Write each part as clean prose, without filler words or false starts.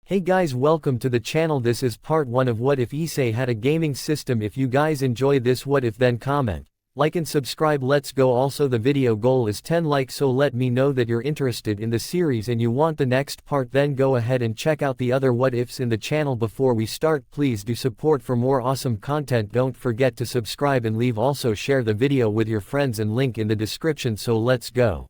Hey guys, welcome to the channel. This is part 1 of What If Issei had a gaming system. If you guys enjoy this what if, then comment, like and subscribe. Let's go. Also the video goal is 10 likes, so let me know that you're interested in the series and you want the next part. Then go ahead and check out the other what ifs in the channel. Before we start, please do support for more awesome content. Don't forget to subscribe and leave. Also share the video with your friends and link in the description. So let's go.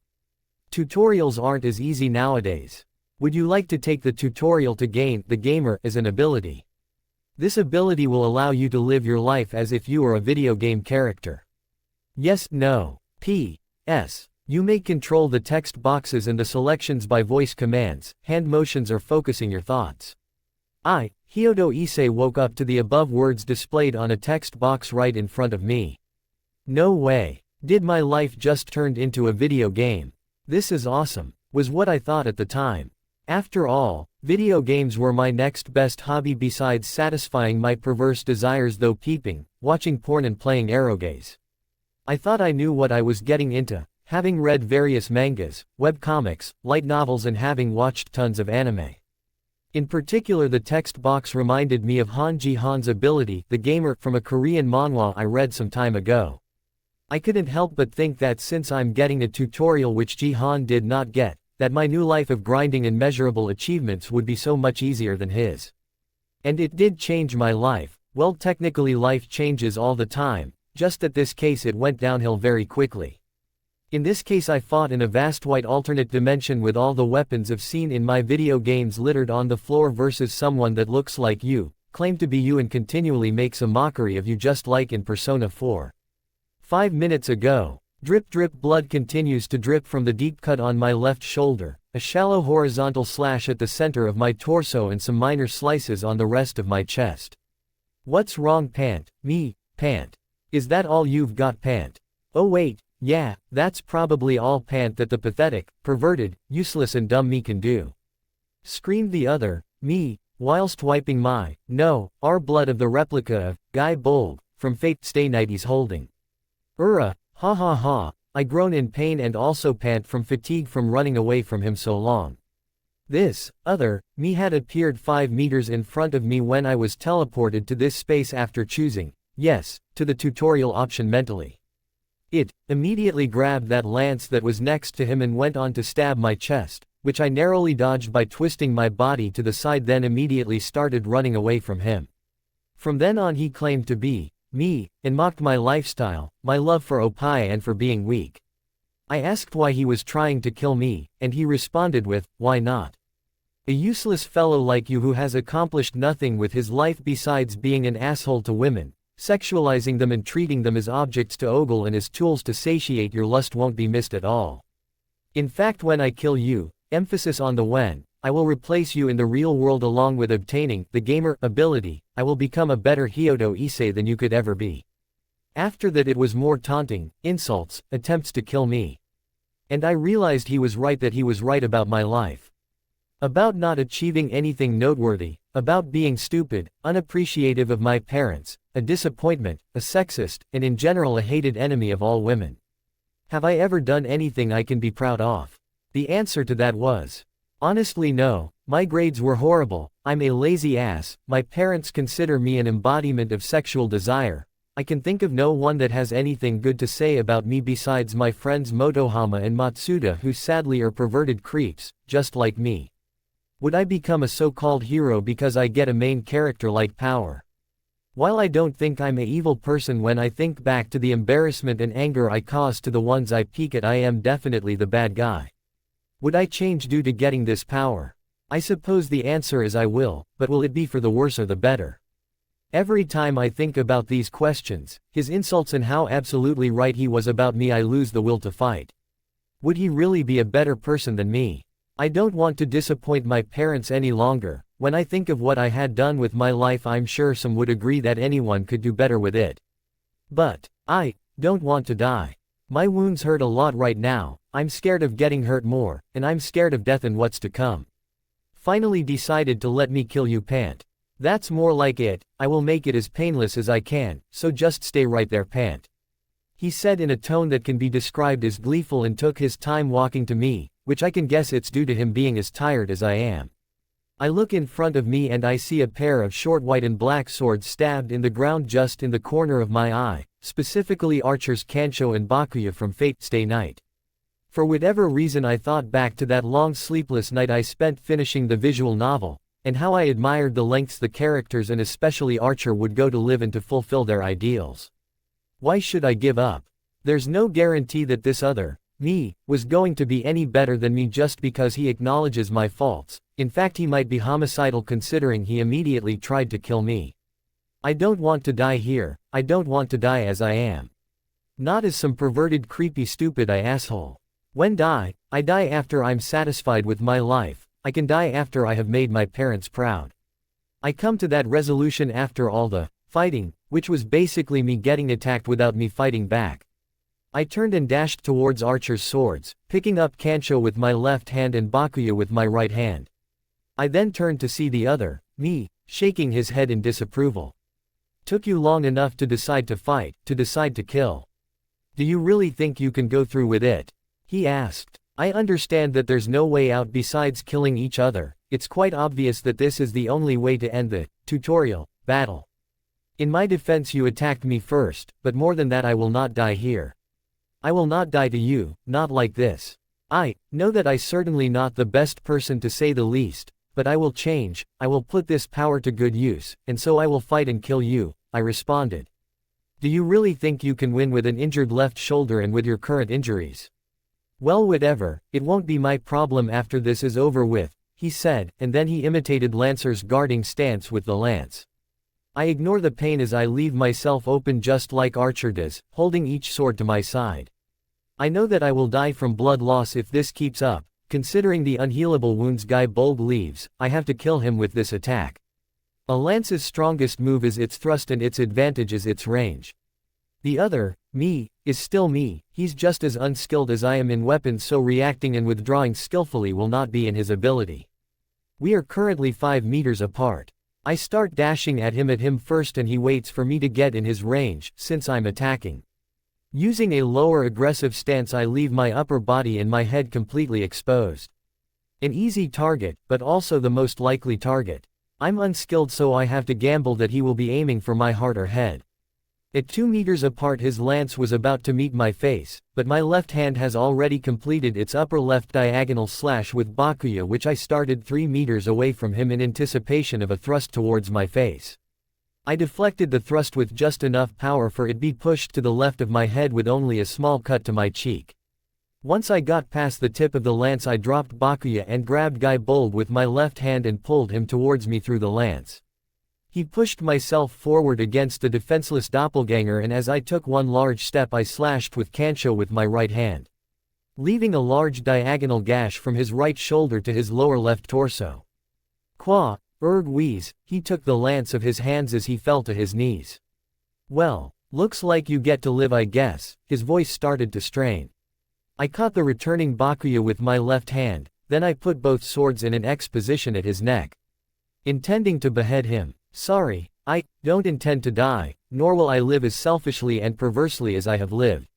Tutorials aren't as easy nowadays. Would you like to take the tutorial to gain the gamer as an ability? This ability will allow you to live your life as if you were a video game character. Yes, no. P.S. You may control the text boxes and the selections by voice commands, hand motions, or focusing your thoughts. Hyodo Issei woke up to the above words displayed on a text box right in front of me. No way. Did my life just turned into a video game? This is awesome, was what I thought at the time. After all, video games were my next best hobby besides satisfying my perverse desires, though peeping, watching porn and playing erogames. I thought I knew what I was getting into, having read various mangas, webcomics, light novels, and having watched tons of anime. In particular, the text box reminded me of Han Ji-han's ability, the gamer, from a Korean manhwa I read some time ago. I couldn't help but think that since I'm getting a tutorial which Ji-han did not get, that my new life of grinding and measurable achievements would be so much easier than his. And it did change my life. Well, technically life changes all the time, just that this case it went downhill very quickly. In this case I fought in a vast white alternate dimension with all the weapons I've seen in my video games littered on the floor versus someone that looks like you, claim to be you, and continually makes a mockery of you, just like in Persona 4. 5 minutes ago. Drip drip blood continues to drip from the deep cut on my left shoulder, a shallow horizontal slash at the center of my torso, and some minor slices on the rest of my chest. What's wrong, Pant? Me, Pant. Is that all you've got, Pant? Oh wait, yeah, that's probably all, Pant, that the pathetic, perverted, useless and dumb me can do. Screamed the other, me, whilst wiping our blood of the replica of Guy Bold from Fate Stay Nighty's holding. Ha ha ha, I groan in pain and also pant from fatigue from running away from him so long. This other me had appeared 5 meters in front of me when I was teleported to this space after choosing yes to the tutorial option mentally. It immediately grabbed that lance that was next to him and went on to stab my chest, which I narrowly dodged by twisting my body to the side, then immediately started running away from him. From then on he claimed to be me, and mocked my lifestyle, my love for opai, and for being weak. I asked why he was trying to kill me, and he responded with, why not? A useless fellow like you who has accomplished nothing with his life besides being an asshole to women, sexualizing them and treating them as objects to ogle and as tools to satiate your lust won't be missed at all. In fact, when I kill you, emphasis on the when, I will replace you in the real world along with obtaining the gamer ability. I will become a better Hyodo Issei than you could ever be. After that it was more taunting, insults, attempts to kill me. And I realized he was right, that he was right about my life. About not achieving anything noteworthy, about being stupid, unappreciative of my parents, a disappointment, a sexist, and in general a hated enemy of all women. Have I ever done anything I can be proud of? The answer to that was, honestly no. My grades were horrible, I'm a lazy ass, my parents consider me an embodiment of sexual desire. I can think of no one that has anything good to say about me besides my friends Motohama and Matsuda, who sadly are perverted creeps, just like me. Would I become a so-called hero because I get a main character-like power? While I don't think I'm an evil person, when I think back to the embarrassment and anger I caused to the ones I peek at, I am definitely the bad guy. Would I change due to getting this power? I suppose the answer is I will, but will it be for the worse or the better? Every time I think about these questions, his insults and how absolutely right he was about me, I lose the will to fight. Would he really be a better person than me? I don't want to disappoint my parents any longer. When I think of what I had done with my life, I'm sure some would agree that anyone could do better with it. But I don't want to die. My wounds hurt a lot right now. I'm scared of getting hurt more, and I'm scared of death and what's to come. Finally decided to let me kill you, Pant. That's more like it. I will make it as painless as I can, so just stay right there, Pant. He said in a tone that can be described as gleeful, and took his time walking to me, which I can guess it's due to him being as tired as I am. I look in front of me and I see a pair of short white and black swords stabbed in the ground just in the corner of my eye, specifically archers Kancho and Bakuya from Fate Stay Night. For whatever reason I thought back to that long sleepless night I spent finishing the visual novel, and how I admired the lengths the characters and especially Archer would go to live and to fulfill their ideals. Why should I give up? There's no guarantee that this other, me, was going to be any better than me just because he acknowledges my faults. In fact, he might be homicidal considering he immediately tried to kill me. I don't want to die here, I don't want to die as I am. Not as some perverted creepy stupid asshole. When I die after I'm satisfied with my life. I can die after I have made my parents proud. I come to that resolution after all the fighting, which was basically me getting attacked without me fighting back. I turned and dashed towards Archer's swords, picking up Kancho with my left hand and Bakuya with my right hand. I then turned to see the other, me, shaking his head in disapproval. Took you long enough to decide to fight, to decide to kill. Do you really think you can go through with it? He asked. I understand that there's no way out besides killing each other. It's quite obvious that this is the only way to end the tutorial battle. In my defense, you attacked me first, but more than that, I will not die here. I will not die to you, not like this. I know that I certainly not the best person to say the least, but I will change, I will put this power to good use, and so I will fight and kill you, I responded. Do you really think you can win with an injured left shoulder and with your current injuries? Well, whatever, it won't be my problem after this is over with, he said, and then he imitated Lancer's guarding stance with the lance. I ignore the pain as I leave myself open just like Archer does, holding each sword to my side. I know that I will die from blood loss if this keeps up. Considering the unhealable wounds Guy Bold leaves, I have to kill him with this attack. A lance's strongest move is its thrust and its advantage is its range. The other, me, is still me, he's just as unskilled as I am in weapons, so reacting and withdrawing skillfully will not be in his ability. We are currently 5 meters apart. I start dashing at him first and he waits for me to get in his range, since I'm attacking. Using a lower aggressive stance, I leave my upper body and my head completely exposed. An easy target, but also the most likely target. I'm unskilled, so I have to gamble that he will be aiming for my heart or head. At 2 meters apart, his lance was about to meet my face, but my left hand has already completed its upper left diagonal slash with Bakuya, which I started 3 meters away from him in anticipation of a thrust towards my face. I deflected the thrust with just enough power for it be pushed to the left of my head with only a small cut to my cheek. Once I got past the tip of the lance, I dropped Bakuya and grabbed Guy Bold with my left hand and pulled him towards me through the lance. He pushed myself forward against the defenseless doppelganger, and as I took one large step, I slashed with Kancho with my right hand, leaving a large diagonal gash from his right shoulder to his lower left torso. Qua, wheeze, he took the lance of his hands as he fell to his knees. Well, looks like you get to live, I guess. His voice started to strain. I caught the returning Bakuya with my left hand, then I put both swords in an X position at his neck, intending to behead him. Sorry, I don't intend to die, nor will I live as selfishly and perversely as I have lived.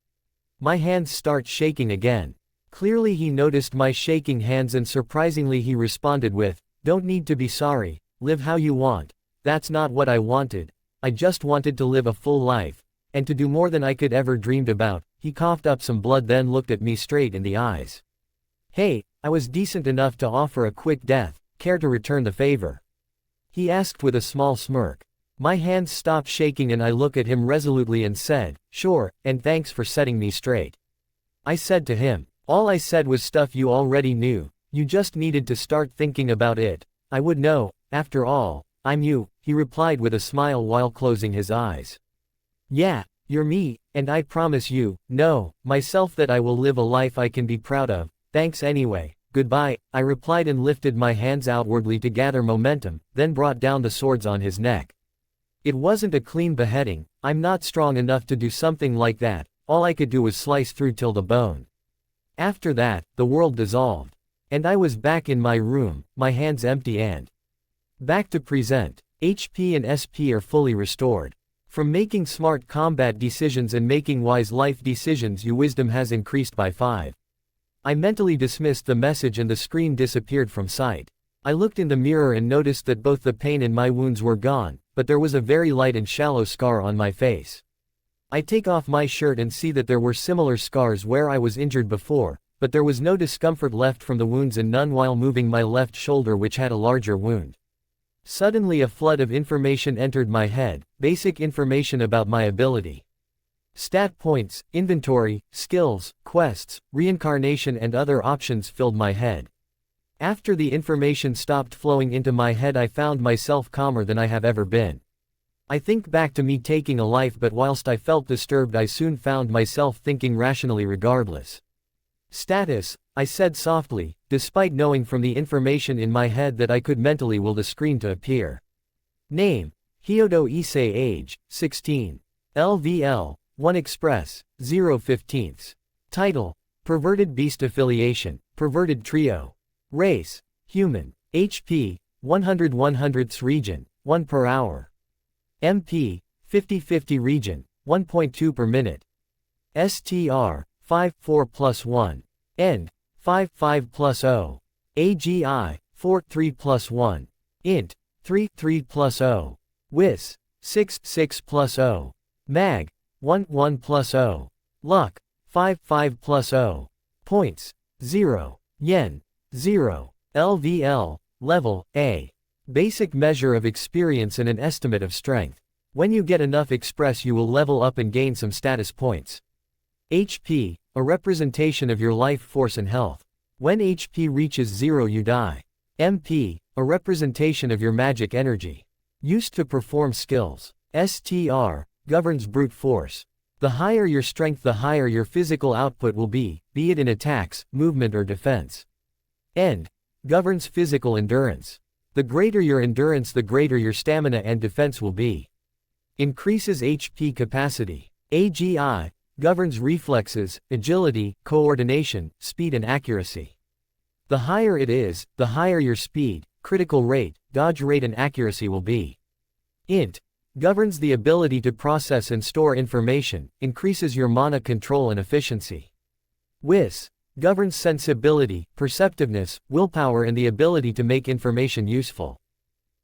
My hands start shaking again. Clearly he noticed my shaking hands, and surprisingly he responded with, "Don't need to be sorry, live how you want." That's not what I wanted. I just wanted to live a full life, and to do more than I could ever dreamed about. He coughed up some blood, then looked at me straight in the eyes. Hey, I was decent enough to offer a quick death, care to return the favor? He asked with a small smirk. My hands stopped shaking and I looked at him resolutely and said, "Sure, and thanks for setting me straight." I said to him, "All I said was stuff you already knew, you just needed to start thinking about it. I would know, after all, I'm you," he replied with a smile while closing his eyes. "Yeah, you're me, and I promise you, no, myself, that I will live a life I can be proud of. Thanks anyway. Goodbye," I replied and lifted my hands outwardly to gather momentum, then brought down the swords on his neck. It wasn't a clean beheading. I'm not strong enough to do something like that. All I could do was slice through till the bone. After that, the world dissolved. And I was back in my room, my hands empty and back to present. HP and SP are fully restored. From making smart combat decisions and making wise life decisions, your wisdom has increased by 5. I mentally dismissed the message and the screen disappeared from sight. I looked in the mirror and noticed that both the pain and my wounds were gone, but there was a very light and shallow scar on my face. I take off my shirt and see that there were similar scars where I was injured before, but there was no discomfort left from the wounds and none while moving my left shoulder which had a larger wound. Suddenly a flood of information entered my head, basic information about my ability. Stat points, inventory, skills, quests, reincarnation and other options filled my head. After the information stopped flowing into my head I found myself calmer than I have ever been. I think back to me taking a life but whilst I felt disturbed I soon found myself thinking rationally regardless. Status, I said softly, despite knowing from the information in my head that I could mentally will the screen to appear. Name, Hyodo Issei. Age, 16. LVL, 1 Express, 0/15. Title, Perverted Beast Affiliation, Perverted Trio. Race, Human. HP, 100/100ths region, 1 per hour. MP, 50/50 region, 1.2 per minute. STR, 5/4+1. End, 5/5+0. AGI, 4/3+1. Int, 3/3+0. WIS, 6/6+0. MAG, 1/1+0. Luck, 5/5+0. Points, 0. Yen, 0. LVL, Level, A. Basic measure of experience and an estimate of strength. When you get enough Express you will level up and gain some status points. HP, a representation of your life force and health. When HP reaches 0 you die. MP, a representation of your magic energy. Used to perform skills. STR, governs brute force. The higher your strength the higher your physical output will be it in attacks, movement or defense. End, governs physical endurance. The greater your endurance the greater your stamina and defense will be. Increases HP capacity. AGI, governs reflexes, agility, coordination, speed and accuracy. The higher it is, the higher your speed, critical rate, dodge rate and accuracy will be. INT, governs the ability to process and store information, increases your mana control and efficiency. WIS, governs sensibility, perceptiveness, willpower and the ability to make information useful.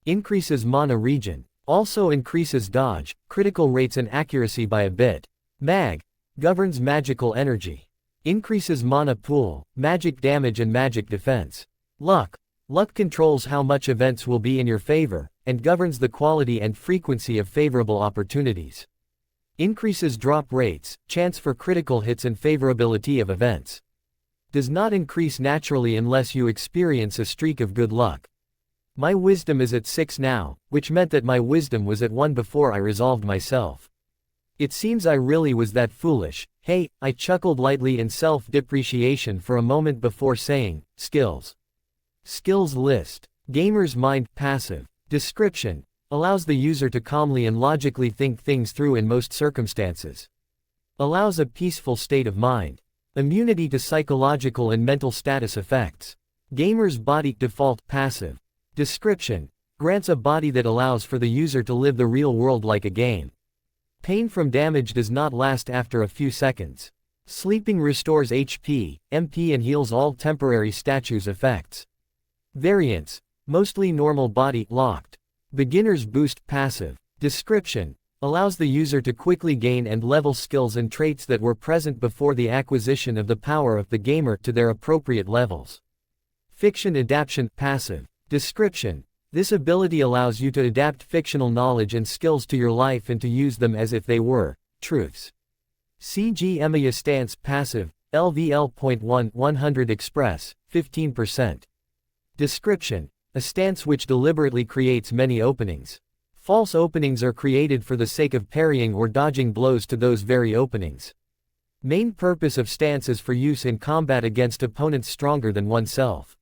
Increases mana region. Also increases dodge, critical rates and accuracy by a bit. MAG, governs magical energy. Increases mana pool, magic damage and magic defense. Luck, luck controls how much events will be in your favor, and governs the quality and frequency of favorable opportunities. Increases drop rates, chance for critical hits and favorability of events. Does not increase naturally unless you experience a streak of good luck. My wisdom is at 6 now, which meant that my wisdom was at 1 before I resolved myself. It seems I really was that foolish. Hey, I chuckled lightly in self-depreciation for a moment before saying, skills. Skills list. Gamer's mind, passive. Description. Allows the user to calmly and logically think things through in most circumstances. Allows a peaceful state of mind. Immunity to psychological and mental status effects. Gamer's body, default, passive. Description. Grants a body that allows for the user to live the real world like a game. Pain from damage does not last after a few seconds. Sleeping restores HP, MP and heals all temporary status effects. Variants. Mostly normal body, locked. Beginner's boost, passive. Description. Allows the user to quickly gain and level skills and traits that were present before the acquisition of the power of the gamer to their appropriate levels. Fiction adaptation, passive. Description. This ability allows you to adapt fictional knowledge and skills to your life and to use them as if they were truths. CG Emiya stance, passive. LVL.1 100 Express, 15%. Description. A stance which deliberately creates many openings. False openings are created for the sake of parrying or dodging blows to those very openings. Main purpose of stance is for use in combat against opponents stronger than oneself.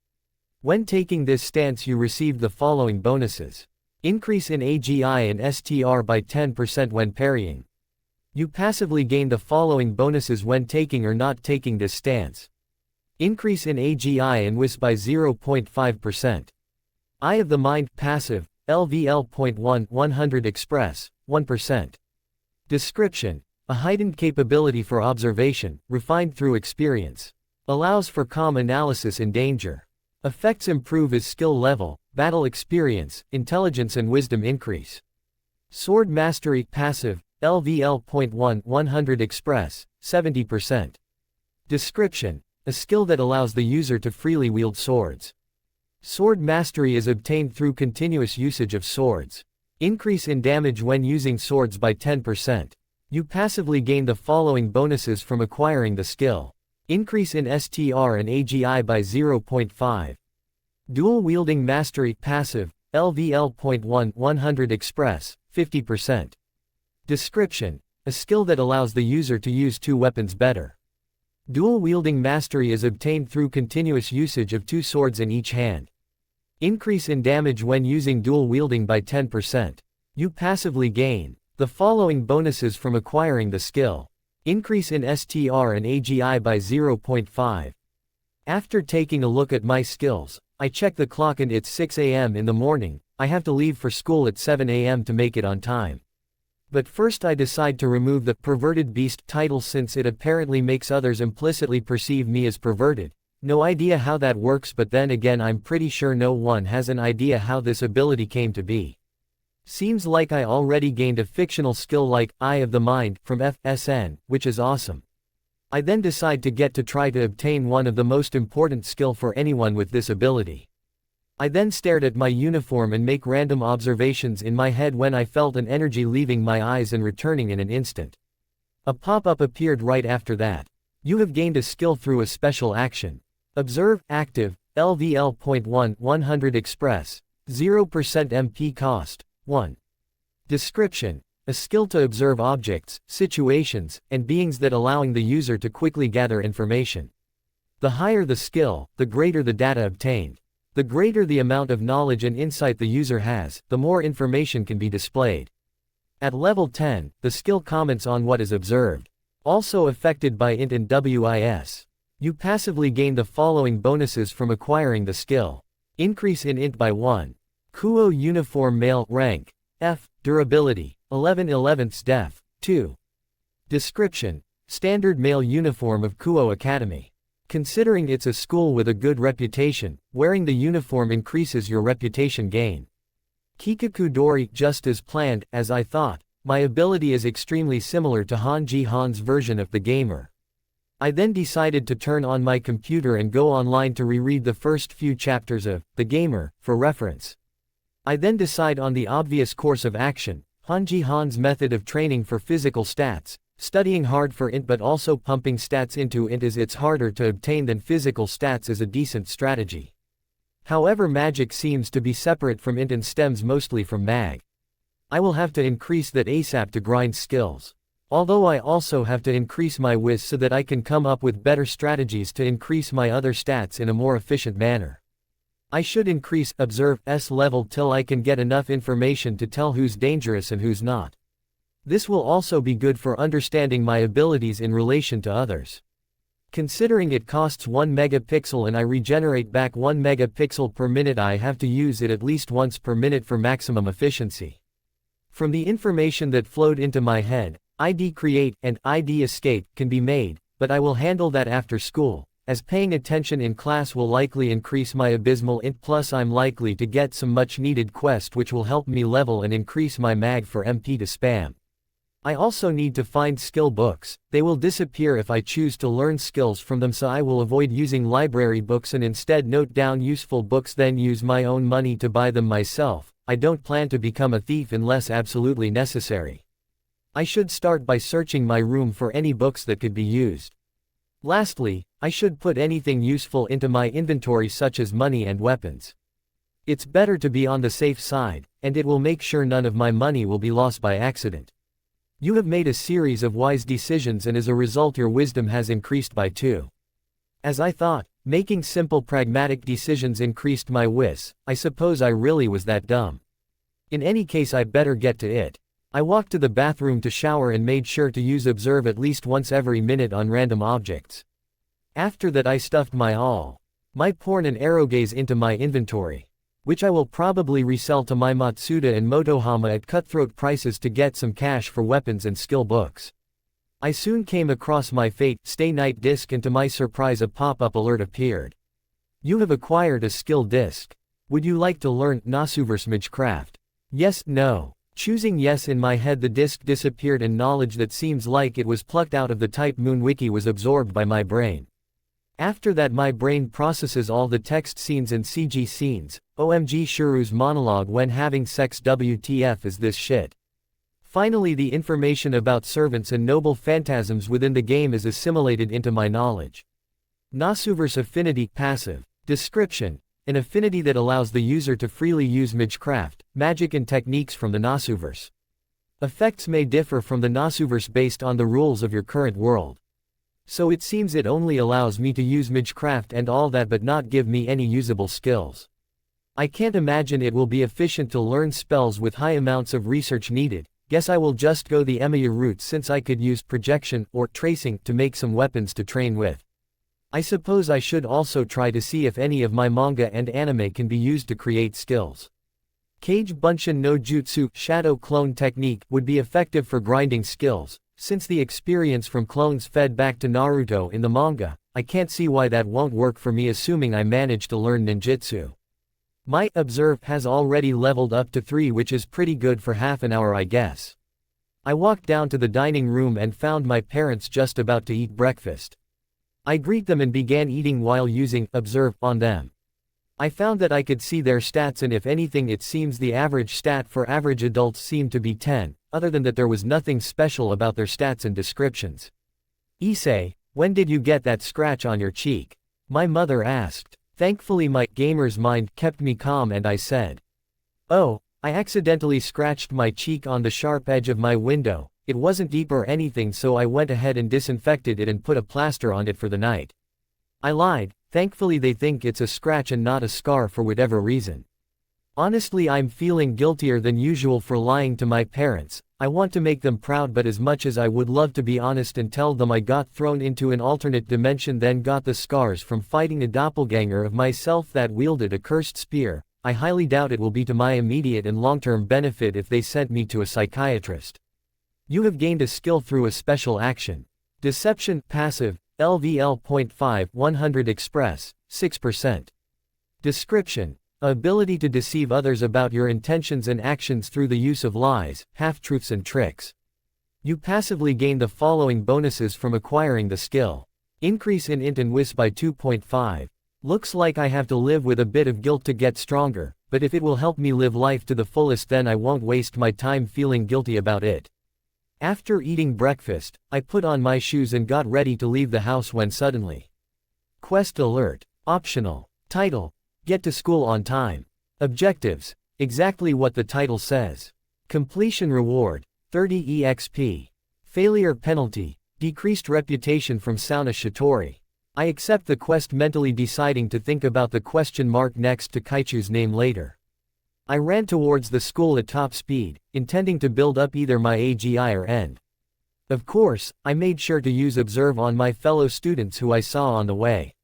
When taking this stance you receive the following bonuses. Increase in AGI and STR by 10% when parrying. You passively gain the following bonuses when taking or not taking this stance. Increase in AGI and WIS by 0.5%. Eye of the mind, passive. LVL.1 100 Express, 1%. Description. A heightened capability for observation, refined through experience. Allows for calm analysis in danger. Effects improve as skill level, battle experience, intelligence and wisdom increase. Sword Mastery Passive, LVL.1 100 Express, 70%. Description: a skill that allows the user to freely wield swords. Sword Mastery is obtained through continuous usage of swords. Increase in damage when using swords by 10%. You passively gain the following bonuses from acquiring the skill. Increase in STR and AGI by 0.5. Dual Wielding Mastery Passive, LVL.1 100 Express, 50%. Description: a skill that allows the user to use two weapons better. Dual Wielding Mastery is obtained through continuous usage of two swords in each hand. Increase in damage when using dual wielding by 10%. You passively gain the following bonuses from acquiring the skill. Increase in STR and AGI by 0.5. After taking a look at my skills, I check the clock and it's 6 a.m. in the morning. I have to leave for school at 7 a.m. to make it on time. But first I decide to remove the perverted beast title since it apparently makes others implicitly perceive me as perverted. No idea how that works, but then again I'm pretty sure no one has an idea how this ability came to be. Seems like I already gained a fictional skill like Eye of the Mind from FSN, which is awesome. I then decide to get to try to obtain one of the most important skill for anyone with this ability. I then stared at my uniform and make random observations in my head when I felt an energy leaving my eyes and returning in an instant. A pop-up appeared right after that. You have gained a skill through a special action. Observe, active, LVL.1 100 Express, 0% MP cost, 1. Description: a skill to observe objects, situations, and beings that allowing the user to quickly gather information. The higher the skill, the greater the data obtained. The greater the amount of knowledge and insight the user has, the more information can be displayed. At level 10, the skill comments on what is observed. Also affected by int and WIS. You passively gain the following bonuses from acquiring the skill. Increase in int by 1. Kuo Uniform Male Rank, F, Durability, 11/11 Def, 2. Description: standard male uniform of Kuo Academy. Considering it's a school with a good reputation, wearing the uniform increases your reputation gain. Kikaku Dori, just as planned, as I thought, my ability is extremely similar to Hanji Han's version of the gamer. I then decided to turn on my computer and go online to reread the first few chapters of The Gamer, for reference. I then decide on the obvious course of action, Hanji Han's method of training for physical stats. Studying hard for int but also pumping stats into int as it's harder to obtain than physical stats is a decent strategy. However, magic seems to be separate from int and stems mostly from mag. I will have to increase that ASAP to grind skills. Although I also have to increase my whiz so that I can come up with better strategies to increase my other stats in a more efficient manner. I should increase Observe's level till I can get enough information to tell who's dangerous and who's not. This will also be good for understanding my abilities in relation to others. Considering it costs 1 megapixel and I regenerate back 1 megapixel per minute, I have to use it at least once per minute for maximum efficiency. From the information that flowed into my head, ID create and ID escape can be made, but I will handle that after school, as paying attention in class will likely increase my abysmal int, plus I'm likely to get some much needed quest which will help me level and increase my mag for MP to spam. I also need to find skill books. They will disappear if I choose to learn skills from them, so I will avoid using library books and instead note down useful books, then use my own money to buy them myself. I don't plan to become a thief unless absolutely necessary. I should start by searching my room for any books that could be used. Lastly, I should put anything useful into my inventory such as money and weapons. It's better to be on the safe side, and it will make sure none of my money will be lost by accident. You have made a series of wise decisions and as a result your wisdom has increased by 2. As I thought, making simple pragmatic decisions increased my wis. I suppose I really was that dumb. In any case, I better get to it. I walked to the bathroom to shower and made sure to use observe at least once every minute on random objects. After that I stuffed my porn and erogaze into my inventory, which I will probably resell to my Matsuda and Motohama at cutthroat prices to get some cash for weapons and skill books. I soon came across my Fate Stay Night disc and to my surprise a pop-up alert appeared. You have acquired a skill disc. Would you like to learn Nasuversmagecraft? Yes, no. Choosing yes in my head, the disc disappeared and knowledge that seems like it was plucked out of the Type Moon wiki was absorbed by my brain. After that my brain processes all the text scenes and CG scenes. OMG, Shuru's monologue when having sex, WTF is this shit. Finally, the information about servants and noble phantasms within the game is assimilated into my knowledge. Nasuverse affinity passive. Description: an affinity that allows the user to freely use magecraft, magic and techniques from the Nasuverse. Effects may differ from the Nasuverse based on the rules of your current world. So it seems it only allows me to use magecraft and all that but not give me any usable skills. I can't imagine it will be efficient to learn spells with high amounts of research needed. Guess I will just go the Emiya route since I could use projection or tracing to make some weapons to train with. I suppose I should also try to see if any of my manga and anime can be used to create skills. Kage Bunshin no Jutsu shadow clone technique would be effective for grinding skills. Since the experience from clones fed back to Naruto in the manga, I can't see why that won't work for me assuming I manage to learn ninjutsu. My observe has already leveled up to 3, which is pretty good for half an hour, I guess. I walked down to the dining room and found my parents just about to eat breakfast. I greet them and began eating while using observe on them. I found that I could see their stats, and if anything it seems the average stat for average adults seemed to be 10, other than that there was nothing special about their stats and descriptions. Issei, when did you get that scratch on your cheek? My mother asked. Thankfully my gamer's mind kept me calm and I said, oh, I accidentally scratched my cheek on the sharp edge of my window. It wasn't deep or anything, so I went ahead and disinfected it and put a plaster on it for the night. I lied. Thankfully they think it's a scratch and not a scar for whatever reason. Honestly, I'm feeling guiltier than usual for lying to my parents. I want to make them proud, but as much as I would love to be honest and tell them I got thrown into an alternate dimension then got the scars from fighting a doppelganger of myself that wielded a cursed spear, I highly doubt it will be to my immediate and long-term benefit if they sent me to a psychiatrist. You have gained a skill through a special action. Deception passive, LVL.5 100 express, 6%. Description: ability to deceive others about your intentions and actions through the use of lies, half-truths and tricks. You passively gain the following bonuses from acquiring the skill. Increase in int and wis by 2.5. Looks like I have to live with a bit of guilt to get stronger, but if it will help me live life to the fullest then I won't waste my time feeling guilty about it. After eating breakfast, I put on my shoes and got ready to leave the house when suddenly. Quest alert. Optional. Title: get to school on time. Objectives: exactly what the title says. Completion reward: 30 EXP. Failure penalty: decreased reputation from Sauna Shitori. I accept the quest, mentally deciding to think about the question mark next to Kaichu's name later. I ran towards the school at top speed, intending to build up either my AGI or end. Of course, I made sure to use observe on my fellow students who I saw on the way.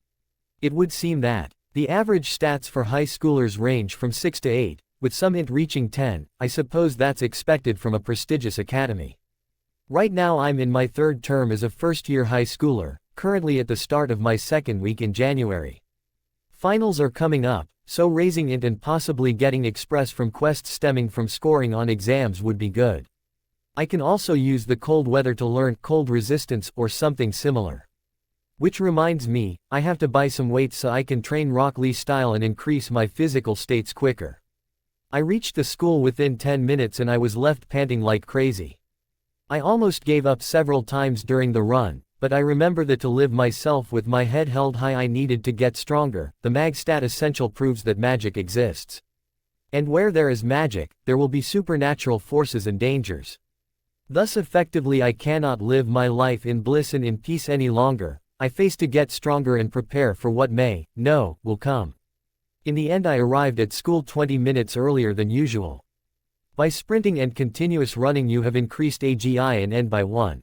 It would seem that the average stats for high schoolers range from 6 to 8, with some int reaching 10, I suppose that's expected from a prestigious academy. Right now I'm in my 3rd term as a first-year high schooler, currently at the start of my 2nd week in January. Finals are coming up, so raising int and possibly getting express from quests stemming from scoring on exams would be good. I can also use the cold weather to learn cold resistance or something similar. Which reminds me, I have to buy some weights so I can train Rock Lee style and increase my physical states quicker. I reached the school within 10 minutes and I was left panting like crazy. I almost gave up several times during the run, but I remember that to live myself with my head held high I needed to get stronger. The mag stat essential proves that magic exists. And where there is magic, there will be supernatural forces and dangers. Thus effectively I cannot live my life in bliss and in peace any longer. I face to get stronger and prepare for what will come. In the end I arrived at school 20 minutes earlier than usual. By sprinting and continuous running you have increased AGI and N by 1.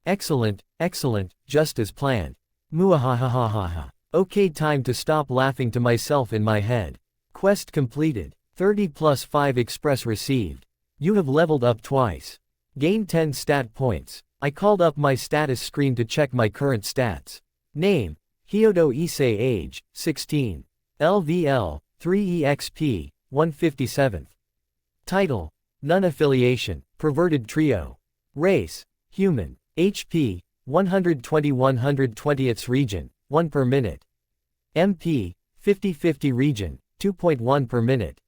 Excellent, excellent, just as planned. Muahahahaha. Okay, time to stop laughing to myself in my head. Quest completed. 30 plus 5 express received. You have leveled up twice. Gain 10 stat points. I called up my status screen to check my current stats. Name: Hyodo Issei age, 16. LVL, 3EXP, 157th. Title: None affiliation, perverted trio. Race: human. HP: 120 120ths region, 1 per minute. MP: 50-50 region, 2.1 per minute.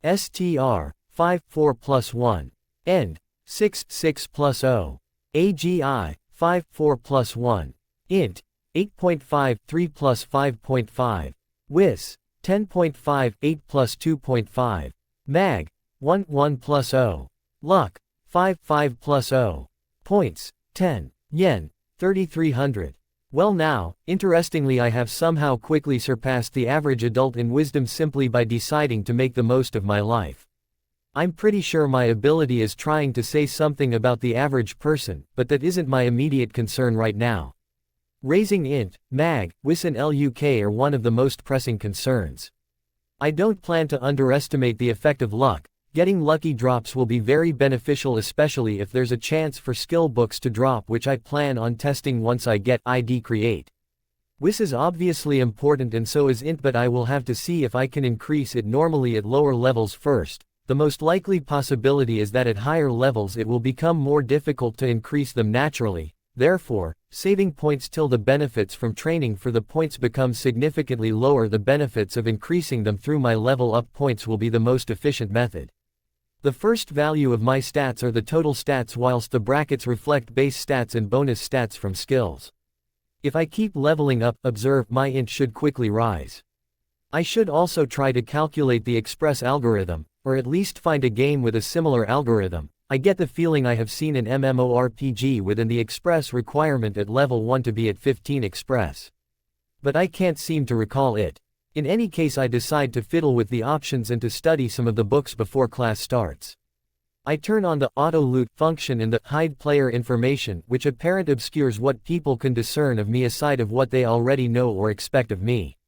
STR: 5, 4 plus 1. End: 6, 6 plus 0. AGI: 5, 4 plus 1. Int: 8.5, 3 plus 5.5. WIS: 10.5, 8 plus 2.5. MAG: 1, 1 plus 0. Luck: 5, 5 plus 0. Points: 10. Yen: 3,300. Well now, interestingly I have somehow quickly surpassed the average adult in wisdom simply by deciding to make the most of my life. I'm pretty sure my ability is trying to say something about the average person, but that isn't my immediate concern right now. Raising int, mag, wis and LUK are one of the most pressing concerns. I don't plan to underestimate the effect of luck. Getting lucky drops will be very beneficial, especially if there's a chance for skill books to drop, which I plan on testing once I get ID create. WIS is obviously important and so is int, but I will have to see if I can increase it normally at lower levels first. The most likely possibility is that at higher levels it will become more difficult to increase them naturally. Therefore, saving points till the benefits from training for the points become significantly lower. The benefits of increasing them through my level up points will be the most efficient method. The first value of my stats are the total stats, whilst the brackets reflect base stats and bonus stats from skills. If I keep leveling up, observe, my int should quickly rise. I should also try to calculate the express algorithm, or at least find a game with a similar algorithm. I get the feeling I have seen an MMORPG within the express requirement at level 1 to be at 15 express. But I can't seem to recall it. In any case, I decide to fiddle with the options and to study some of the books before class starts. I turn on the auto loot function in the hide player information, which apparently obscures what people can discern of me aside of what they already know or expect of me.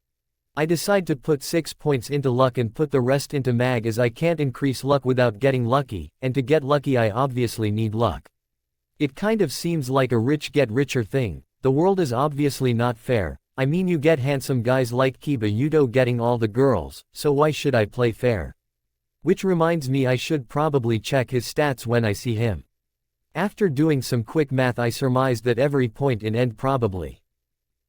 I decide to put 6 points into luck and put the rest into mag, as I can't increase luck without getting lucky, and to get lucky I obviously need luck. It kind of seems like a rich get richer thing. The world is obviously not fair. I mean, you get handsome guys like Kiba Yudo getting all the girls, so why should I play fair? Which reminds me, I should probably check his stats when I see him. After doing some quick math, I surmised that every point in end probably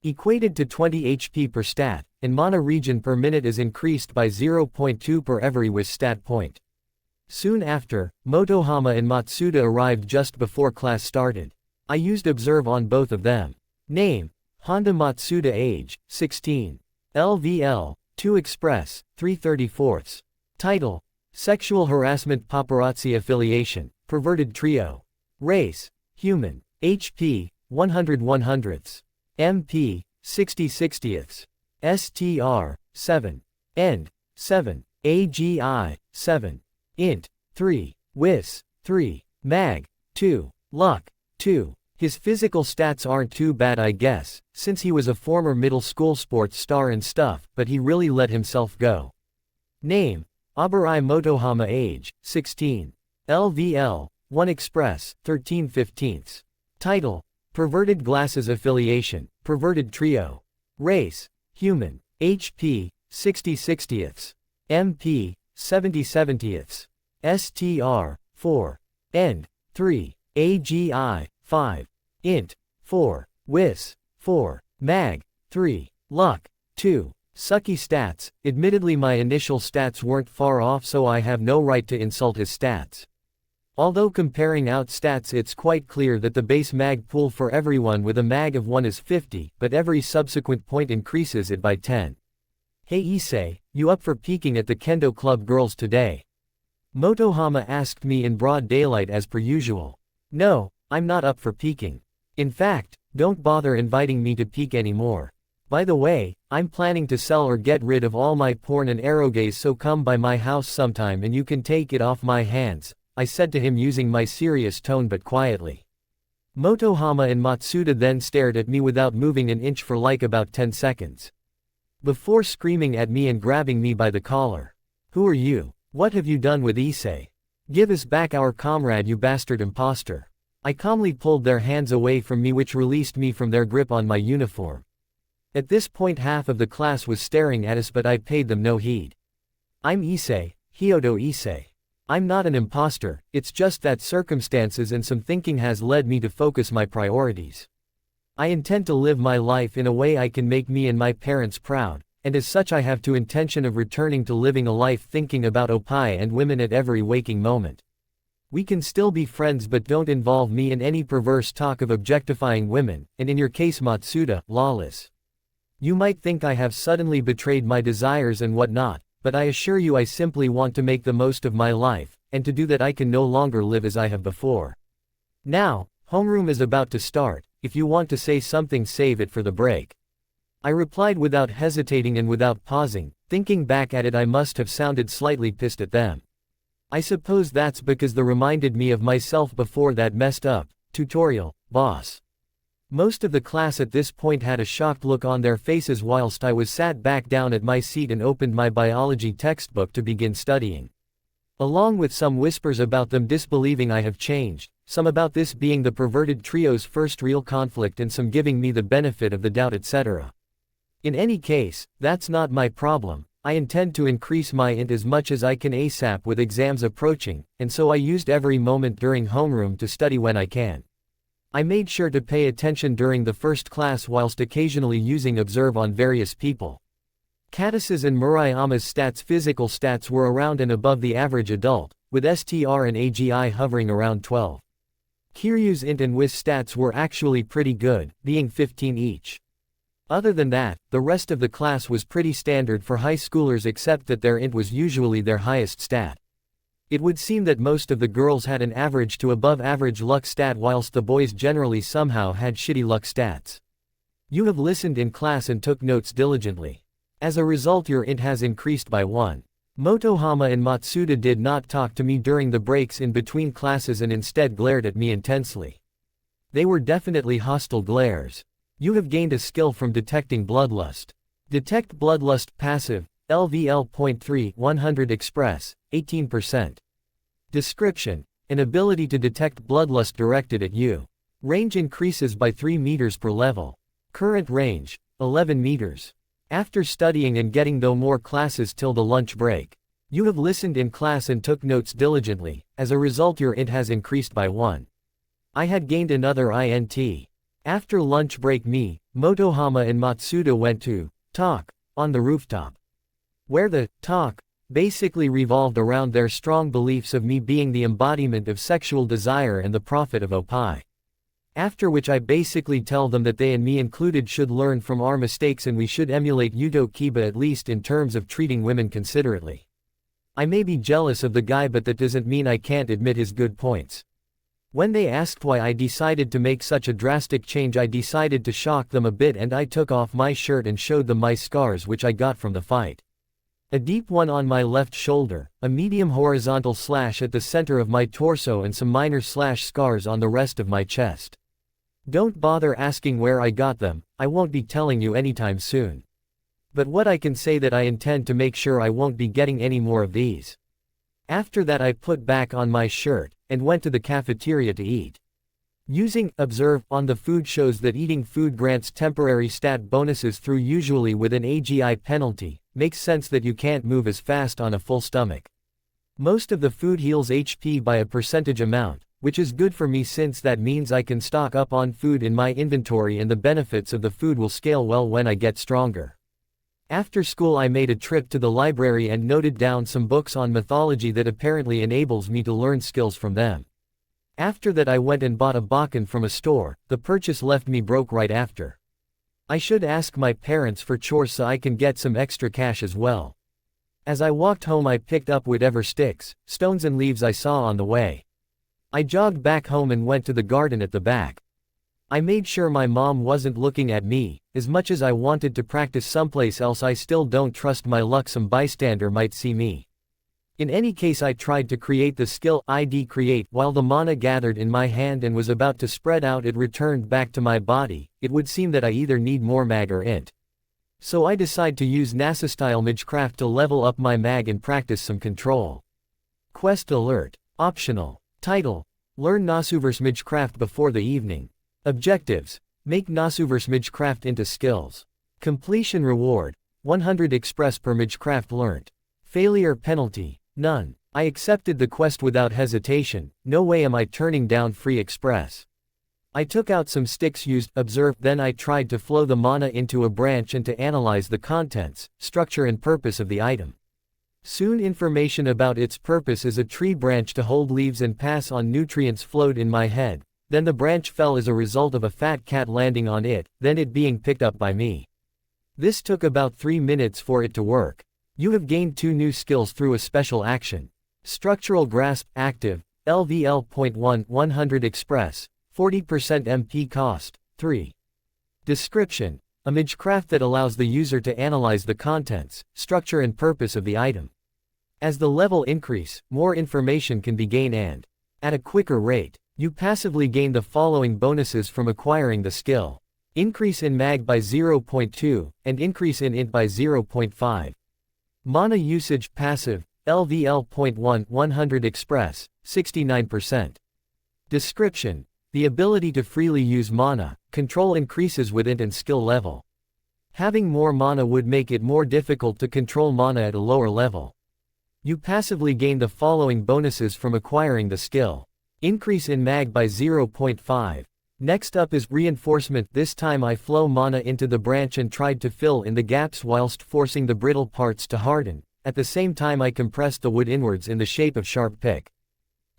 equated to 20 HP per stat, and mana region per minute is increased by 0.2 per every WIS stat point. Soon after, Motohama and Matsuda arrived just before class started. I used observe on both of them. Name: Honda Matsuda age, 16. LVL, 2 express, 3/34. Title: Sexual Harassment Paparazzi Affiliation, Perverted Trio. Race: Human. HP: 100 100ths. MP: 60 60ths. STR: 7. End: 7. AGI: 7. Int: 3. WIS: 3. MAG: 2. Luck: 2. His physical stats aren't too bad, I guess, since he was a former middle school sports star and stuff, but he really let himself go. Name: Aburai Motohama age, 16. LVL, 1 express, 13/15. Title: Perverted Glasses Affiliation, Perverted Trio. Race: Human. HP: 60 60ths. MP: 70 70ths. STR: 4. End: 3. AGI: 5. Int: 4. WIS: 4. MAG: 3. Luck: 2. Sucky stats. Admittedly, my initial stats weren't far off, so I have no right to insult his stats. Although comparing out stats, it's quite clear that the base mag pool for everyone with a mag of 1 is 50, but every subsequent point increases it by 10. Hey Issei, you up for peeking at the Kendo Club girls today? Motohama asked me in broad daylight as per usual. No, I'm not up for peeking. In fact, don't bother inviting me to peek anymore. By the way, I'm planning to sell or get rid of all my porn and eroges, so come by my house sometime and you can take it off my hands, I said to him using my serious tone but quietly. Motohama and Matsuda then stared at me without moving an inch for like about 10 seconds. Before screaming at me and grabbing me by the collar. Who are you? What have you done with Issei? Give us back our comrade, you bastard imposter. I calmly pulled their hands away from me, which released me from their grip on my uniform. At this point half of the class was staring at us but I paid them no heed. I'm Issei, Hyodo Issei. I'm not an imposter, it's just that circumstances and some thinking has led me to focus my priorities. I intend to live my life in a way I can make me and my parents proud, and as such I have to intention of returning to living a life thinking about opai and women at every waking moment. We can still be friends but don't involve me in any perverse talk of objectifying women, and in your case Matsuda, lawless. You might think I have suddenly betrayed my desires and whatnot, but I assure you I simply want to make the most of my life, and to do that I can no longer live as I have before. Now, homeroom is about to start, if you want to say something save it for the break. I replied without hesitating and without pausing, thinking back at it I must have sounded slightly pissed at them. I suppose that's because they reminded me of myself before that messed up. Tutorial, boss. Most of the class at this point had a shocked look on their faces whilst I was sat back down at my seat and opened my biology textbook to begin studying. Along with some whispers about them disbelieving I have changed, some about this being the perverted trio's first real conflict and some giving me the benefit of the doubt etc. In any case, that's not my problem. I intend to increase my int as much as I can ASAP with exams approaching, and so I used every moment during homeroom to study when I can. I made sure to pay attention during the first class whilst occasionally using observe on various people. Katasa's and Murayama's physical stats were around and above the average adult, with STR and AGI hovering around 12. Kiryu's int and WIS stats were actually pretty good, being 15 each. Other than that, the rest of the class was pretty standard for high schoolers except that their int was usually their highest stat. It would seem that most of the girls had an average to above average luck stat whilst the boys generally somehow had shitty luck stats. You have listened in class and took notes diligently. As a result your int has increased by 1. Motohama and Matsuda did not talk to me during the breaks in between classes and instead glared at me intensely. They were definitely hostile glares. You have gained a skill from detecting bloodlust. Detect bloodlust passive, LVL.3 100 express, 18%. Description: an ability to detect bloodlust directed at you. Range increases by 3 meters per level. Current range, 11 meters. After studying and getting though more classes till the lunch break. You have listened in class and took notes diligently, as a result your int has increased by 1. I had gained another INT. After lunch break me, Motohama and Matsuda went to talk on the rooftop. Where the talk basically revolved around their strong beliefs of me being the embodiment of sexual desire and the prophet of opai. After which I basically tell them that they and me included should learn from our mistakes and we should emulate Yuto Kiba at least in terms of treating women considerately. I may be jealous of the guy but that doesn't mean I can't admit his good points. When they asked why I decided to make such a drastic change I decided to shock them a bit and I took off my shirt and showed them my scars which I got from the fight. A deep one on my left shoulder, a medium horizontal slash at the center of my torso and some minor slash scars on the rest of my chest. Don't bother asking where I got them, I won't be telling you anytime soon. But what I can say that I intend to make sure I won't be getting any more of these. After that I put back on my shirt, and went to the cafeteria to eat. Using observe on the food shows that eating food grants temporary stat bonuses through usually with an AGI penalty, makes sense that you can't move as fast on a full stomach. Most of the food heals HP by a percentage amount, which is good for me since that means I can stock up on food in my inventory and the benefits of the food will scale well when I get stronger. After school I made a trip to the library and noted down some books on mythology that apparently enables me to learn skills from them. After that I went and bought a bakken from a store, the purchase left me broke right after. I should ask my parents for chores so I can get some extra cash as well. As I walked home I picked up whatever sticks, stones and leaves I saw on the way. I jogged back home and went to the garden at the back. I made sure my mom wasn't looking at me. As much as I wanted to practice someplace else I still don't trust my luck some bystander might see me. In any case I tried to create the skill ID create while the mana gathered in my hand and was about to spread out it returned back to my body. It would seem that I either need more mag or int. So I decide to use NASA style magecraft to level up my mag and practice some control. Quest alert. Optional. Title: Learn Nasuverse magecraft before the evening. Objectives: make Nasuverse magecraft into skills. Completion reward. 100 express per Magecraft learnt. Failure penalty. None. I accepted the quest without hesitation, no way am I turning down free express. I took out some sticks used, observe, then I tried to flow the mana into a branch and to analyze the contents, structure and purpose of the item. Soon information about its purpose as a tree branch to hold leaves and pass on nutrients flowed in my head, then the branch fell as a result of a fat cat landing on it, then it being picked up by me. This took about 3 minutes for it to work. You have gained 2 new skills through a special action. Structural Grasp, active, LVL.1, 100 express, 40% MP cost, 3. Description. A Magecraft that allows the user to analyze the contents, structure and purpose of the item. As the level increase, more information can be gained and, at a quicker rate, you passively gain the following bonuses from acquiring the skill. Increase in mag by 0.2, and increase in int by 0.5. Mana usage passive, LVL.1, 100 express, 69%. Description. The ability to freely use mana, control increases with int and skill level. Having more mana would make it more difficult to control mana at a lower level. You passively gain the following bonuses from acquiring the skill. Increase in mag by 0.5. Next up is reinforcement. This time I flow mana into the branch and tried to fill in the gaps whilst forcing the brittle parts to harden. At the same time I compressed the wood inwards in the shape of sharp pick.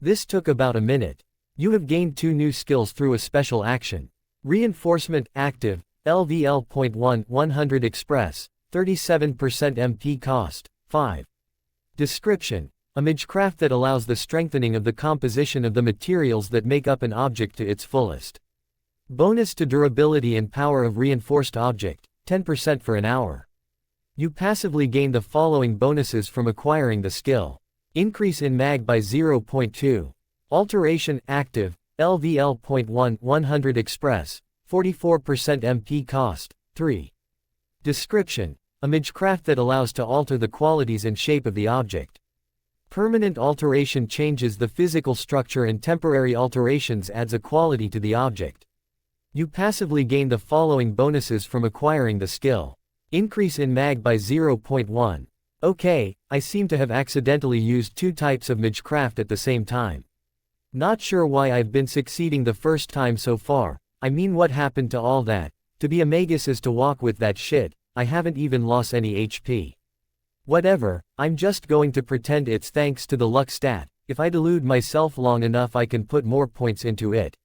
This took about a minute. You have gained 2 new skills through a special action. Reinforcement, active, LVL.1, 100 express, 37% MP cost, 5. Description. A Magecraft that allows the strengthening of the composition of the materials that make up an object to its fullest. Bonus to durability and power of reinforced object, 10% for an hour. You passively gain the following bonuses from acquiring the skill. Increase in mag by 0.2. Alteration, active, LVL.1, 100 express, 44% MP cost, 3. Description. A Magecraft that allows to alter the qualities and shape of the object. Permanent alteration changes the physical structure and temporary alterations adds a quality to the object. You passively gain the following bonuses from acquiring the skill. Increase in mag by 0.1. Okay, I seem to have accidentally used 2 types of Magecraft at the same time. Not sure why I've been succeeding the first time so far, I mean what happened to all that, to be a magus is to walk with that shit, I haven't even lost any HP. Whatever, I'm just going to pretend it's thanks to the luck stat, if I delude myself long enough I can put more points into it.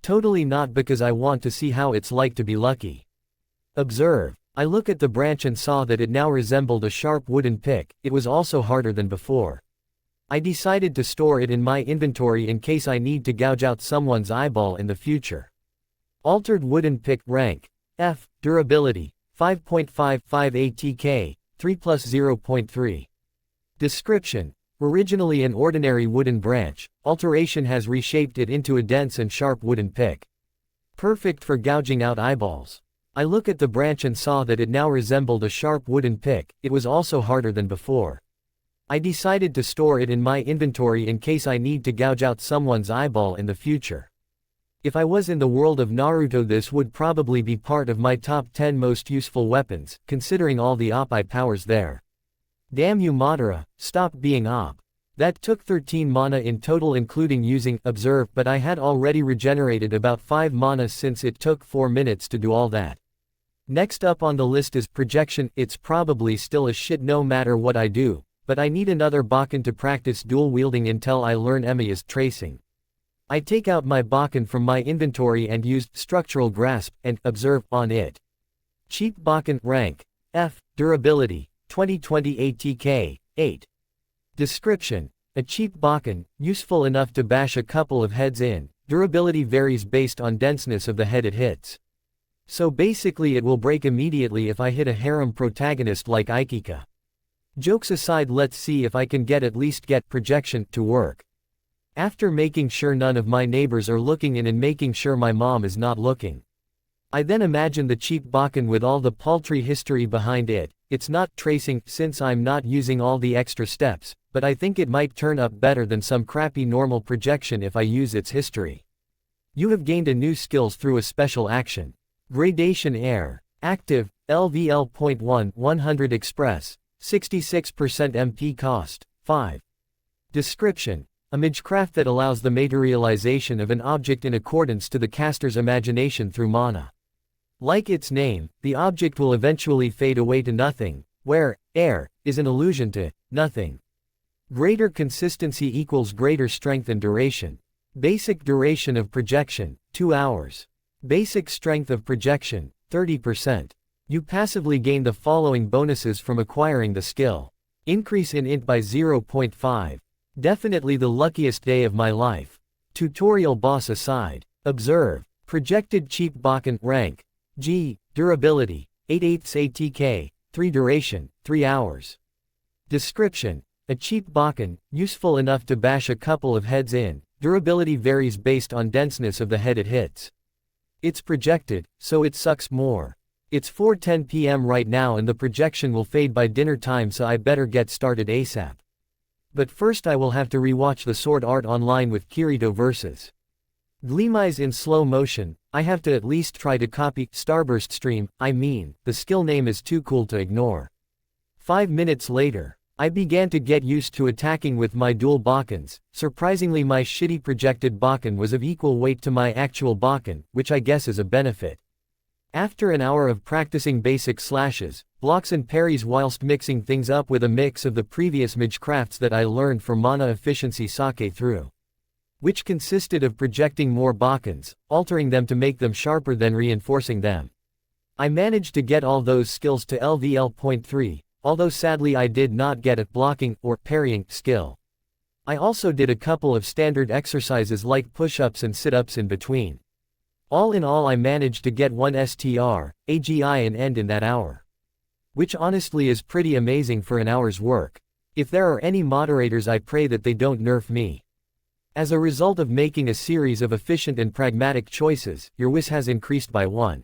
Totally not because I want to see how it's like to be lucky. Observe. I look at the branch and saw that it now resembled a sharp wooden pick, it was also harder than before. I decided to store it in my inventory in case I need to gouge out someone's eyeball in the future. Altered wooden pick, rank F, durability 5.55 ATK, 3 plus 0.3. Description. Originally an ordinary wooden branch, alteration has reshaped it into a dense and sharp wooden pick. Perfect for gouging out eyeballs. I look at the branch and saw that it now resembled a sharp wooden pick, it was also harder than before. I decided to store it in my inventory in case I need to gouge out someone's eyeball in the future. If I was in the world of Naruto this would probably be part of my top 10 most useful weapons, considering all the OP powers there. Damn you Madara, stop being OP. That took 13 mana in total including using observe, but I had already regenerated about 5 mana since it took 4 minutes to do all that. Next up on the list is projection, it's probably still a shit no matter what I do, but I need another Bakken to practice dual wielding until I learn Emiya's tracing. I take out my Bakken from my inventory and used structural grasp and observe on it. Cheap Bakken, rank F, durability 2020 ATK, 8. Description. A cheap Bakken, useful enough to bash a couple of heads in, durability varies based on denseness of the head it hits. So basically it will break immediately if I hit a harem protagonist like Aikika. Jokes aside, let's see if I can at least get projection to work. After making sure none of my neighbors are looking in and making sure my mom is not looking. I then imagine the cheap Bakken with all the paltry history behind it. It's not tracing since I'm not using all the extra steps, but I think it might turn up better than some crappy normal projection if I use its history. You have gained a new skills through a special action. Gradation Air. Active, LVL.1 100 Express, 66% MP cost, 5. Description: a magecraft that allows the materialization of an object in accordance to the caster's imagination through mana. Like its name, the object will eventually fade away to nothing, where air is an allusion to nothing. Greater consistency equals greater strength and duration. Basic duration of projection, 2 hours. Basic strength of projection, 30%. You passively gain the following bonuses from acquiring the skill. Increase in int by 0.5. Definitely the luckiest day of my life. Tutorial boss aside. Observe. Projected cheap Bakken rank. G. Durability. 8/8 ATK. 3 duration, 3 hours. Description: a cheap Bakken, useful enough to bash a couple of heads in. Durability varies based on denseness of the head it hits. It's projected, so it sucks more. It's 4:10 p.m. right now and the projection will fade by dinner time, so I better get started ASAP. But first I will have to rewatch the sword art online with Kirito versus Gleamize in slow motion. I have to at least try to copy Starburst stream. The skill name is too cool to ignore. 5 minutes later, I began to get used to attacking with my dual Bakkens. Surprisingly, my shitty projected Bakken was of equal weight to my actual Bakken, which I guess is a benefit. After an hour of practicing basic slashes, blocks and parries whilst mixing things up with a mix of the previous magecrafts that I learned from mana efficiency sake through, which consisted of projecting more Bakkens, altering them to make them sharper then reinforcing them, I managed to get all those skills to LVL.3, although sadly I did not get a blocking or parrying skill. I also did a couple of standard exercises like push-ups and sit-ups in between. All in all I managed to get 1 STR, AGI and end in that hour. Which honestly is pretty amazing for an hour's work. If there are any moderators, I pray that they don't nerf me. As a result of making a series of efficient and pragmatic choices, your WIS has increased by 1.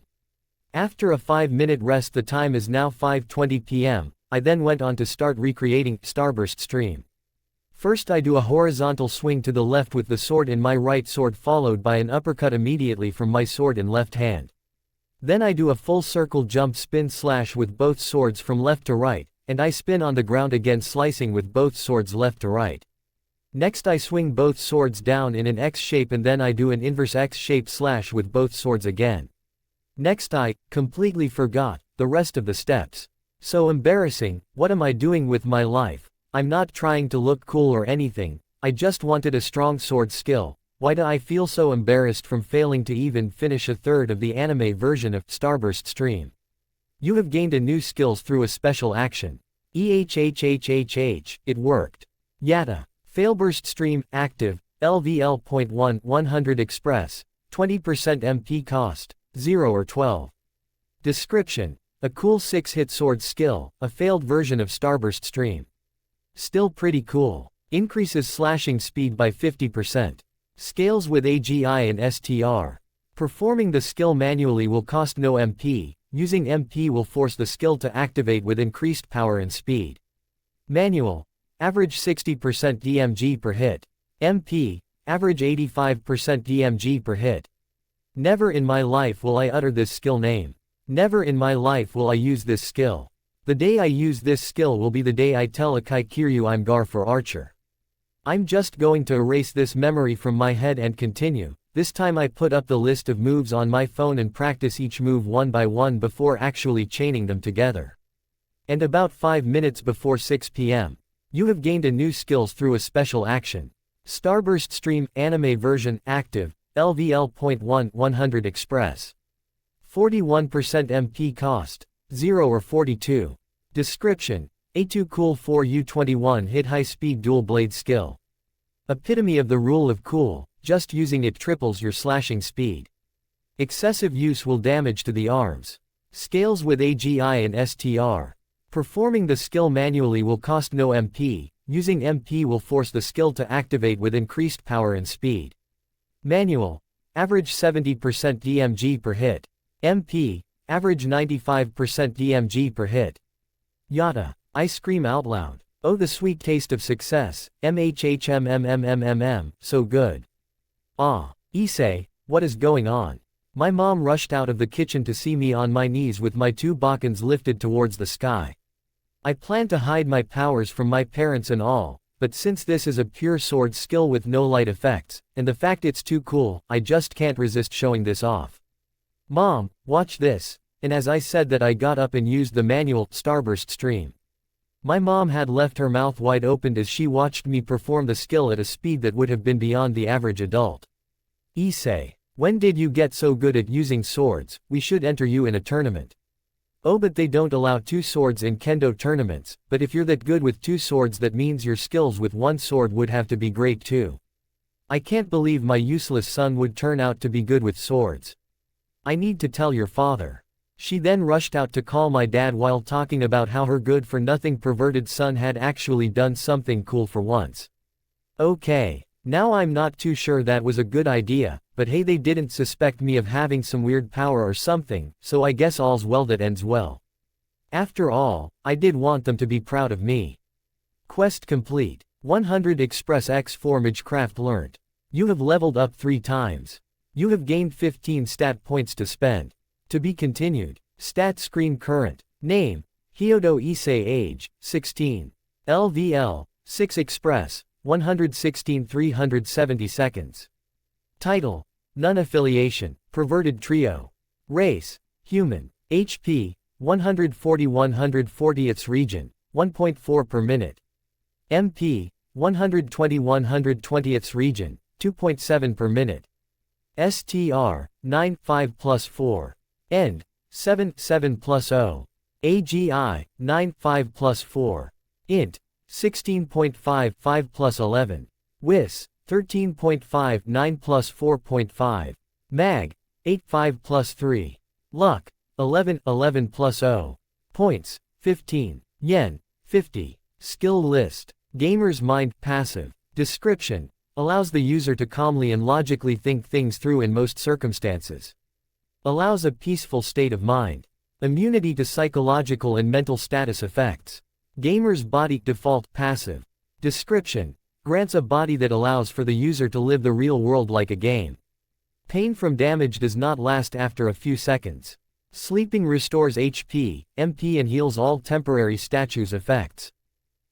After a 5-minute rest, the time is now 5:20 p.m. I then went on to start recreating Starburst stream. First I do a horizontal swing to the left with the sword in my right sword, followed by an uppercut immediately from my sword in left hand. Then I do a full circle jump spin slash with both swords from left to right, and I spin on the ground again, slicing with both swords left to right. Next I swing both swords down in an X shape and then I do an inverse X shape slash with both swords again. Next I completely forgot the rest of the steps. So embarrassing. What am I doing with my life? I'm not trying to look cool or anything, I just wanted a strong sword skill. Why do I feel so embarrassed from failing to even finish a third of the anime version of Starburst stream? You have gained a new skills through a special action. It worked. Yatta. Failburst stream, active, LVL.1 100 Express, 20% MP cost, 0 or 12. Description: a cool 6-hit sword skill, a failed version of Starburst stream. Still pretty cool. Increases slashing speed by 50%. Scales with AGI and STR. Performing the skill manually will cost no MP, using MP will force the skill to activate with increased power and speed. Manual. Average 60% DMG per hit. MP. Average 85% DMG per hit. Never in my life will I utter this skill name. Never in my life will I use this skill. The day I use this skill will be the day I tell Akai Kiryu I'm Gar for Archer. I'm just going to erase this memory from my head and continue. This time I put up the list of moves on my phone and practice each move one by one before actually chaining them together. And about 5 minutes before 6 p.m. you have gained a new skills through a special action. Starburst stream, anime version, active, LVL.1 100 Express. 41% MP cost, 0 or 42. Description: A2 cool 4U21 hit high speed dual blade skill. Epitome of the rule of cool, just using it triples your slashing speed. Excessive use will damage to the arms. Scales with AGI and STR. Performing the skill manually will cost no MP, using MP will force the skill to activate with increased power and speed. Manual. Average 70% DMG per hit. MP. Average 95% DMG per hit. Yatta. I scream out loud. Oh, the sweet taste of success. MHHMMMMMM, so good. Ah. Issei, what is going on? My mom rushed out of the kitchen to see me on my knees with my two bokkens lifted towards the sky. I planned to hide my powers from my parents and all, but since this is a pure sword skill with no light effects, and the fact it's too cool, I just can't resist showing this off. Mom, watch this, and as I said that I got up and used the manual starburst stream. My mom had left her mouth wide open as she watched me perform the skill at a speed that would have been beyond the average adult. Issei, when did you get so good at using swords? We should enter you in a tournament. Oh, but they don't allow two swords in kendo tournaments, but if you're that good with two swords that means your skills with one sword would have to be great too. I can't believe my useless son would turn out to be good with swords. I need to tell your father. She then rushed out to call my dad while talking about how her good-for-nothing perverted son had actually done something cool for once. Okay, now I'm not too sure that was a good idea, but hey, they didn't suspect me of having some weird power or something, so I guess all's well that ends well. After all, I did want them to be proud of me. Quest complete. 100 Express X Formage Craft learnt. You have leveled up 3 times. You have gained 15 stat points to spend. To be continued. Stat screen current. Name. Hyodo Issei. Age, 16. LVL, 6 Express, 116 370 seconds. Title. None affiliation. Perverted trio. Race. Human. HP. 140 140th region. 1.4 per minute. MP. 120 120th region. 2.7 per minute. STR. 9 5 plus 4. End. 7 7 plus 0. AGI. 9 5 plus 4. Int. 16.5 5 plus 11. WIS. 13.5 9 plus 4.5. MAG. 8 5 plus 3. Luck. 11 11 plus 0. Points. 15. Yen. 50. Skill list. Gamer's mind. Passive. Description. Allows the user to calmly and logically think things through in most circumstances. Allows a peaceful state of mind. Immunity to psychological and mental status effects. Gamer's body. Default. Passive. Description. Grants a body that allows for the user to live the real world like a game. Pain from damage does not last after a few seconds. Sleeping restores HP, MP and heals all temporary status effects.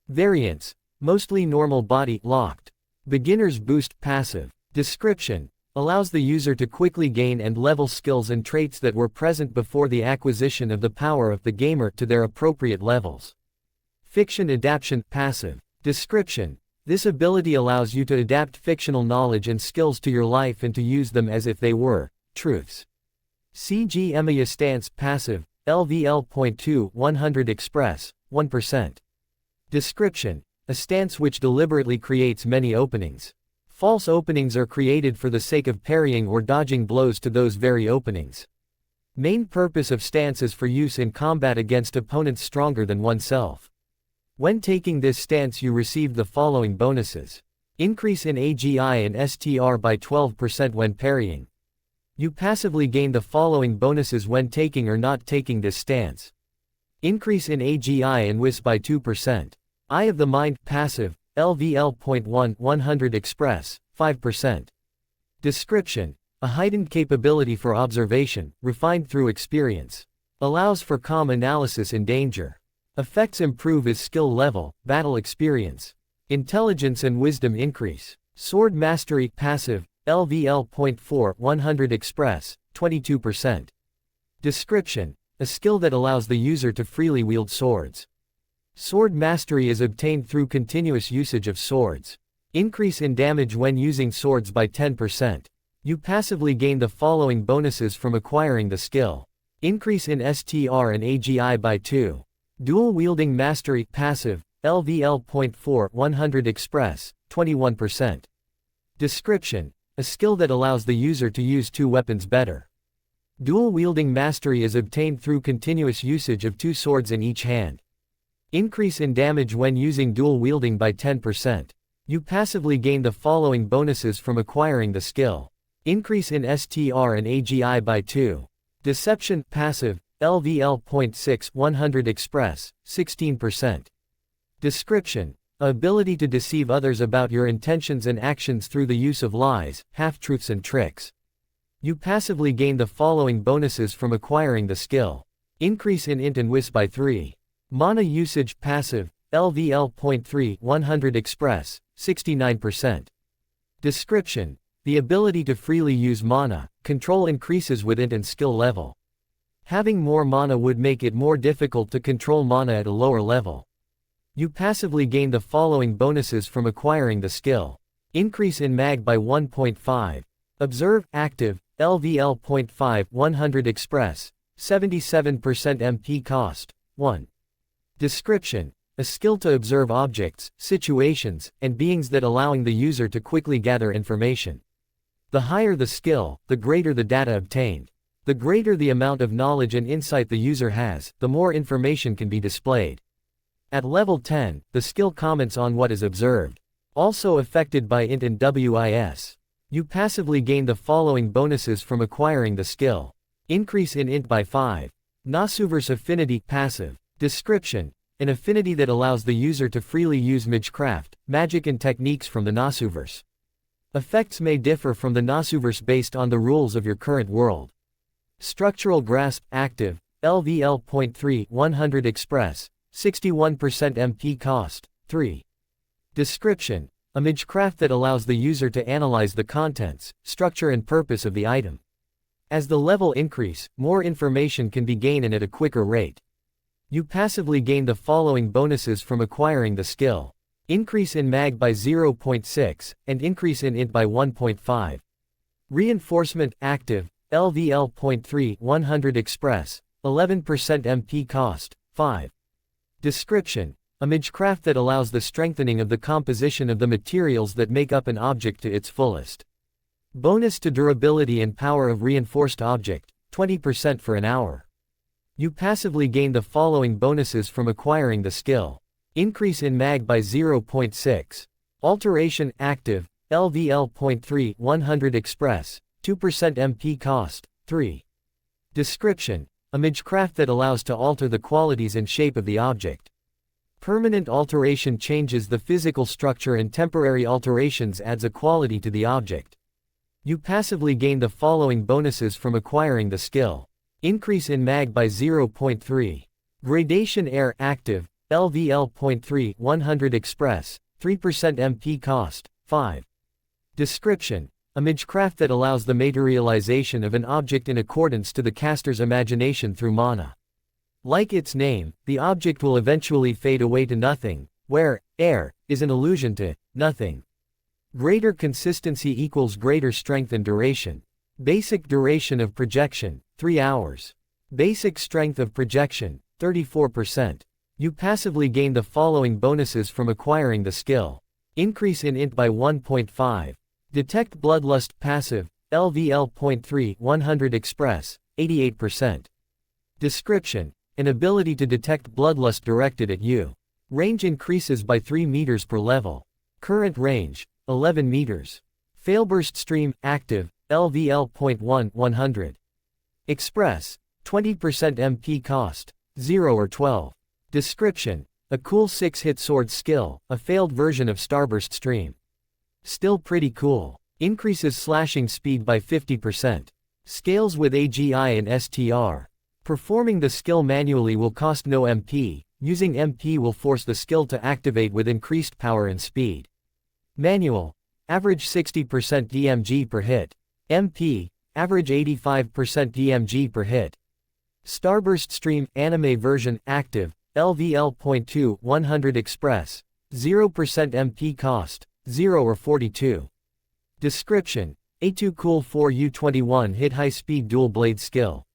Variants. Mostly normal body. Locked. Beginner's boost. Passive. Description. Allows the user to quickly gain and level skills and traits that were present before the acquisition of the power of the gamer to their appropriate levels. Fiction adaptation. Passive. Description. This ability allows you to adapt fictional knowledge and skills to your life and to use them as if they were truths. CGMA stance. Passive. LVL.2 100 Express, 1%. Description. A stance which deliberately creates many openings. False openings are created for the sake of parrying or dodging blows to those very openings. Main purpose of stance is for use in combat against opponents stronger than oneself. When taking this stance you receive the following bonuses. Increase in AGI and STR by 12% when parrying. You passively gain the following bonuses when taking or not taking this stance. Increase in AGI and WIS by 2%. Eye of the Mind. Passive. LVL.1 100 Express, 5%. Description. A heightened capability for observation, refined through experience. Allows for calm analysis in danger. Effects improve as skill level, battle experience. Intelligence and wisdom increase. Sword Mastery. Passive. LVL.4 100 Express, 22%. Description. A skill that allows the user to freely wield swords. Sword Mastery is obtained through continuous usage of swords. Increase in damage when using swords by 10%. You passively gain the following bonuses from acquiring the skill. Increase in STR and AGI by 2. Dual Wielding Mastery. Passive. LVL.4 100 Express, 21%. Description. A skill that allows the user to use 2 weapons better. Dual Wielding Mastery is obtained through continuous usage of 2 swords in each hand. Increase in damage when using dual wielding by 10%. You passively gain the following bonuses from acquiring the skill. Increase in STR and AGI by 2. Deception. Passive. LVL.6 100 Express, 16%. Description. Ability to deceive others about your intentions and actions through the use of lies, half-truths and tricks. You passively gain the following bonuses from acquiring the skill. Increase in int and wis by 3. Mana usage passive, LVL.3 100 express, 69%. Description: the ability to freely use mana, control increases with int and skill level. Having more mana would make it more difficult to control mana at a lower level. You passively gain the following bonuses from acquiring the skill. Increase in mag by 1.5. Observe, active, LVL.5 100 express, 77% MP cost, 1. Description: a skill to observe objects, situations, and beings that allowing the user to quickly gather information. The higher the skill, the greater the data obtained. The greater the amount of knowledge and insight the user has, the more information can be displayed. At level 10, the skill comments on what is observed. Also affected by int and wis. You passively gain the following bonuses from acquiring the skill. Increase in int by 5. Nasuverse affinity passive. Description: an affinity that allows the user to freely use magecraft, magic and techniques from the Nasuverse. Effects may differ from the Nasuverse based on the rules of your current world. Structural grasp active, LVL.3 100 express, 61% MP cost, 3. Description: a magecraft that allows the user to analyze the contents, structure and purpose of the item. As the level increase, more information can be gained and at a quicker rate. You passively gain the following bonuses from acquiring the skill. Increase in mag by 0.6, and increase in int by 1.5. Reinforcement active, LVL.3 100 express, 11% MP cost, 5. Description: a magecraft that allows the strengthening of the composition of the materials that make up an object to its fullest. Bonus to durability and power of reinforced object, 20% for an hour. You passively gain the following bonuses from acquiring the skill. Increase in mag by 0.6. Alteration active, LVL.3 100 express, 2% MP cost, 3. Description: a magecraft that allows to alter the qualities and shape of the object. Permanent alteration changes the physical structure and temporary alterations adds a quality to the object. You passively gain the following bonuses from acquiring the skill. Increase in mag by 0.3. Gradation air active, LVL.3 100 express, 3% MP cost, 5. Description: a magecraft that allows the materialization of an object in accordance to the caster's imagination through mana. Like its name, the object will eventually fade away to nothing, where air is an allusion to nothing. Greater consistency equals greater strength and duration. Basic duration of projection, 3 hours. Basic strength of projection, 34%. You passively gain the following bonuses from acquiring the skill. Increase in int by 1.5. Detect bloodlust passive, LVL.3 100 express, 88%. Description: an ability to detect bloodlust directed at you. Range increases by 3 meters per level. Current range, 11 meters. Failburst stream, active, LVL.1 100. Express, 20% MP cost, 0 or 12. Description: a cool 6-hit sword skill, a failed version of Starburst stream. Still pretty cool. Increases slashing speed by 50%. Scales with AGI and STR. Performing the skill manually will cost no MP, using MP will force the skill to activate with increased power and speed. Manual, average 60% DMG per hit. MP, average 85% DMG per hit. Starburst stream, anime version, active, LVL.2 100 express, 0% MP cost, 0 or 42. Description: A2 Cool 4U21 hit high-speed dual-blade skill.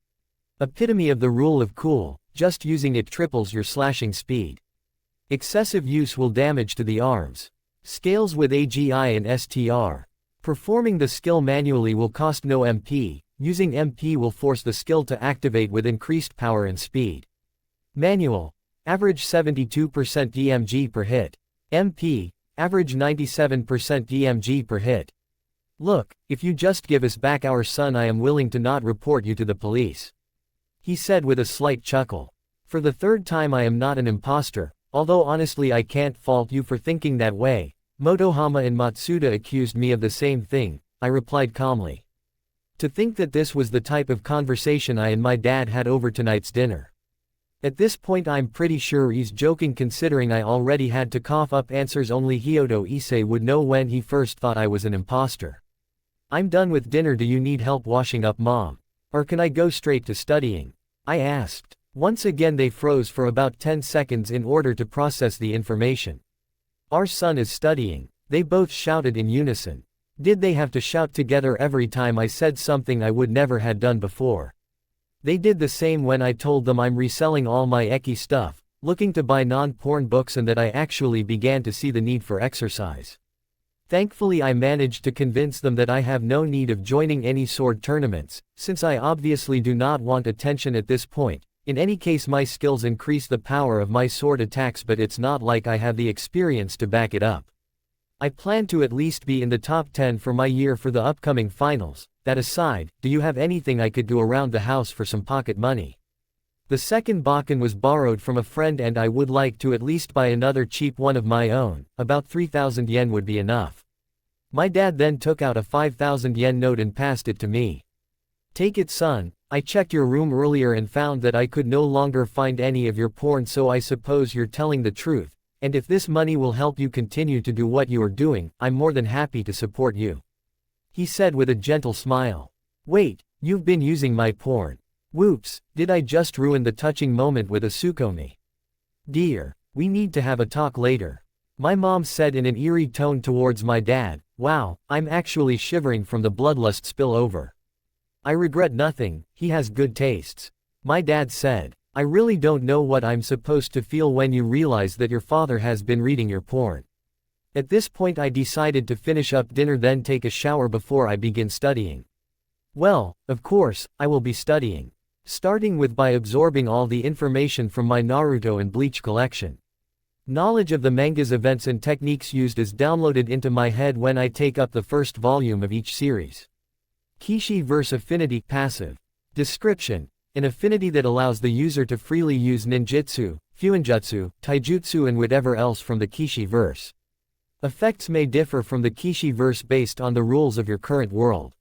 Epitome of the rule of cool, just using it triples your slashing speed. Excessive use will damage to the arms. Scales with AGI and STR. Performing the skill manually will cost no MP, using MP will force the skill to activate with increased power and speed. Manual, average 72% DMG per hit. MP, average 97% DMG per hit. Look, if you just give us back our son, I am willing to not report you to the police. He said with a slight chuckle. For the third time, I am not an imposter, although honestly I can't fault you for thinking that way. Motohama and Matsuda accused me of the same thing, I replied calmly. To think that this was the type of conversation I and my dad had over tonight's dinner. At this point I'm pretty sure he's joking considering I already had to cough up answers only Hyodo Issei would know when he first thought I was an imposter. I'm done with dinner. Do you need help washing up, Mom? Or can I go straight to studying? I asked. Once again they froze for about 10 seconds in order to process the information. Our son is studying, they both shouted in unison. Did they have to shout together every time I said something I would never had done before? They did the same when I told them I'm reselling all my ecchi stuff, looking to buy non-porn books, and that I actually began to see the need for exercise. Thankfully I managed to convince them that I have no need of joining any sword tournaments, since I obviously do not want attention at this point. In any case my skills increase the power of my sword attacks, but it's not like I have the experience to back it up. I plan to at least be in the top 10 for my year for the upcoming finals. That aside, do you have anything I could do around the house for some pocket money? The second bakken was borrowed from a friend and I would like to at least buy another cheap one of my own. About 3,000 yen would be enough. My dad then took out a 5,000 yen note and passed it to me. Take it, son. I checked your room earlier and found that I could no longer find any of your porn, so I suppose you're telling the truth, and if this money will help you continue to do what you are doing, I'm more than happy to support you. He said with a gentle smile. Wait, you've been using my porn. Whoops, did I just ruin the touching moment with a Tsukomi? Dear, we need to have a talk later. My mom said in an eerie tone towards my dad. Wow, I'm actually shivering from the bloodlust spillover. I regret nothing, he has good tastes. My dad said. I really don't know what I'm supposed to feel when you realize that your father has been reading your porn. At this point I decided to finish up dinner then take a shower before I begin studying. Well, of course, I will be studying. Starting with by absorbing all the information from my Naruto and Bleach collection. Knowledge of the manga's events and techniques used is downloaded into my head when I take up the first volume of each series. Kishi verse affinity passive. Description: an affinity that allows the user to freely use ninjutsu, fuinjutsu, taijutsu and whatever else from the Kishi verse. Effects may differ from the Kishi verse based on the rules of your current world.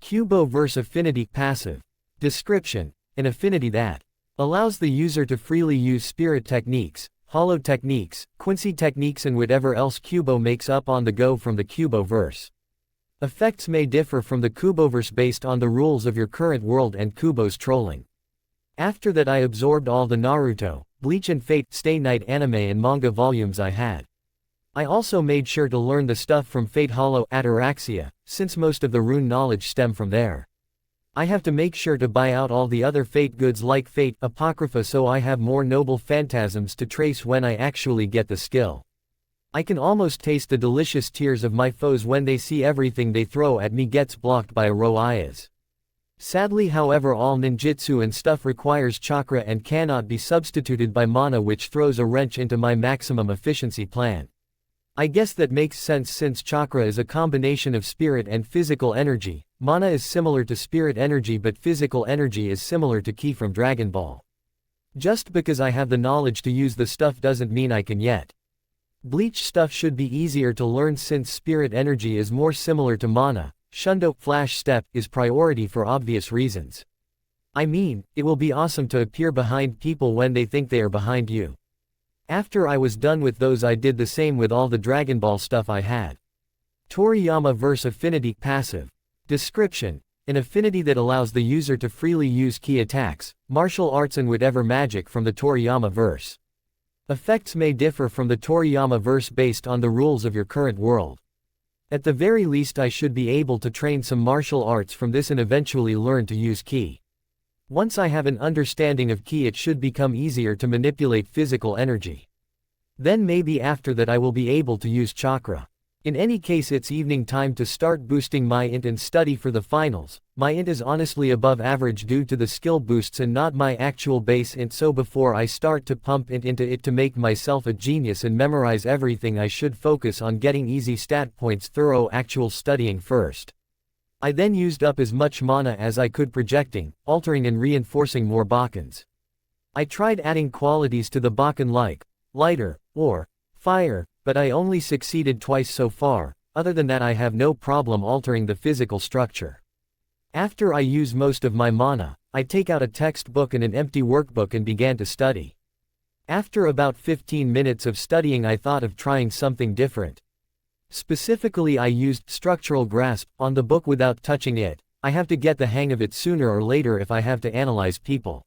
Kubo verse affinity passive. Description: an affinity that allows the user to freely use spirit techniques, hollow techniques, Quincy techniques and whatever else Kubo makes up on the go from the Kubo verse. Effects may differ from the Kuboverse based on the rules of your current world and Kubo's trolling. After that I absorbed all the Naruto, Bleach and Fate Stay Night anime and manga volumes I had. I also made sure to learn the stuff from Fate Hollow Ataraxia, since most of the rune knowledge stem from there. I have to make sure to buy out all the other Fate goods like Fate Apocrypha so I have more noble phantasms to trace when I actually get the skill. I can almost taste the delicious tears of my foes when they see everything they throw at me gets blocked by Aroias. Sadly however all ninjutsu and stuff requires chakra and cannot be substituted by mana, which throws a wrench into my maximum efficiency plan. I guess that makes sense since chakra is a combination of spirit and physical energy. Mana is similar to spirit energy but physical energy is similar to ki from Dragon Ball. Just because I have the knowledge to use the stuff doesn't mean I can yet. Bleach stuff should be easier to learn since spirit energy is more similar to mana. Shundo Flash Step is priority for obvious reasons. I mean, it will be awesome to appear behind people when they think they are behind you. After I was done with those I did the same with all the Dragon Ball stuff I had. Toriyama verse affinity passive. Description: an affinity that allows the user to freely use ki attacks, martial arts and whatever magic from the Toriyama verse. Effects may differ from the Toriyama verse based on the rules of your current world. At the very least I should be able to train some martial arts from this and eventually learn to use ki. Once I have an understanding of ki it should become easier to manipulate physical energy. Then maybe after that I will be able to use chakra. In any case it's evening time to start boosting my int and study for the finals. My int is honestly above average due to the skill boosts and not my actual base int, so before I start to pump int into it to make myself a genius and memorize everything I should focus on getting easy stat points, thorough actual studying first. I then used up as much mana as I could projecting, altering and reinforcing more bakkens. I tried adding qualities to the bakken like lighter or fire, but I only succeeded twice so far. Other than that I have no problem altering the physical structure. After I use most of my mana, I take out a textbook and an empty workbook and began to study. After about 15 minutes of studying, I thought of trying something different. Specifically, I used structural grasp on the book without touching it. I have to get the hang of it sooner or later if I have to analyze people.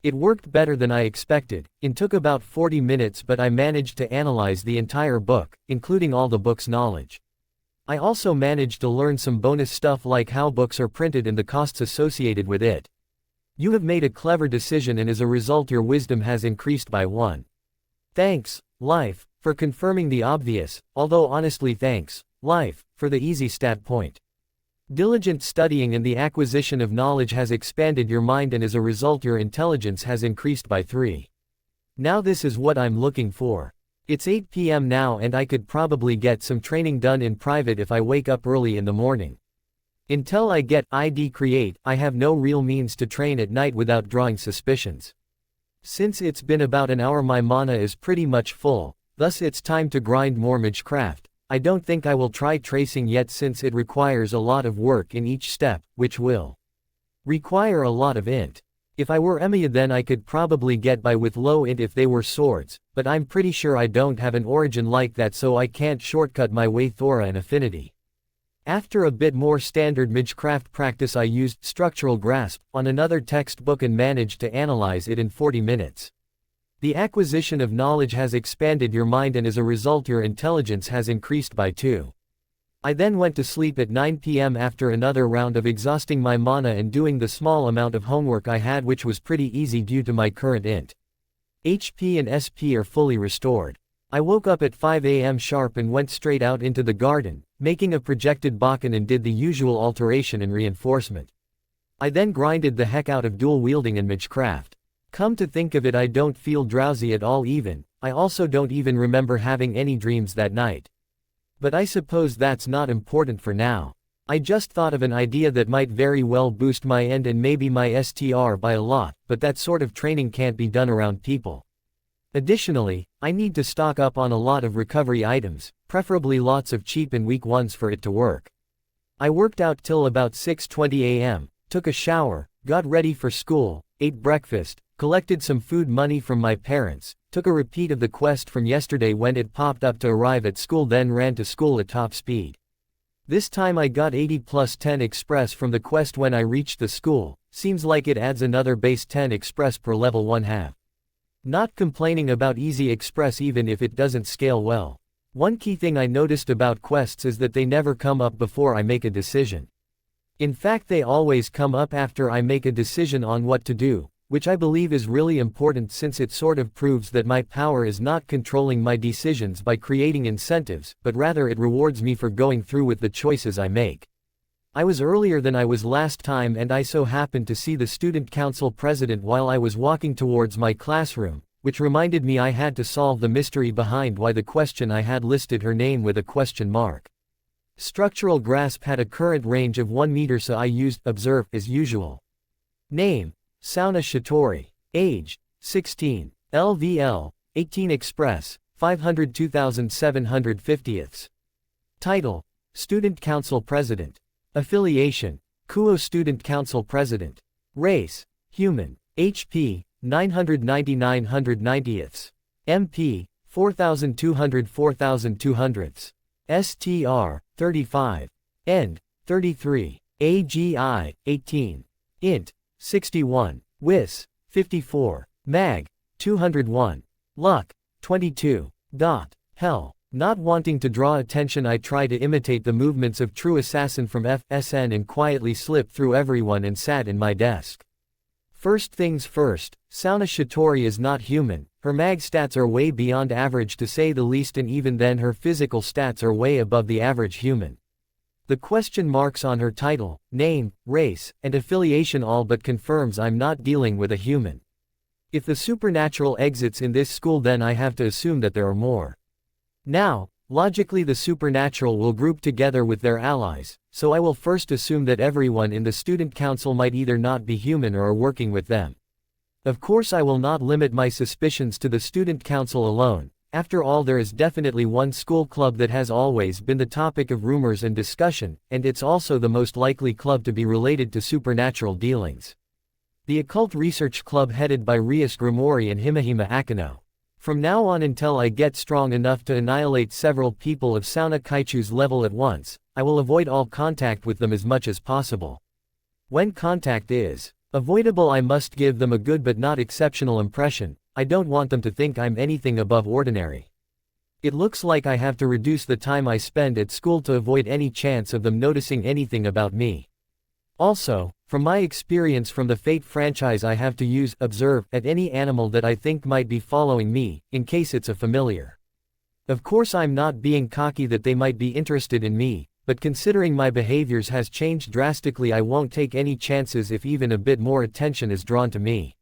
It worked better than I expected. It took about 40 minutes, but I managed to analyze the entire book, including all the book's knowledge. I also managed to learn some bonus stuff like how books are printed and the costs associated with it. You have made a clever decision, and as a result your wisdom has increased by 1. Thanks, life, for confirming the obvious, although honestly thanks, life, for the easy stat point. Diligent studying and the acquisition of knowledge has expanded your mind, and as a result your intelligence has increased by 3. Now this is what I'm looking for. It's 8 p.m. now, and I could probably get some training done in private if I wake up early in the morning. Until I get depreciate, I have no real means to train at night without drawing suspicions. Since it's been about an hour, my mana is pretty much full, thus it's time to grind more magecraft. I don't think I will try tracing yet since it requires a lot of work in each step, which will require a lot of int. If I were Emiya, then I could probably get by with low int if they were swords, but I'm pretty sure I don't have an origin like that, so I can't shortcut my way Thora and affinity. After a bit more standard magecraft practice, I used structural grasp on another textbook and managed to analyze it in 40 minutes. The acquisition of knowledge has expanded your mind, and as a result your intelligence has increased by 2. I then went to sleep at 9 p.m. after another round of exhausting my mana and doing the small amount of homework I had, which was pretty easy due to my current int. HP and SP are fully restored. I woke up at 5 a.m. sharp and went straight out into the garden, making a projected Bakken, and did the usual alteration and reinforcement. I then grinded the heck out of dual wielding and magecraft. Come to think of it, I don't feel drowsy at all even. I also don't even remember having any dreams that night. But I suppose that's not important for now. I just thought of an idea that might very well boost my end and maybe my STR by a lot, but that sort of training can't be done around people. Additionally, I need to stock up on a lot of recovery items, preferably lots of cheap and weak ones for it to work. I worked out till about 6:20 a.m., took a shower, got ready for school, ate breakfast, collected some food money from my parents, took a repeat of the quest from yesterday when it popped up to arrive at school, then ran to school at top speed. This time I got 80 plus 10 express from the quest when I reached the school. Seems like it adds another base 10 express per level 1/2. Not complaining about easy express even if it doesn't scale well. One key thing I noticed about quests is that they never come up before I make a decision. In fact, they always come up after I make a decision on what to do, which I believe is really important since it sort of proves that my power is not controlling my decisions by creating incentives, but rather it rewards me for going through with the choices I make. I was earlier than I was last time, and I so happened to see the student council president while I was walking towards my classroom, which reminded me I had to solve the mystery behind why the question I had listed her name with a question mark. Structural grasp had a current range of 1 meter, so I used observe as usual. Name: Sauna Shitori. Age: 16. LVL: 18 Express, 502,750ths. Title: Student Council President. Affiliation: Kuo Student Council President. Race: Human. HP: 999/190ths. MP: 4,200/4,200ths. STR: 35. End: 33. AGI: 18. Int: 61. Wis: 54. Mag: 201. Luck: 22. Hell. Not wanting to draw attention, I try to imitate the movements of true assassin from FSN and quietly slipped through everyone and sat in my desk. First things first, Sauna Shitori is not human. Her mag stats are way beyond average to say the least, and even then her physical stats are way above the average human. The question marks on her title, name, race, and affiliation all but confirms I'm not dealing with a human. If the supernatural exists in this school, then I have to assume that there are more. Now, logically the supernatural will group together with their allies, so I will first assume that everyone in the student council might either not be human or are working with them. Of course I will not limit my suspicions to the student council alone. After all, there is definitely one school club that has always been the topic of rumors and discussion, and it's also the most likely club to be related to supernatural dealings. The Occult Research Club headed by Rias Grimori and Himahima Akino. From now on until I get strong enough to annihilate several people of Sauna Kaichu's level at once, I will avoid all contact with them as much as possible. When contact is avoidable, I must give them a good but not exceptional impression. I don't want them to think I'm anything above ordinary. It looks like I have to reduce the time I spend at school to avoid any chance of them noticing anything about me. Also, from my experience from the Fate franchise, I have to use observe at any animal that I think might be following me, in case it's a familiar. Of course, I'm not being cocky that they might be interested in me, but considering my behaviors has changed drastically, I won't take any chances if even a bit more attention is drawn to me.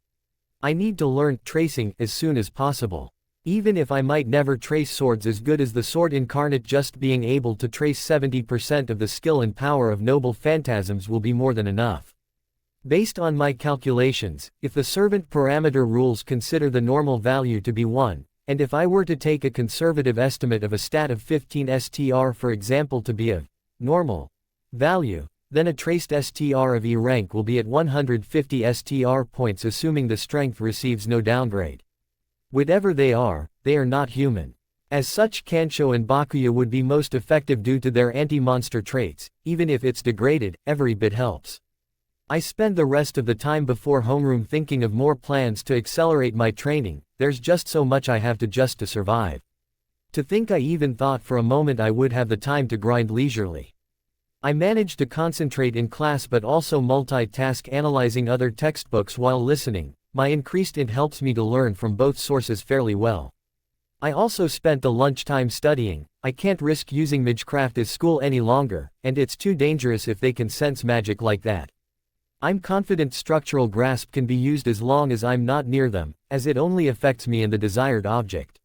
I need to learn tracing as soon as possible. Even if I might never trace swords as good as the sword incarnate, just being able to trace 70% of the skill and power of noble phantasms will be more than enough. Based on my calculations, if the servant parameter rules consider the normal value to be 1, and if I were to take a conservative estimate of a stat of 15 STR, for example, to be a normal value, then a traced STR of E rank will be at 150 STR points, assuming the strength receives no downgrade. Whatever they are not human. As such, Kansho and Bakuya would be most effective due to their anti-monster traits. Even if it's degraded, every bit helps. I spend the rest of the time before homeroom thinking of more plans to accelerate my training. There's just so much I have to just to survive. To think I even thought for a moment I would have the time to grind leisurely. I managed to concentrate in class but also multitask analyzing other textbooks while listening. My increased int helps me to learn from both sources fairly well. I also spent the lunchtime studying. I can't risk using Magecraft as school any longer, and it's too dangerous if they can sense magic like that. I'm confident structural grasp can be used as long as I'm not near them, as it only affects me and the desired object.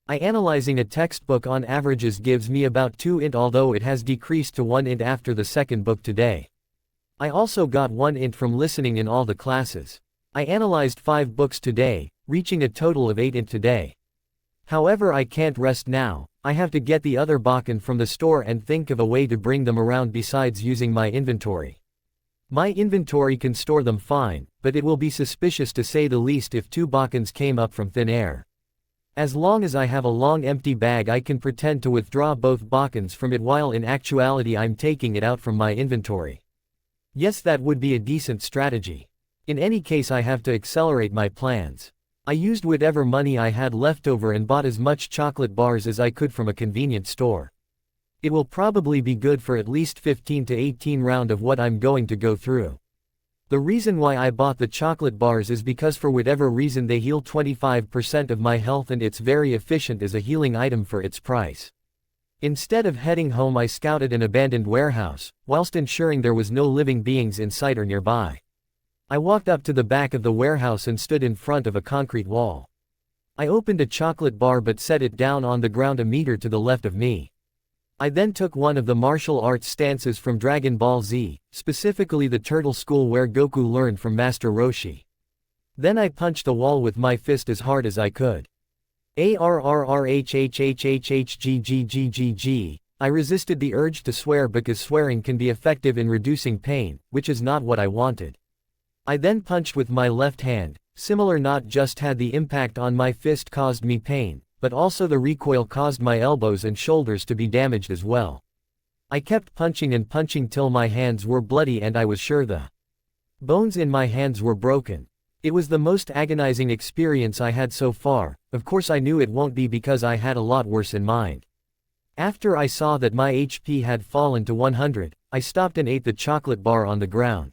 Analyzing a textbook on averages gives me about 2 int, although it has decreased to 1 int after the second book today. I also got 1 int from listening in all the classes. I analyzed 5 books today, reaching a total of 8 int today. However, I can't rest now. I have to get the other Bakken from the store and think of a way to bring them around besides using my inventory. My inventory can store them fine, but it will be suspicious to say the least if 2 Bakkens came up from thin air. As long as I have a long empty bag, I can pretend to withdraw both Bakkens from it while in actuality I'm taking it out from my inventory. Yes, that would be a decent strategy. In any case, I have to accelerate my plans. I used whatever money I had left over and bought as much chocolate bars as I could from a convenience store. It will probably be good for at least 15 to 18 rounds of what I'm going to go through. The reason why I bought the chocolate bars is because for whatever reason they heal 25% of my health and it's very efficient as a healing item for its price. Instead of heading home, I scouted an abandoned warehouse, whilst ensuring there was no living beings in sight or nearby. I walked up to the back of the warehouse and stood in front of a concrete wall. I opened a chocolate bar but set it down on the ground a meter to the left of me. I then took one of the martial arts stances from Dragon Ball Z, specifically the Turtle School where Goku learned from Master Roshi. Then I punched the wall with my fist as hard as I could. ARRRHHHHHGGGGG. I resisted the urge to swear because swearing can be effective in reducing pain, which is not what I wanted. I then punched with my left hand. Similar, not just had the impact on my fist caused me pain, but also the recoil caused my elbows and shoulders to be damaged as well. I kept punching and punching till my hands were bloody and I was sure the bones in my hands were broken. It was the most agonizing experience I had so far. Of course I knew it won't be because I had a lot worse in mind. After I saw that my HP had fallen to 100, I stopped and ate the chocolate bar on the ground.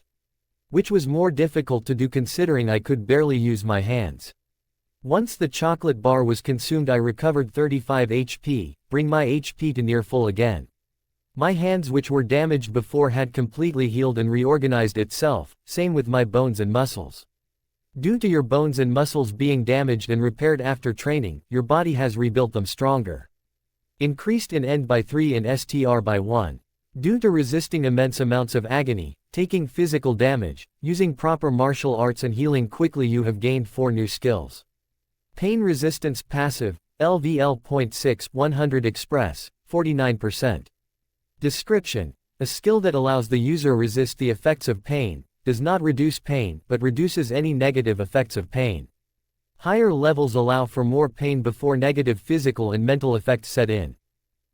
Which was more difficult to do considering I could barely use my hands. Once the chocolate bar was consumed, I recovered 35 HP, bring my HP to near full again. My hands, which were damaged before, had completely healed and reorganized itself, same with my bones and muscles. Due to your bones and muscles being damaged and repaired after training, your body has rebuilt them stronger. Increased in end by 3 and STR by 1. Due to resisting immense amounts of agony, taking physical damage, using proper martial arts and healing quickly, you have gained 4 new skills. Pain resistance passive, LVL.6 100 Express, 49%. Description: a skill that allows the user resist the effects of pain, does not reduce pain but reduces any negative effects of pain. Higher levels allow for more pain before negative physical and mental effects set in.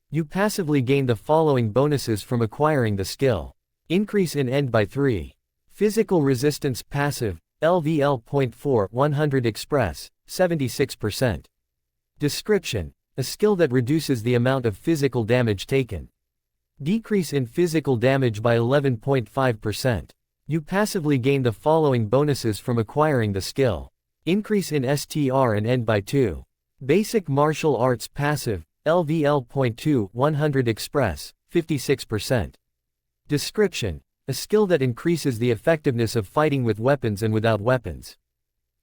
You passively gain the following bonuses from acquiring the skill. Increase in end by 3. Physical resistance passive, LVL.4 100 Express, 76%. Description: a skill that reduces the amount of physical damage taken. Decrease in physical damage by 11.5%. You passively gain the following bonuses from acquiring the skill. Increase in STR and end by 2. Basic martial arts passive, LVL.2 100 Express, 56%. Description: a skill that increases the effectiveness of fighting with weapons and without weapons.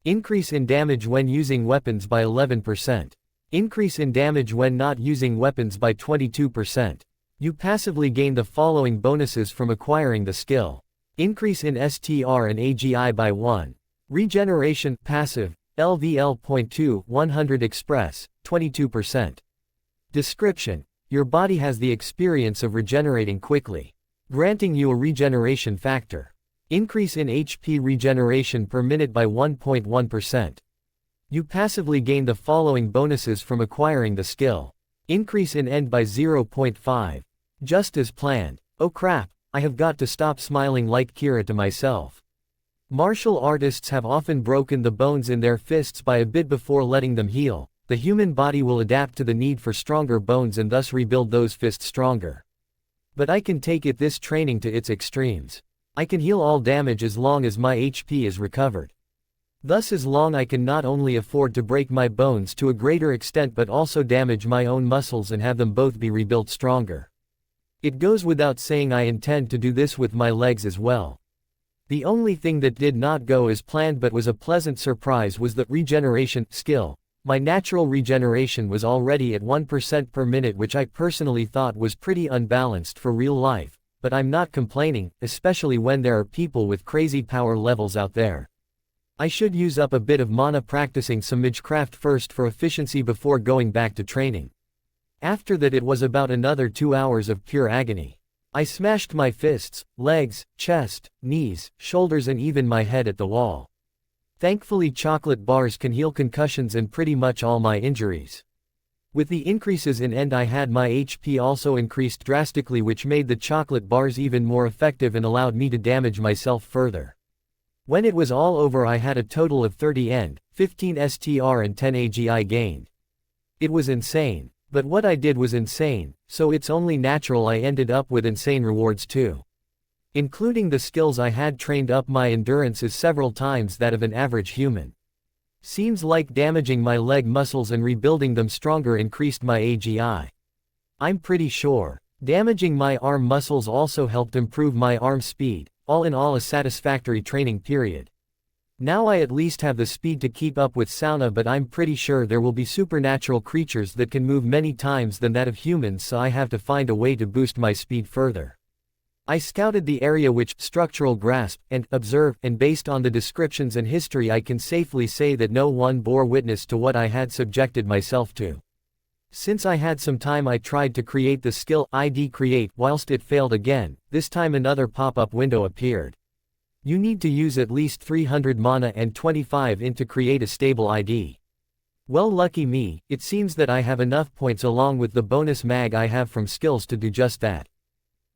Increase in damage when using weapons by 11%. Increase in damage when not using weapons by 22%. You passively gain the following bonuses from acquiring the skill. Increase in STR and AGI by 1. Regeneration passive, LVL.2 100 Express, 22%. Description: your body has the experience of regenerating quickly, granting you a regeneration factor. Increase in HP regeneration per minute by 1.1%. You passively gain the following bonuses from acquiring the skill. Increase in end by 0.5. Just as planned. Oh crap, I have got to stop smiling like Kira to myself. Martial artists have often broken the bones in their fists by a bit before letting them heal. The human body will adapt to the need for stronger bones and thus rebuild those fists stronger. But I can take this training to its extremes. I can heal all damage as long as my HP is recovered. Thus as long I can not only afford to break my bones to a greater extent but also damage my own muscles and have them both be rebuilt stronger. It goes without saying I intend to do this with my legs as well. The only thing that did not go as planned but was a pleasant surprise was the regeneration skill. My natural regeneration was already at 1% per minute, which I personally thought was pretty unbalanced for real life, but I'm not complaining, especially when there are people with crazy power levels out there. I should use up a bit of mana practicing some magecraft first for efficiency before going back to training. After that it was about another 2 hours of pure agony. I smashed my fists, legs, chest, knees, shoulders and even my head at the wall. Thankfully chocolate bars can heal concussions and pretty much all my injuries. With the increases in end I had my HP also increased drastically, which made the chocolate bars even more effective and allowed me to damage myself further. When it was all over I had a total of 30 end, 15 STR and 10 AGI gained. It was insane. But what I did was insane, so it's only natural I ended up with insane rewards too. Including the skills I had trained up, my endurance is several times that of an average human. Seems like damaging my leg muscles and rebuilding them stronger increased my AGI. I'm pretty sure damaging my arm muscles also helped improve my arm speed. All in all a satisfactory training period. Now I at least have the speed to keep up with Sauna, but I'm pretty sure there will be supernatural creatures that can move many times than that of humans, so I have to find a way to boost my speed further. I scouted the area which structural grasp and observe, and based on the descriptions and history I can safely say that no one bore witness to what I had subjected myself to. Since I had some time I tried to create the skill ID create. Whilst it failed again, this time another pop-up window appeared. You need to use at least 300 mana and 25 int to create a stable ID. Well, lucky me, it seems that I have enough points along with the bonus mag I have from skills to do just that.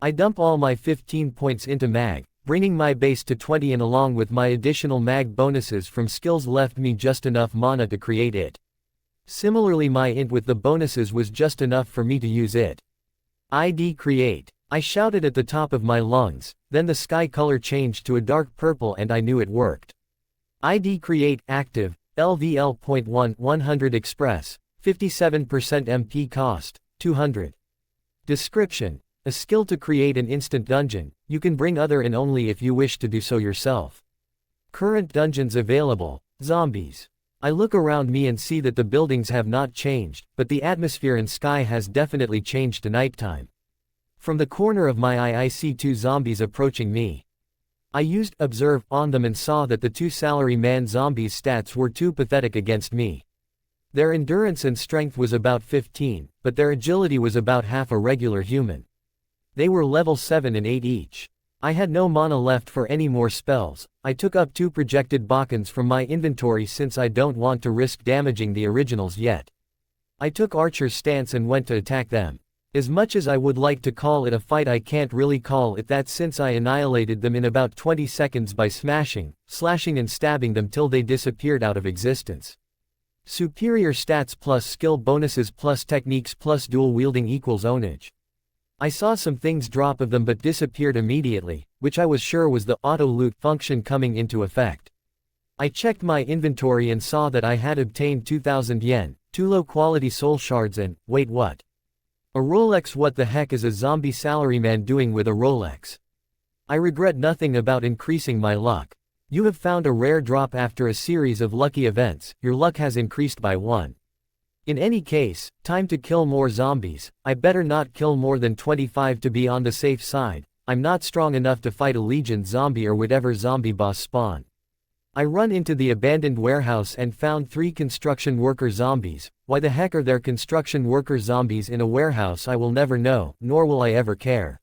I dump all my 15 points into mag, bringing my base to 20, and along with my additional mag bonuses from skills left me just enough mana to create it. Similarly my int with the bonuses was just enough for me to use it. ID create. I shouted at the top of my lungs, then the sky color changed to a dark purple and I knew it worked. ID create active, LVL.1 100 Express, 57% MP cost, 200. Description: a skill to create an instant dungeon. You can bring other in only if you wish to do so yourself. Current dungeons available: zombies. I look around me and see that the buildings have not changed, but the atmosphere and sky has definitely changed to nighttime. From the corner of my eye I see 2 zombies approaching me. I used observe on them and saw that the 2 salary man zombies' stats were too pathetic against me. Their endurance and strength was about 15, but their agility was about half a regular human. They were level 7 and 8 each. I had no mana left for any more spells. I took up 2 projected Bakans from my inventory since I don't want to risk damaging the originals yet. I took Archer's stance and went to attack them. As much as I would like to call it a fight, I can't really call it that since I annihilated them in about 20 seconds by smashing, slashing and stabbing them till they disappeared out of existence. Superior stats plus skill bonuses plus techniques plus dual wielding equals ownage. I saw some things drop of them but disappeared immediately, which I was sure was the auto-loot function coming into effect. I checked my inventory and saw that I had obtained 2,000 yen, 2 low-quality soul shards and, wait what? A Rolex. What the heck is a zombie salaryman doing with a Rolex? I regret nothing about increasing my luck. You have found a rare drop after a series of lucky events, your luck has increased by 1. In any case, time to kill more zombies. I better not kill more than 25 to be on the safe side. I'm not strong enough to fight a legion zombie or whatever zombie boss spawn. I run into the abandoned warehouse and found 3 construction worker zombies. Why the heck are there construction worker zombies in a warehouse? I will never know, nor will I ever care.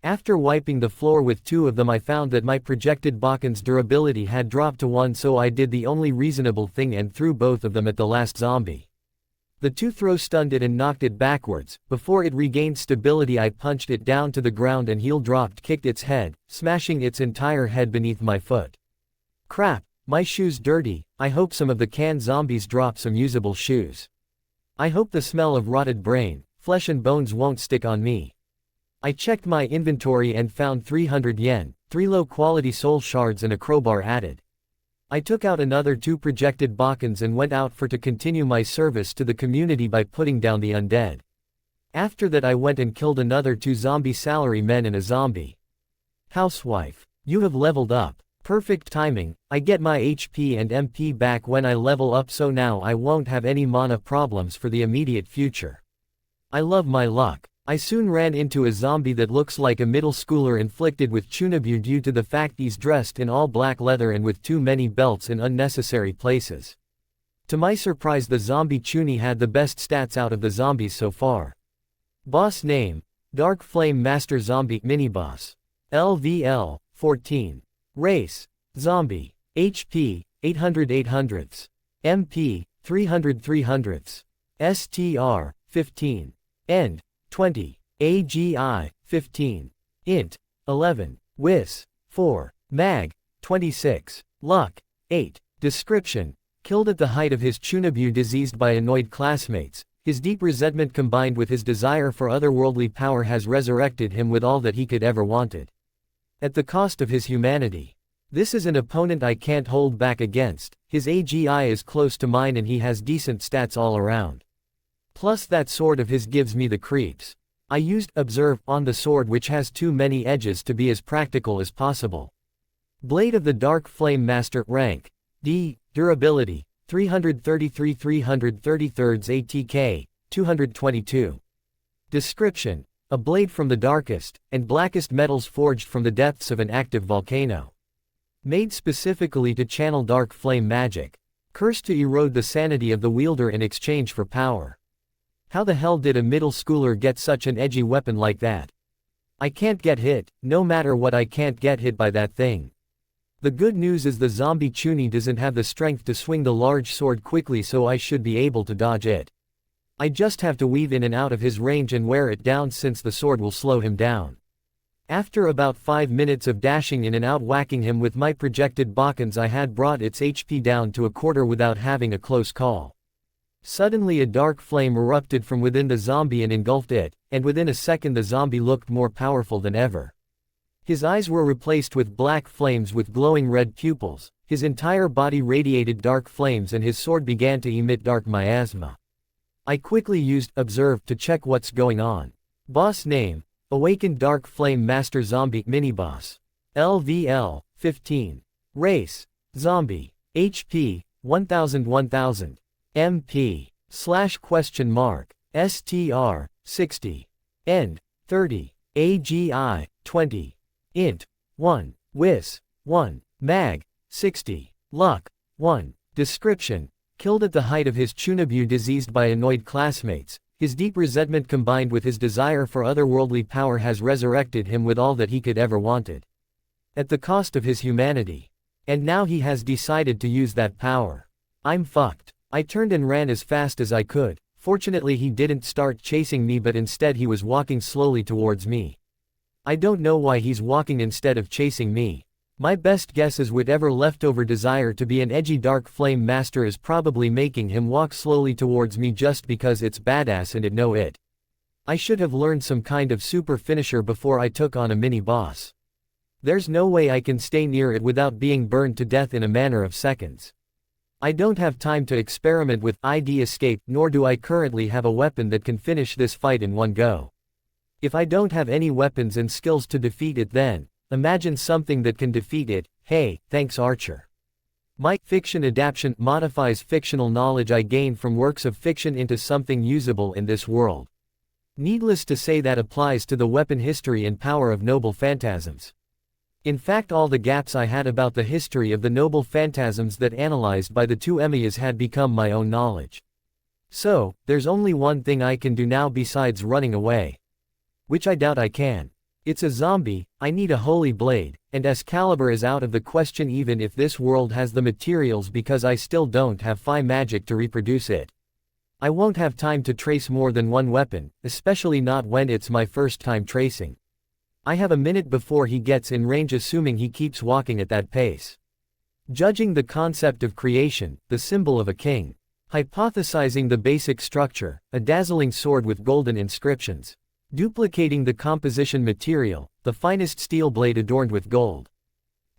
After wiping the floor with 2 of them, I found that my projected Bakan's durability had dropped to 1, so I did the only reasonable thing and threw both of them at the last zombie. The 2 throws stunned it and knocked it backwards. Before it regained stability, I punched it down to the ground and heel dropped, kicked its head, smashing its entire head beneath my foot. Crap, my shoes dirty. I hope some of the canned zombies drop some usable shoes. I hope the smell of rotted brain, flesh and bones won't stick on me. I checked my inventory and found 300 yen, 3 low-quality soul shards and a crowbar added. I took out another 2 projected Bakans and went out to continue my service to the community by putting down the undead. After that I went and killed another 2 zombie salary men and a zombie housewife. You have leveled up. Perfect timing. I get my HP and MP back when I level up, so now I won't have any mana problems for the immediate future. I love my luck. I soon ran into a zombie that looks like a middle schooler inflicted with chunabu due to the fact he's dressed in all black leather and with too many belts in unnecessary places. To my surprise, the zombie chuni had the best stats out of the zombies so far. Boss name: Dark Flame Master Zombie Miniboss. LVL 14. Race: Zombie. HP: 800/800. MP: 300/300. STR: 15. End: 20. AGI: 15. Int: 11. Wis: 4. Mag: 26. Luck: 8. Description: killed at the height of his chunabu, diseased by annoyed classmates. His deep resentment combined with his desire for otherworldly power has resurrected him with all that he could ever wanted. At the cost of his humanity. This is an opponent I can't hold back against. His AGI is close to mine and he has decent stats all around. Plus that sword of his gives me the creeps. I used Observe on the sword, which has too many edges to be as practical as possible. Blade of the Dark Flame Master. Rank D. Durability 333 333 ATK 222. Description: a blade from the darkest and blackest metals forged from the depths of an active volcano. Made specifically to channel dark flame magic. Cursed to erode the sanity of the wielder in exchange for power. How the hell did a middle schooler get such an edgy weapon like that? I can't get hit. No matter what, I can't get hit by that thing. The good news is the zombie chuni doesn't have the strength to swing the large sword quickly, so I should be able to dodge it. I just have to weave in and out of his range and wear it down, since the sword will slow him down. After about 5 minutes of dashing in and out whacking him with my projected Bakans, I had brought its HP down to a quarter without having a close call. Suddenly a dark flame erupted from within the zombie and engulfed it, and within a second the zombie looked more powerful than ever. His eyes were replaced with black flames with glowing red pupils, his entire body radiated dark flames, and his sword began to emit dark miasma. I quickly used Observe to check what's going on. Boss name: Awakened Dark Flame Master Zombie Miniboss. LVL 15. Race: Zombie. HP: 1000. MP /?STR 60. End: 30. AGI 20. Int 1. Wis 1. Mag 60. Luck 1. Description: Killed at the height of his Chunabu diseased by annoyed classmates, his deep resentment combined with his desire for otherworldly power has resurrected him with all that he could ever wanted. At the cost of his humanity. And now he has decided to use that power. I'm fucked. I turned and ran as fast as I could. Fortunately he didn't start chasing me but instead he was walking slowly towards me. I don't know why he's walking instead of chasing me. My best guess is whatever leftover desire to be an edgy dark flame master is probably making him walk slowly towards me just because it's badass and it know it. I should have learned some kind of super finisher before I took on a mini boss. There's no way I can stay near it without being burned to death in a matter of seconds. I don't have time to experiment with ID escape, nor do I currently have a weapon that can finish this fight in one go. If I don't have any weapons and skills to defeat it then, imagine something that can defeat it. Hey, thanks Archer. My fiction adaptation modifies fictional knowledge I gain from works of fiction into something usable in this world. Needless to say that applies to the weapon history and power of noble phantasms. In fact all the gaps I had about the history of the noble phantasms that analyzed by the two Emmys had become my own knowledge. So, there's only one thing I can do now besides running away. Which I doubt I can. It's a zombie, I need a holy blade, and Excalibur is out of the question even if this world has the materials because I still don't have Phi magic to reproduce it. I won't have time to trace more than one weapon, especially not when it's my first time tracing. I have a minute before he gets in range assuming he keeps walking at that pace. Judging the concept of creation, the symbol of a king. Hypothesizing the basic structure, a dazzling sword with golden inscriptions. Duplicating the composition material, the finest steel blade adorned with gold.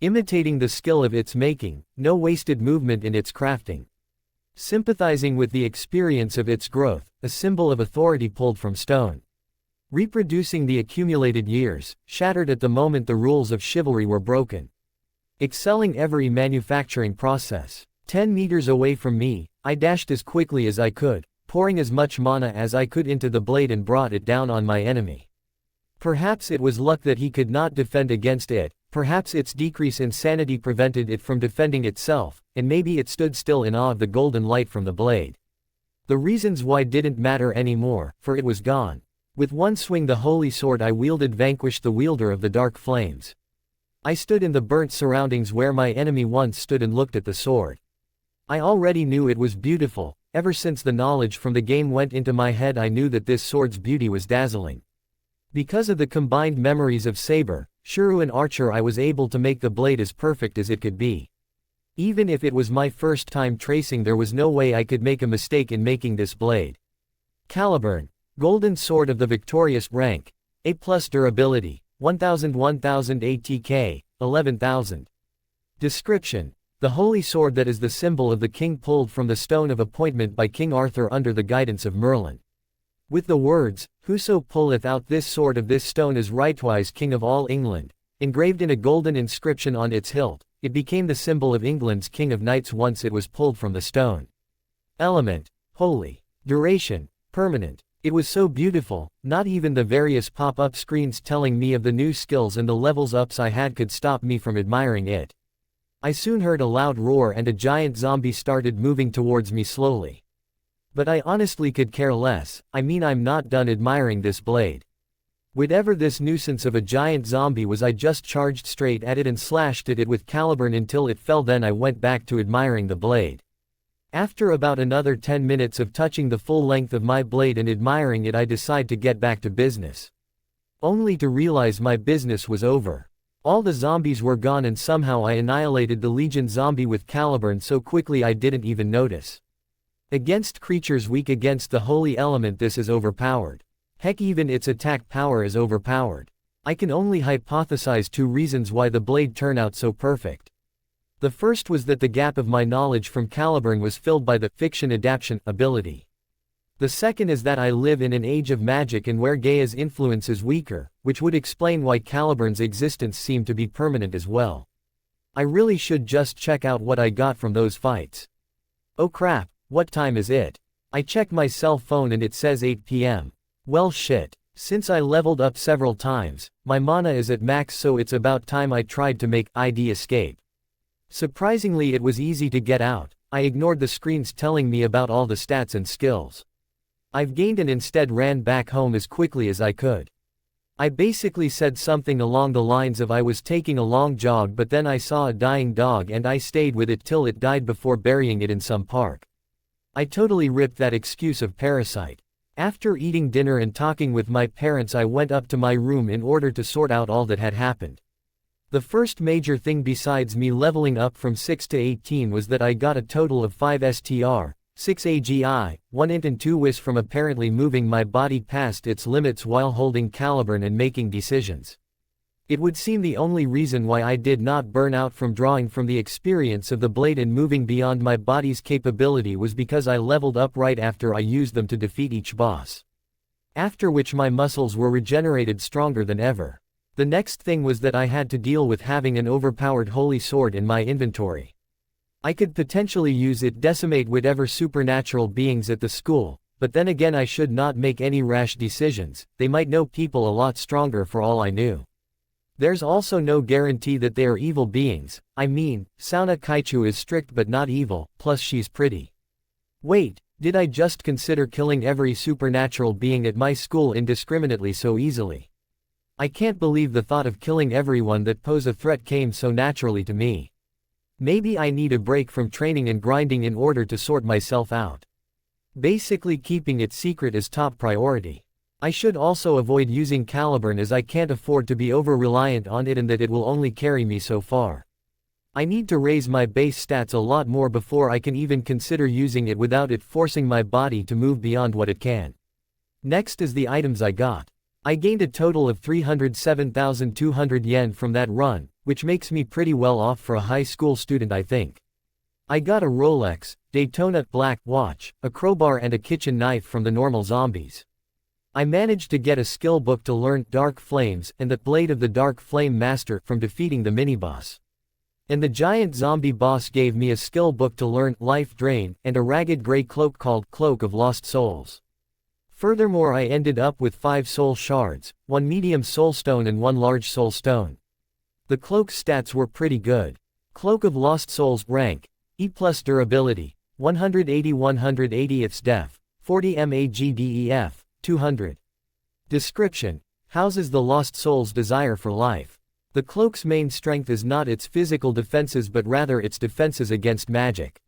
Imitating the skill of its making, no wasted movement in its crafting. Sympathizing with the experience of its growth, a symbol of authority pulled from stone. Reproducing the accumulated years, shattered at the moment the rules of chivalry were broken. Excelling every manufacturing process. 10 meters away from me, I dashed as quickly as I could, pouring as much mana as I could into the blade and brought it down on my enemy. Perhaps it was luck that he could not defend against it, perhaps its decrease in sanity prevented it from defending itself, and maybe it stood still in awe of the golden light from the blade. The reasons why didn't matter anymore, for it was gone. With one swing the holy sword I wielded vanquished the wielder of the dark flames. I stood in the burnt surroundings where my enemy once stood and looked at the sword. I already knew it was beautiful. Ever since the knowledge from the game went into my head I knew that this sword's beauty was dazzling. Because of the combined memories of Saber, Shuru and Archer I was able to make the blade as perfect as it could be. Even if it was my first time tracing there was no way I could make a mistake in making this blade. Caliburn, golden sword of the victorious rank, A+ durability, 1000 ATK, 11,000. Description. The holy sword that is the symbol of the king pulled from the stone of appointment by King Arthur under the guidance of Merlin. With the words, "Whoso pulleth out this sword of this stone is rightwise king of all England," engraved in a golden inscription on its hilt, it became the symbol of England's king of knights once it was pulled from the stone. Element, holy. Duration, permanent. It was so beautiful, not even the various pop-up screens telling me of the new skills and the levels ups I had could stop me from admiring it. I soon heard a loud roar and a giant zombie started moving towards me slowly. But I honestly could care less, I mean I'm not done admiring this blade. Whatever this nuisance of a giant zombie was I just charged straight at it and slashed at it with Caliburn until it fell then I went back to admiring the blade. After about another 10 minutes of touching the full length of my blade and admiring it I decided to get back to business. Only to realize my business was over. All the zombies were gone and somehow I annihilated the Legion zombie with Caliburn so quickly I didn't even notice. Against creatures weak against the holy element this is overpowered. Heck even its attack power is overpowered. I can only hypothesize two reasons why the blade turned out so perfect. The first was that the gap of my knowledge from Caliburn was filled by the fiction adaptation ability. The second is that I live in an age of magic and where Gaia's influence is weaker, which would explain why Caliburn's existence seemed to be permanent as well. I really should just check out what I got from those fights. Oh crap, what time is it? I check my cell phone and it says 8 p.m. Well shit. Since I leveled up several times, my mana is at max so it's about time I tried to make ID escape. Surprisingly it was easy to get out. I ignored the screens telling me about all the stats and skills I've gained and instead ran back home as quickly as I could. I basically said something along the lines of I was taking a long jog, but then I saw a dying dog and I stayed with it till it died before burying it in some park. I totally ripped that excuse of parasite. After eating dinner and talking with my parents, I went up to my room in order to sort out all that had happened. The first major thing besides me leveling up from 6 to 18 was that I got a total of 5 STR, 6 AGI, 1 int and 2 WIS from apparently moving my body past its limits while holding caliburn and making decisions. It would seem the only reason why I did not burn out from drawing from the experience of the blade and moving beyond my body's capability was because I leveled up right after I used them to defeat each boss. After which my muscles were regenerated stronger than ever. The next thing was that I had to deal with having an overpowered holy sword in my inventory. I could potentially use it decimate whatever supernatural beings at the school, but then again I should not make any rash decisions, they might know people a lot stronger for all I knew. There's also no guarantee that they are evil beings. I mean, Sauna Kaichu is strict but not evil, plus she's pretty. Wait, did I just consider killing every supernatural being at my school indiscriminately so easily? I can't believe the thought of killing everyone that pose a threat came so naturally to me. Maybe I need a break from training and grinding in order to sort myself out. Basically keeping it secret is top priority. I should also avoid using caliburn as I can't afford to be over-reliant on it and that it will only carry me so far. I need to raise my base stats a lot more before I can even consider using it without it forcing my body to move beyond what it can. Next is the items I got. I gained a total of 307,200 yen from that run, which makes me pretty well off for a high school student I think. I got a Rolex, Daytona black watch, a crowbar and a kitchen knife from the normal zombies. I managed to get a skill book to learn Dark Flames and the Blade of the Dark Flame Master from defeating the mini-boss. And the giant zombie boss gave me a skill book to learn Life Drain and a ragged gray cloak called Cloak of Lost Souls. Furthermore, I ended up with 5 soul shards, 1 medium soul stone and 1 large soul stone. The cloak's stats were pretty good. Cloak of Lost Souls rank, E plus durability, 180 its def, 40 magdef. 200. Description: houses the lost soul's desire for life. The cloak's main strength is not its physical defenses but rather its defenses against magic.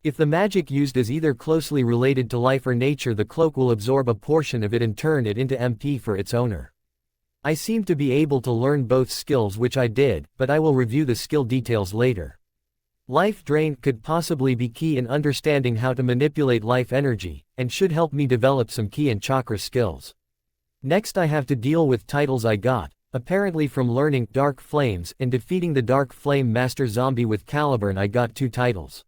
If the magic used is either closely related to life or nature, the cloak will absorb a portion of it and turn it into MP for its owner. I seem to be able to learn both skills, which I did, but I will review the skill details later. Life Drain could possibly be key in understanding how to manipulate life energy, and should help me develop some ki and chakra skills. Next I have to deal with titles I got, apparently from learning Dark Flames and defeating the Dark Flame Master zombie with caliburn. I got 2 titles.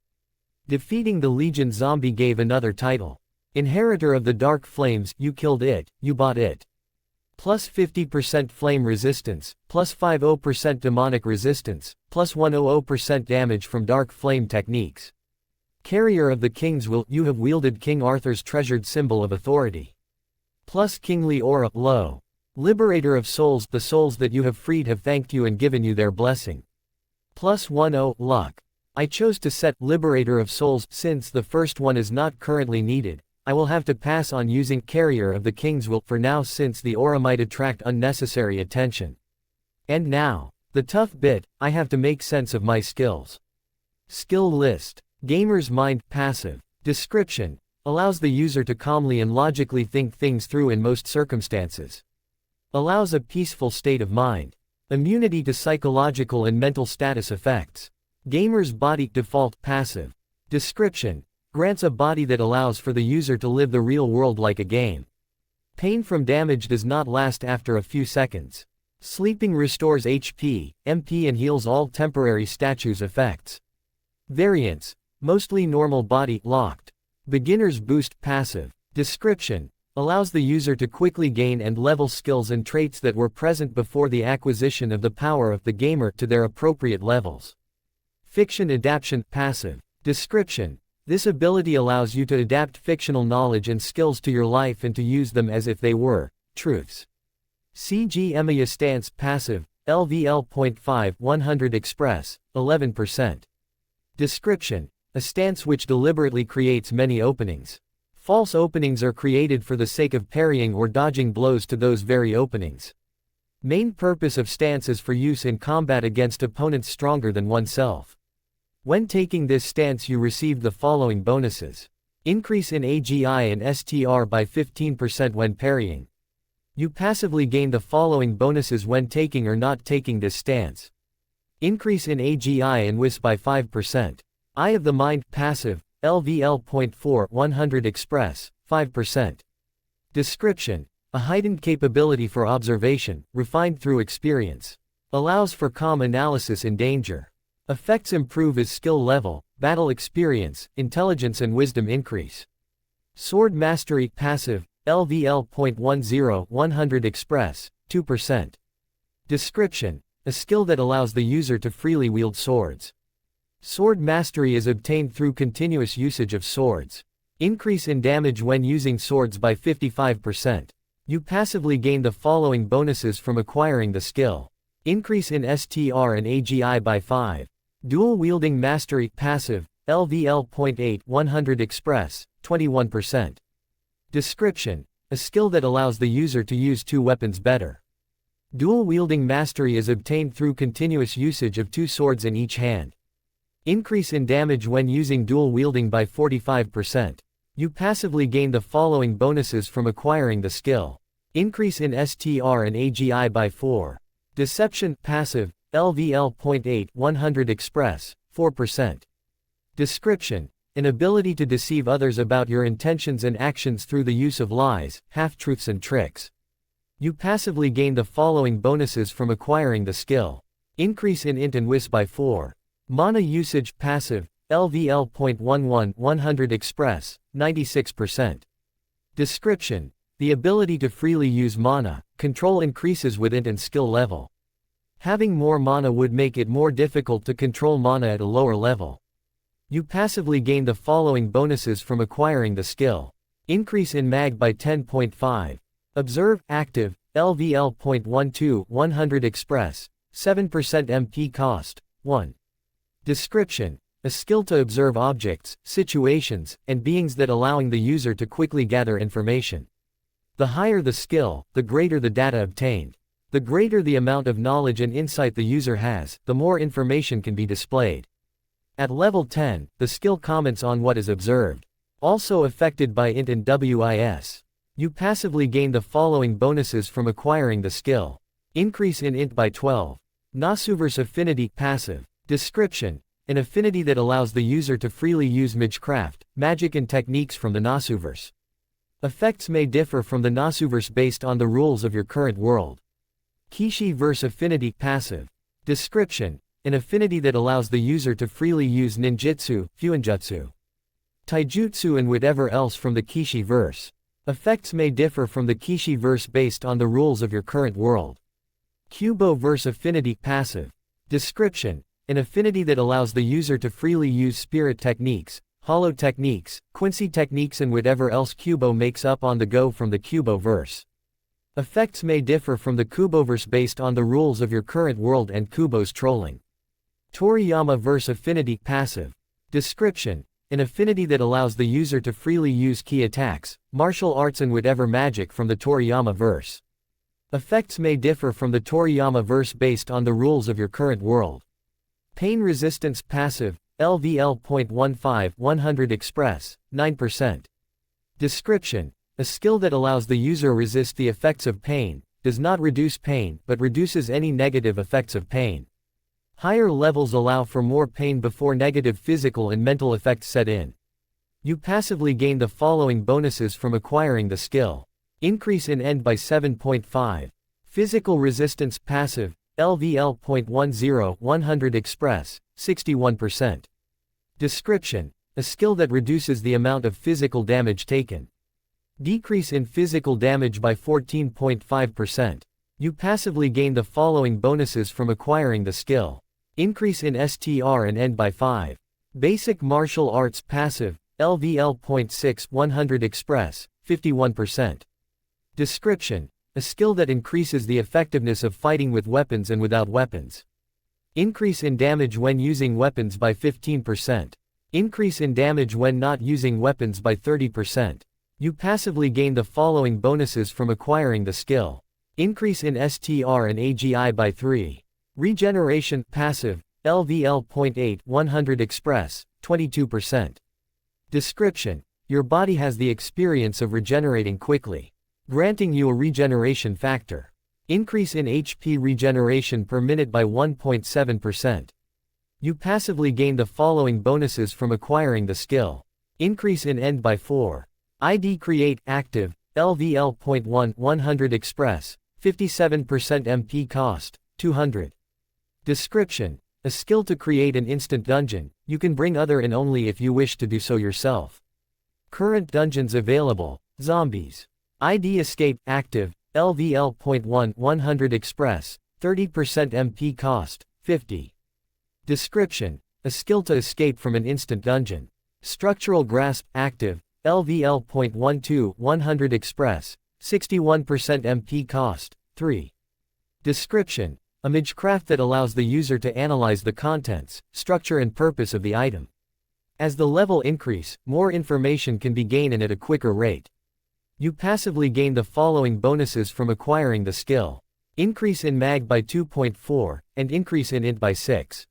Defeating the Legion zombie gave another title. Inheritor of the Dark Flames, you killed it, you bought it. Plus 50% flame resistance, plus 50% demonic resistance, plus 100% damage from dark flame techniques. Carrier of the King's Will, you have wielded King Arthur's treasured symbol of authority. Plus kingly aura, low. Liberator of souls, the souls that you have freed have thanked you and given you their blessing. Plus 10 luck. I chose to set Liberator of Souls since the first one is not currently needed. I will have to pass on using Carrier of the King's Will for now since the aura might attract unnecessary attention. And now, the tough bit, I have to make sense of my skills. Skill list. Gamer's Mind, passive. Description: allows the user to calmly and logically think things through in most circumstances. Allows a peaceful state of mind. Immunity to psychological and mental status effects. Gamer's Body, default, passive. Description: grants a body that allows for the user to live the real world like a game. Pain from damage does not last after a few seconds. Sleeping restores HP, MP and heals all temporary statues effects. Variants: mostly normal body, locked. Beginner's Boost, passive. Description: allows the user to quickly gain and level skills and traits that were present before the acquisition of the power of the gamer to their appropriate levels. Fiction Adaptation, passive. Description: this ability allows you to adapt fictional knowledge and skills to your life and to use them as if they were truths. CG Emiya Stance, passive. LVL.5 100 Express, 11%. Description: a stance which deliberately creates many openings. False openings are created for the sake of parrying or dodging blows to those very openings. Main purpose of stance is for use in combat against opponents stronger than oneself. When taking this stance you receive the following bonuses. Increase in AGI and STR by 15% when parrying. You passively gain the following bonuses when taking or not taking this stance. Increase in AGI and WIS by 5%. Eye of the Mind, passive, LVL.4 100 Express, 5%. Description: a heightened capability for observation, refined through experience. Allows for calm analysis in danger. Effects improve as skill level, battle experience, intelligence and wisdom increase. Sword Mastery, passive, LVL.10 100 Express, 2%. Description: a skill that allows the user to freely wield swords. Sword Mastery is obtained through continuous usage of swords. Increase in damage when using swords by 55%. You passively gain the following bonuses from acquiring the skill. Increase in STR and AGI by 5. Dual Wielding Mastery, passive, LVL.8 100 Express, 21%. Description: a skill that allows the user to use two weapons better. Dual Wielding Mastery is obtained through continuous usage of two swords in each hand. Increase in damage when using dual wielding by 45%. You passively gain the following bonuses from acquiring the skill. Increase in STR and AGI by 4. Deception, passive, LVL.8 100 Express, 4%. Description: an ability to deceive others about your intentions and actions through the use of lies, half-truths and tricks. You passively gain the following bonuses from acquiring the skill. Increase in int and WIS by 4. Mana usage, passive, LVL.11 100 Express, 96%. Description: the ability to freely use mana, control increases with int and skill level. Having more mana would make it more difficult to control mana at a lower level. You passively gain the following bonuses from acquiring the skill. Increase in mag by 10.5. Observe, active, LVL.12 100 Express, 7% MP cost, 1. Description: a skill to observe objects, situations, and beings that allowing the user to quickly gather information. The higher the skill, the greater the data obtained. The greater the amount of knowledge and insight the user has, the more information can be displayed. At level 10, the skill comments on what is observed. Also affected by int and WIS. You passively gain the following bonuses from acquiring the skill. Increase in int by 12. Nasuverse Affinity, passive. Description: an affinity that allows the user to freely use magecraft, magic and techniques from the Nasuverse. Effects may differ from the Nasuverse based on the rules of your current world. Kishi Verse Affinity, passive. Description: an affinity that allows the user to freely use ninjutsu, fuinjutsu, taijutsu and whatever else from the Kishi verse. Effects may differ from the Kishi verse based on the rules of your current world. Kubo Verse Affinity, passive. Description: an affinity that allows the user to freely use spirit techniques, hollow techniques, Quincy techniques and whatever else Kubo makes up on the go from the Kubo verse. Effects may differ from the Kubo verse based on the rules of your current world and Kubo's trolling. Toriyama Verse Affinity, passive. Description: an affinity that allows the user to freely use ki attacks, martial arts and whatever magic from the Toriyama verse. Effects may differ from the Toriyama verse based on the rules of your current world. Pain Resistance, passive, LVL.15 100 Express, 9%. Description: a skill that allows the user resist the effects of pain, does not reduce pain but reduces any negative effects of pain. Higher levels allow for more pain before negative physical and mental effects set in. You passively gain the following bonuses from acquiring the skill. Increase in end by 7.5. Physical Resistance, passive, LVL.10 100 Express, 61%. Description: a skill that reduces the amount of physical damage taken. Decrease in physical damage by 14.5%. You passively gain the following bonuses from acquiring the skill. Increase in STR and end by 5. Basic Martial Arts, passive, LVL.6 100 Express, 51%. Description: a skill that increases the effectiveness of fighting with weapons and without weapons. Increase in damage when using weapons by 15%. Increase in damage when not using weapons by 30%. You passively gain the following bonuses from acquiring the skill. Increase in STR and AGI by 3. Regeneration, passive, LVL.8, 100 express, 22%. Description: your body has the experience of regenerating quickly, granting you a regeneration factor. Increase in HP regeneration per minute by 1.7%. You passively gain the following bonuses from acquiring the skill. Increase in end by 4. ID create, active, LVL.1, 100 express, 57% MP cost, 200. Description: a skill to create an instant dungeon. You can bring other in only if you wish to do so yourself. Current dungeons available: zombies. ID escape, active, LVL.1, 100 express, 30% MP cost, 50. Description: a skill to escape from an instant dungeon. Structural grasp, active, LVL.12, 100 express, 61% MP cost, 3. Description: a magecraft that allows the user to analyze the contents, structure and purpose of the item. As the level increase, more information can be gained and at a quicker rate. You passively gain the following bonuses from acquiring the skill. Increase in mag by 2.4, and increase in int by 6.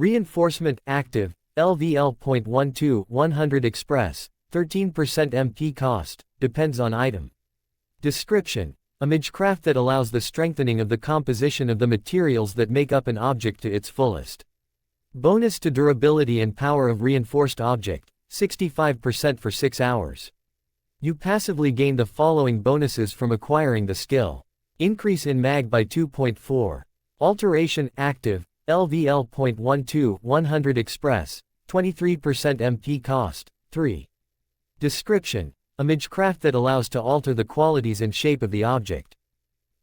Reinforcement, active, LVL.12, 100 express, 13% MP cost, depends on item. Description: a magecraft that allows the strengthening of the composition of the materials that make up an object to its fullest. Bonus to durability and power of reinforced object, 65% for 6 hours. You passively gain the following bonuses from acquiring the skill. Increase in mag by 2.4. Alteration, active, LVL.12, 100 express, 23% MP cost, 3. Description: a magecraft that allows to alter the qualities and shape of the object.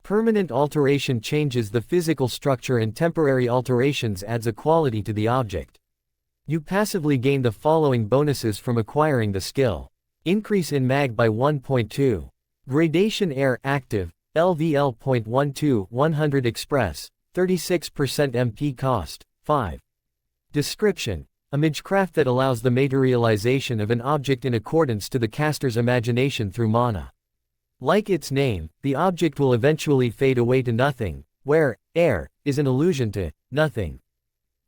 Permanent alteration changes the physical structure and temporary alterations adds a quality to the object. You passively gain the following bonuses from acquiring the skill. Increase in mag by 1.2. Gradation air, active, LVL.12, 100 express, 36% MP cost, 5. Description: a magecraft that allows the materialization of an object in accordance to the caster's imagination through mana. Like its name, the object will eventually fade away to nothing, where air is an allusion to nothing.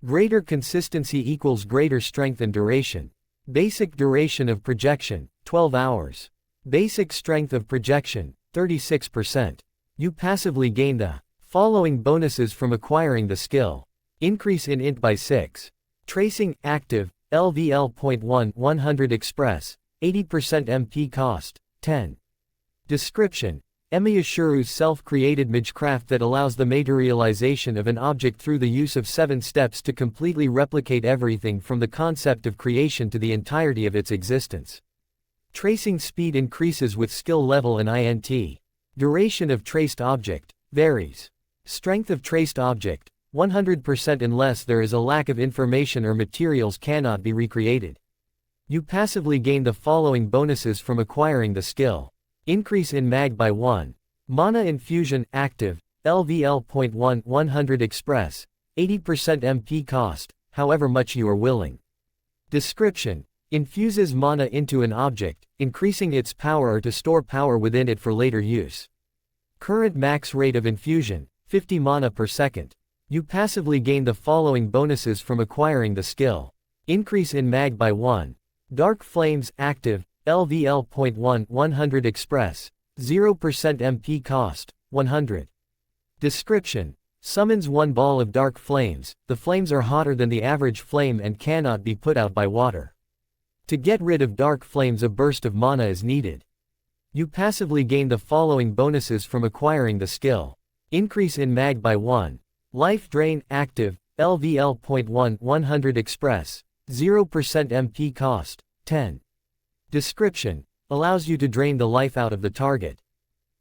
Greater consistency equals greater strength and duration. Basic duration of projection, 12 hours. Basic strength of projection, 36%. You passively gain the following bonuses from acquiring the skill. Increase in int by 6. Tracing, active, LVL.1, 100 express, 80% MP cost, 10. Description: Emiyashiru's self-created magecraft that allows the materialization of an object through the use of 7 steps to completely replicate everything from the concept of creation to the entirety of its existence. Tracing speed increases with skill level and int. Duration of traced object varies. Strength of traced object 100% unless there is a lack of information or materials cannot be recreated. You passively gain the following bonuses from acquiring the skill. Increase in mag by 1. Mana infusion, active, LVL.1, 100 express, 80% MP cost, however much you are willing. Description: infuses mana into an object, increasing its power or to store power within it for later use. Current max rate of infusion, 50 mana per second. You passively gain the following bonuses from acquiring the skill. Increase in mag by 1. Dark flames, active, LVL.1, 100 express, 0% MP cost, 100. Description: summons 1 ball of dark flames. The flames are hotter than the average flame and cannot be put out by water. To get rid of dark flames, a burst of mana is needed. You passively gain the following bonuses from acquiring the skill. Increase in mag by 1. Life drain, active, LVL.1, 100 express, 0% MP cost, 10. Description: allows you to drain the life out of the target.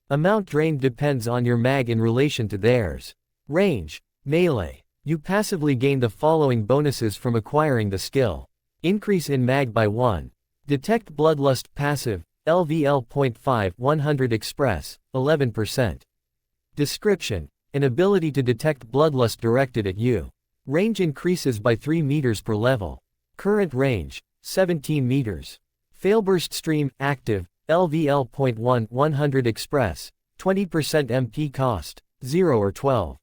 Amount drained depends on your mag in relation to theirs. Range, melee. You passively gain the following bonuses from acquiring the skill. Increase in mag by 1. Detect bloodlust, passive, LVL.5, 100 express, 11%. Description: an ability to detect bloodlust directed at you. Range increases by 3 meters per level. Current range, 17 meters. Failburst stream, active, LVL.1 100 express, 20% MP cost, 0 or 12.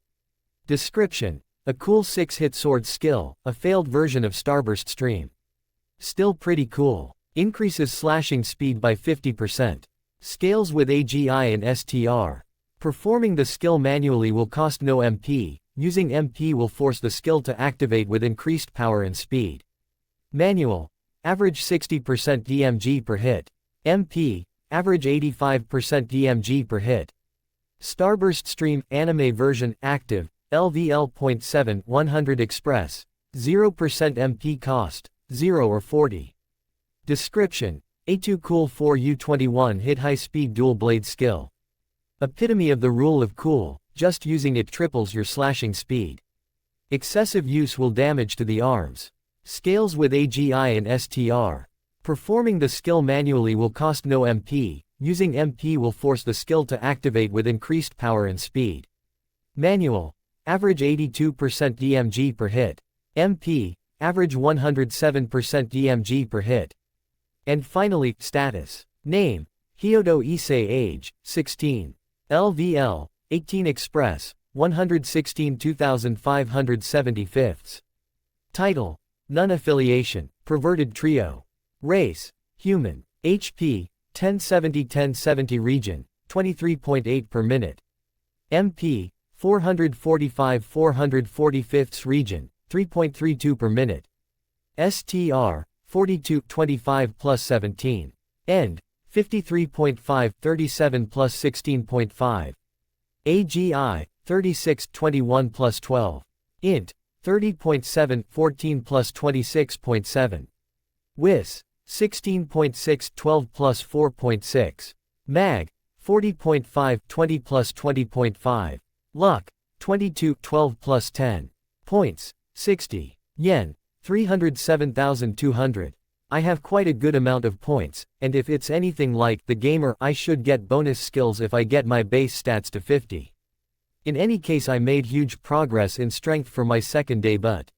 Description: a cool 6-hit sword skill, a failed version of Starburst stream. Still pretty cool. Increases slashing speed by 50%. Scales with AGI and STR. Performing the skill manually will cost no MP, using MP will force the skill to activate with increased power and speed. Manual: average 60% DMG per hit. MP: average 85% DMG per hit. Starburst stream, anime version, active, LVL.7 100 express, 0% MP cost, 0 or 40. Description: A2 cool 4U21 hit high-speed dual-blade skill. Epitome of the rule of cool, just using it triples your slashing speed. Excessive use will damage to the arms. Scales with AGI and STR. Performing the skill manually will cost no MP, using MP will force the skill to activate with increased power and speed. Manual: average 82% DMG per hit. MP: average 107% DMG per hit. And finally, status. Name: Hyodo Issei. Age: 16. LVL: 18 express, 116 2575. Title: None affiliation, perverted trio. Race: human. HP: 1070 region, 23.8 per minute. MP: 445 region, 3.32 per minute. STR: 42.25 plus 17. End: 53.5 37 plus 16.5. AGI: 36.21 plus 12. Int: 30.7 14 plus 26.7. WIS: 16.6 12 plus 4.6. MAG: 40.5 20 plus 20.5. Luck: 22 12 plus 10. Points: 60. Yen: 307,200. I have quite a good amount of points, and if it's anything like The Gamer, I should get bonus skills if I get my base stats to 50. In any case, I made huge progress in strength for my second day, but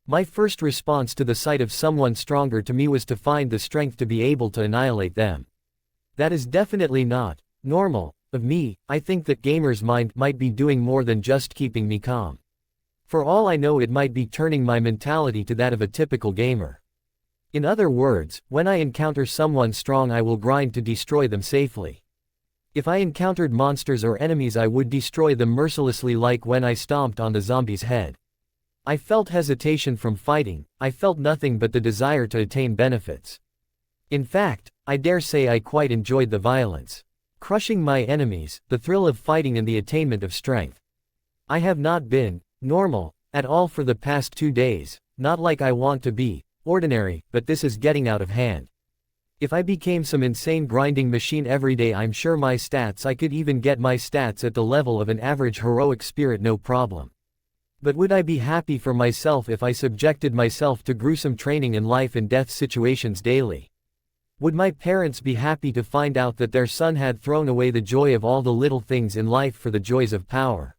my first response to the sight of someone stronger to me was to find the strength to be able to annihilate them. That is definitely not normal of me. I think that Gamer's mind might be doing more than just keeping me calm. For all I know, it might be turning my mentality to that of a typical gamer. In other words, when I encounter someone strong, I will grind to destroy them safely. If I encountered monsters or enemies, I would destroy them mercilessly, like when I stomped on the zombie's head. I felt hesitation from fighting, I felt nothing but the desire to attain benefits. In fact, I dare say I quite enjoyed the violence. Crushing my enemies, the thrill of fighting, and the attainment of strength. I have not been normal at all for the past 2 days, not like I want to be ordinary, but this is getting out of hand. If I became some insane grinding machine every day, I'm sure my stats, I could even get my stats at the level of an average heroic spirit, no problem. But would I be happy for myself if I subjected myself to gruesome training in life and death situations daily? Would my parents be happy to find out that their son had thrown away the joy of all the little things in life for the joys of power?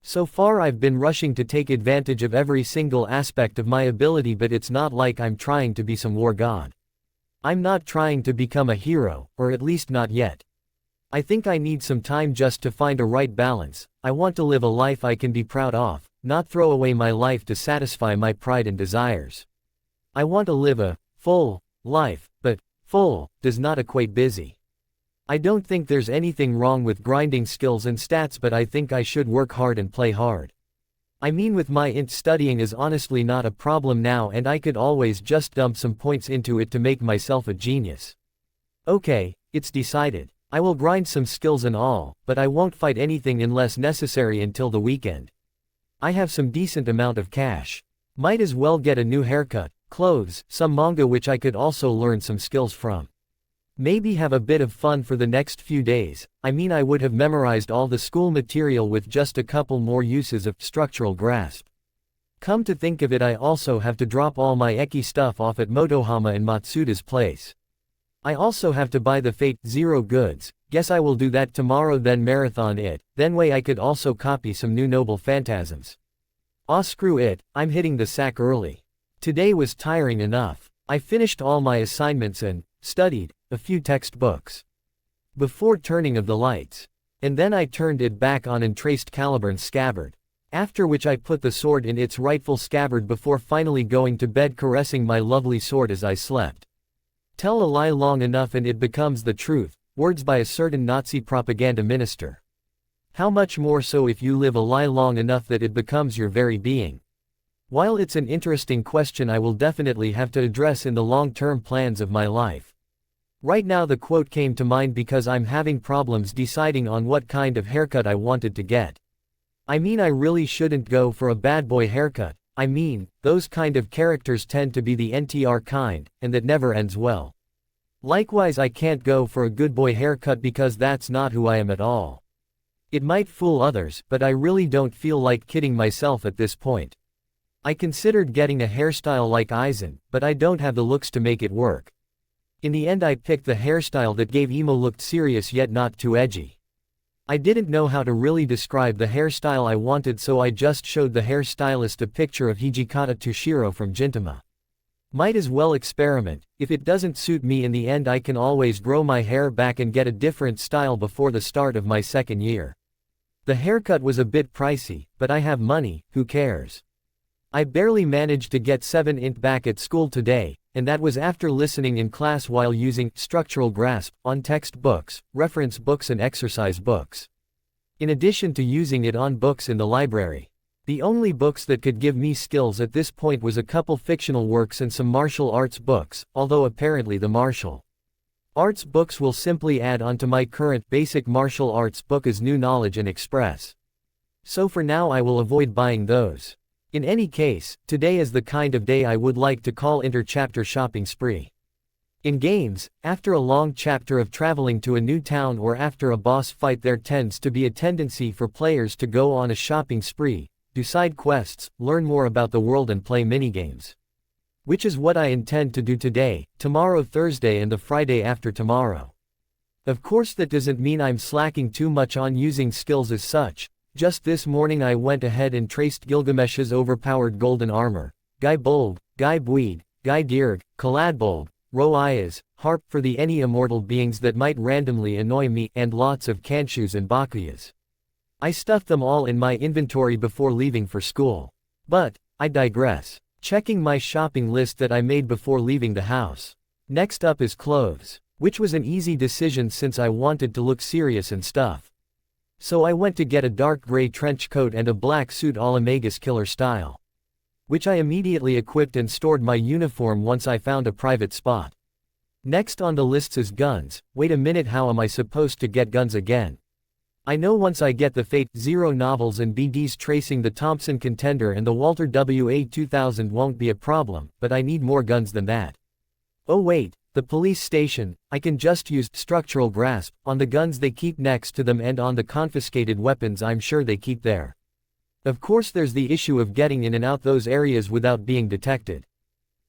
So far I've been rushing to take advantage of every single aspect of my ability, but it's not like I'm trying to be some war god. I'm not trying to become a hero, or at least not yet. I think I need some time just to find a right balance. I want to live a life I can be proud of, not throw away my life to satisfy my pride and desires. I want to live a full life, but full does not equate busy. I don't think there's anything wrong with grinding skills and stats, but I think I should work hard and play hard. I mean, with my int, studying is honestly not a problem now, and I could always just dump some points into it to make myself a genius. Okay, it's decided. I will grind some skills and all, but I won't fight anything unless necessary until the weekend. I have some decent amount of cash. Might as well get a new haircut, clothes, some manga which I could also learn some skills from. Maybe have a bit of fun for the next few days. I mean, I would have memorized all the school material with just a couple more uses of structural grasp. Come to think of it, I also have to drop all my Eki stuff off at Motohama in Matsuda's place. I also have to buy the Fate Zero goods. Guess I will do that tomorrow, then marathon it, then way I could also copy some new Noble Phantasms. Aw, screw it, I'm hitting the sack early. Today was tiring enough. I finished all my assignments and studied a few textbooks before turning of the lights. And then I turned it back on and traced Caliburn's scabbard. After which I put the sword in its rightful scabbard before finally going to bed, caressing my lovely sword as I slept. Tell a lie long enough and it becomes the truth, words by a certain Nazi propaganda minister. How much more so if you live a lie long enough that it becomes your very being? While it's an interesting question I will definitely have to address in the long-term plans of my life. Right now the quote came to mind because I'm having problems deciding on what kind of haircut I wanted to get. I mean, I really shouldn't go for a bad boy haircut. I mean, those kind of characters tend to be the NTR kind, and that never ends well. Likewise, I can't go for a good boy haircut because that's not who I am at all. It might fool others, but I really don't feel like kidding myself at this point. I considered getting a hairstyle like Issei, but I don't have the looks to make it work. In the end I picked the hairstyle that gave emo looked serious yet not too edgy. I didn't know how to really describe the hairstyle I wanted, so I just showed the hairstylist a picture of Hijikata Toshiro from Gintama. Might as well experiment. If it doesn't suit me in the end I can always grow my hair back and get a different style before the start of my second year. The haircut was a bit pricey, but I have money, who cares? I barely managed to get 7 int back at school today, and that was after listening in class while using structural grasp on textbooks, reference books and exercise books. In addition to using it on books in the library. The only books that could give me skills at this point was a couple fictional works and some martial arts books, although apparently the martial arts books will simply add on to my current basic martial arts book as new knowledge and express. So for now I will avoid buying those. In any case, today is the kind of day I would like to call inter-chapter shopping spree. In games, after a long chapter of traveling to a new town or after a boss fight, there tends to be a tendency for players to go on a shopping spree, do side quests, learn more about the world and play minigames. Which is what I intend to do today, tomorrow Thursday and the Friday after tomorrow. Of course that doesn't mean I'm slacking too much on using skills as such. Just this morning I went ahead and traced Gilgamesh's overpowered golden armor, Guy Bolg, Guy Bweed, Guy Dirg, Kaladbolg, Ro-Ayaz, Harp for the any immortal beings that might randomly annoy me, and lots of Kanshus and Bakuyas. I stuffed them all in my inventory before leaving for school. But, I digress. Checking my shopping list that I made before leaving the house. Next up is clothes, which was an easy decision since I wanted to look serious and stuff. So I went to get a dark gray trench coat and a black suit all Omega's killer style. Which I immediately equipped and stored my uniform once I found a private spot. Next on the list is guns. Wait a minute, how am I supposed to get guns again? I know once I get the Fate Zero novels and BDs tracing the Thompson Contender and the Walter WA-2000 won't be a problem, but I need more guns than that. Oh wait. The police station, I can just use structural grasp on the guns they keep next to them and on the confiscated weapons I'm sure they keep there. Of course there's the issue of getting in and out those areas without being detected.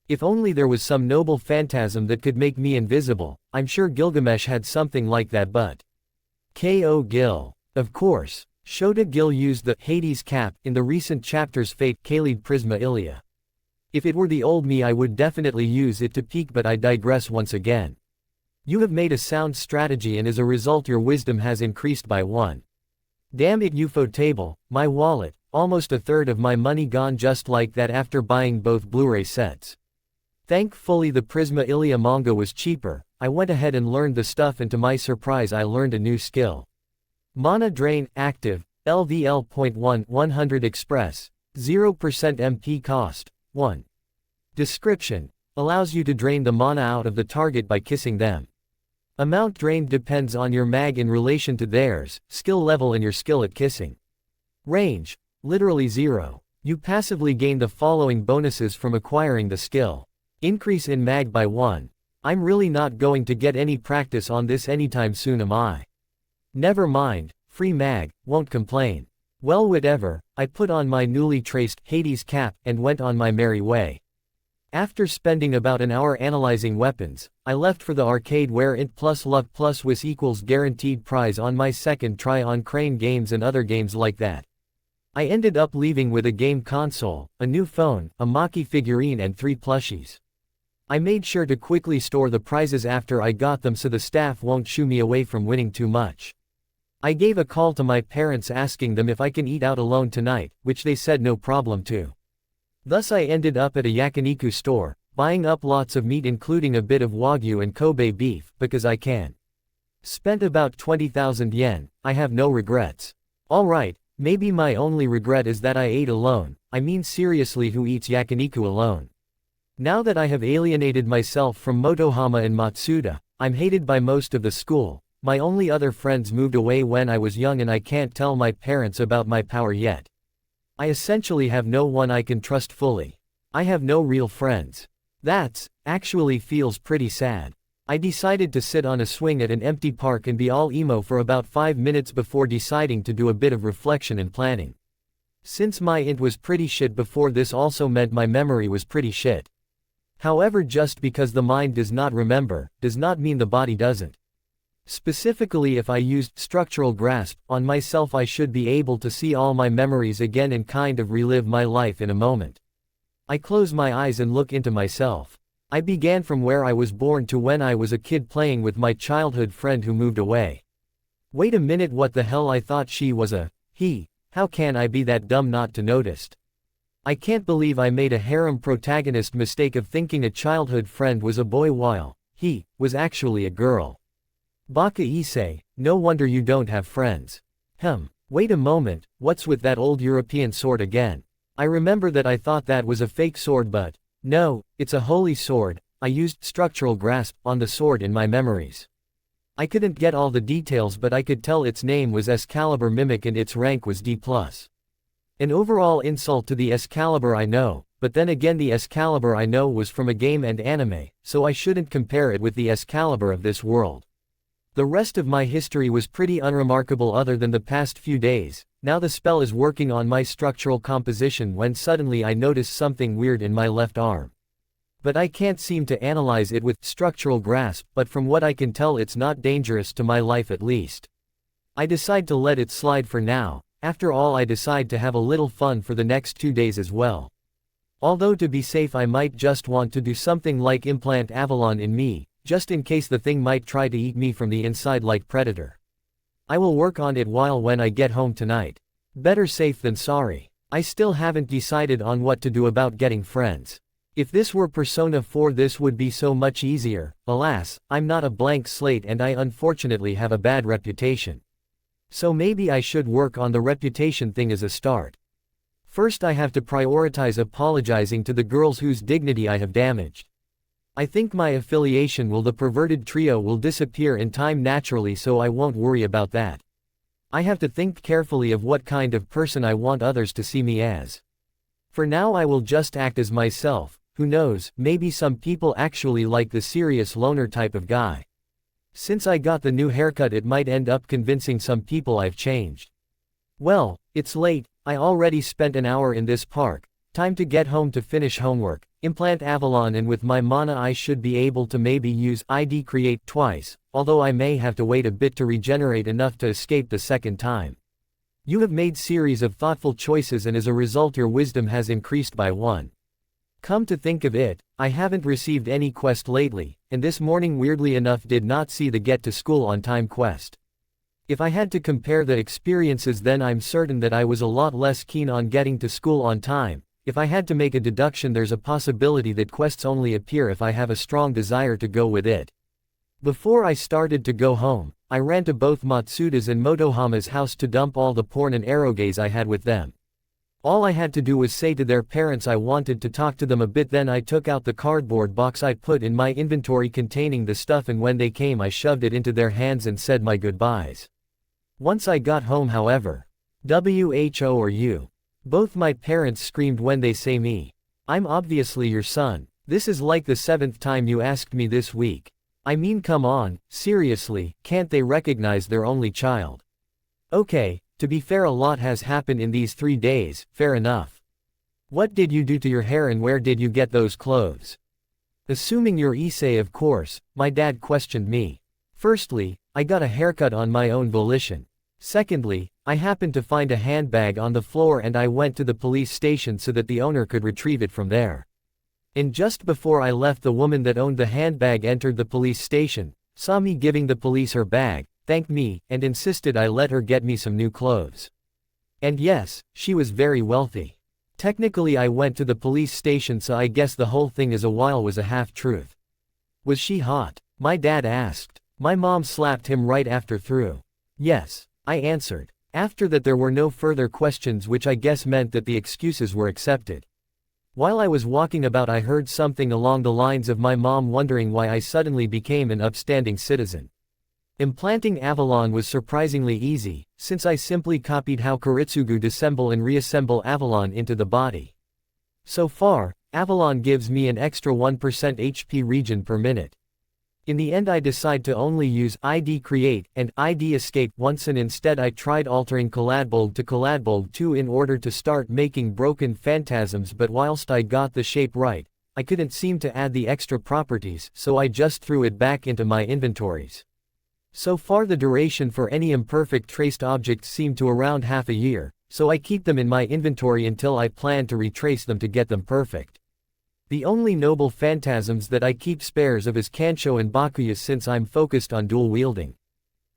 If only there was some noble phantasm that could make me invisible. I'm sure Gilgamesh had something like that, but K.O. Gil. Of course, Shota Gil used the Hades cap in the recent chapter's Fate Khalid Prisma Ilia. If it were the old me I would definitely use it to peek, but I digress once again. You have made a sound strategy and as a result your wisdom has increased by 1. Damn it, UFO table, my wallet, almost a third of my money gone just like that after buying both Blu-ray sets. Thankfully the Prisma Ilia manga was cheaper. I went ahead and learned the stuff and to my surprise I learned a new skill. Mana Drain, active, LVL.1 100 Express, 0% MP cost. 1. Description. Allows you to drain the mana out of the target by kissing them. Amount drained depends on your mag in relation to theirs, skill level and your skill at kissing. Range. Literally 0. You passively gain the following bonuses from acquiring the skill. Increase in mag by 1. I'm really not going to get any practice on this anytime soon, am I? Never mind, free mag, won't complain. Well, whatever, I put on my newly traced Hades cap and went on my merry way. After spending about an hour analyzing weapons, I left for the arcade where int plus luck plus wis equals guaranteed prize on my second try on Crane games and other games like that. I ended up leaving with a game console, a new phone, a Maki figurine and 3 plushies. I made sure to quickly store the prizes after I got them so the staff won't shoo me away from winning too much. I gave a call to my parents asking them if I can eat out alone tonight, which they said no problem to. Thus I ended up at a yakiniku store, buying up lots of meat including a bit of Wagyu and Kobe beef, because I can. Spent about 20,000 yen, I have no regrets. Alright, maybe my only regret is that I ate alone, I mean seriously, who eats yakiniku alone? Now that I have alienated myself from Motohama and Matsuda, I'm hated by most of the school. My only other friends moved away when I was young and I can't tell my parents about my power yet. I essentially have no one I can trust fully. I have no real friends. That's actually feels pretty sad. I decided to sit on a swing at an empty park and be all emo for about 5 minutes before deciding to do a bit of reflection and planning. Since my int was pretty shit before, this also meant my memory was pretty shit. However, just because the mind does not remember, does not mean the body doesn't. Specifically, if I used structural grasp on myself, I should be able to see all my memories again and kind of relive my life in a moment. I close my eyes and look into myself. I began from where I was born to when I was a kid playing with my childhood friend who moved away. Wait a minute, what the hell? I thought she was a he. How can I be that dumb not to notice? I can't believe I made a harem protagonist mistake of thinking a childhood friend was a boy while he was actually a girl. Baka Issei, no wonder you don't have friends. Wait a moment, what's with that old European sword again? I remember that I thought that was a fake sword, but no, it's a holy sword. I used structural grasp on the sword in my memories. I couldn't get all the details, but I could tell its name was Excalibur Mimic and its rank was D+. An overall insult to the Excalibur I know, but then again the Excalibur I know was from a game and anime, so I shouldn't compare it with the Excalibur of this world. The rest of my history was pretty unremarkable other than the past few days. Now the spell is working on my structural composition when suddenly I notice something weird in my left arm. But I can't seem to analyze it with structural grasp, but from what I can tell it's not dangerous to my life at least. I decide to let it slide for now. After all, I decide to have a little fun for the next 2 days as well. Although to be safe I might just want to do something like implant Avalon in me, just in case the thing might try to eat me from the inside like Predator. I will work on it when I get home tonight. Better safe than sorry. I still haven't decided on what to do about getting friends. If this were Persona 4 this would be so much easier. Alas, I'm not a blank slate and I unfortunately have a bad reputation. So maybe I should work on the reputation thing as a start. First I have to prioritize apologizing to the girls whose dignity I have damaged. I think my affiliation with the perverted trio will disappear in time naturally, so I won't worry about that. I have to think carefully of what kind of person I want others to see me as. For now I will just act as myself. Who knows, maybe some people actually like the serious loner type of guy. Since I got the new haircut it might end up convincing some people I've changed. Well, it's late, I already spent an hour in this park. Time to get home to finish homework, implant Avalon, and with my mana I should be able to maybe use ID create twice, although I may have to wait a bit to regenerate enough to escape the second time. You have made series of thoughtful choices and as a result your wisdom has increased by 1. Come to think of it, I haven't received any quest lately, and this morning weirdly enough did not see the get to school on time quest. If I had to compare the experiences then I'm certain that I was a lot less keen on getting to school on time. If I had to make a deduction there's a possibility that quests only appear if I have a strong desire to go with it. Before I started to go home, I ran to both Matsuda's and Motohama's house to dump all the porn and eroges I had with them. All I had to do was say to their parents I wanted to talk to them a bit, then I took out the cardboard box I put in my inventory containing the stuff, and when they came I shoved it into their hands and said my goodbyes. Once I got home however, "Who are you?" Both my parents screamed when they say me. "I'm obviously your son. This is like the 7th time you asked me this week. I mean come on, seriously, can't they recognize their only child?" Okay, to be fair a lot has happened in these 3 days, fair enough. What did you do to your hair and where did you get those clothes? Assuming you're Issei of course, my dad questioned me. Firstly, I got a haircut on my own volition. Secondly, I happened to find a handbag on the floor and I went to the police station so that the owner could retrieve it from there. And just before I left, the woman that owned the handbag entered the police station, saw me giving the police her bag, thanked me, and insisted I let her get me some new clothes. And yes, she was very wealthy. Technically I went to the police station, so I guess the whole thing was a half-truth. Was she hot? My dad asked. My mom slapped him right after through. Yes, I answered. After that there were no further questions, which I guess meant that the excuses were accepted. While I was walking about, I heard something along the lines of my mom wondering why I suddenly became an upstanding citizen. Implanting Avalon was surprisingly easy, since I simply copied how Kuritsugu disassemble and reassemble Avalon into the body. So far, Avalon gives me an extra 1% HP regen per minute. In the end I decide to only use ID create and ID escape once, and instead I tried altering Coladbold to Coladbold 2 in order to start making broken phantasms, but whilst I got the shape right, I couldn't seem to add the extra properties, so I just threw it back into my inventories. So far the duration for any imperfect traced objects seemed to around half a year, so I keep them in my inventory until I plan to retrace them to get them perfect. The only noble phantasms that I keep spares of is Kancho and Bakuya, since I'm focused on dual wielding.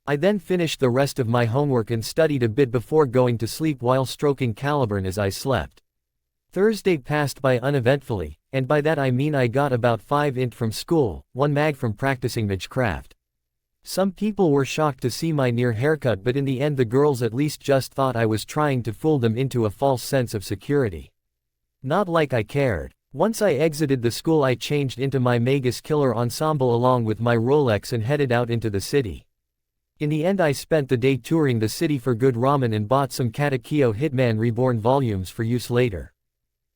I then finished the rest of my homework and studied a bit before going to sleep while stroking Caliburn as I slept. Thursday passed by uneventfully, and by that I mean I got about 5 int from school, 1 mag from practicing magecraft. Some people were shocked to see my near haircut, but in the end the girls at least just thought I was trying to fool them into a false sense of security. Not like I cared. Once I exited the school I changed into my Magus Killer ensemble along with my Rolex and headed out into the city. In the end I spent the day touring the city for good ramen and bought some Katekyo Hitman Reborn volumes for use later.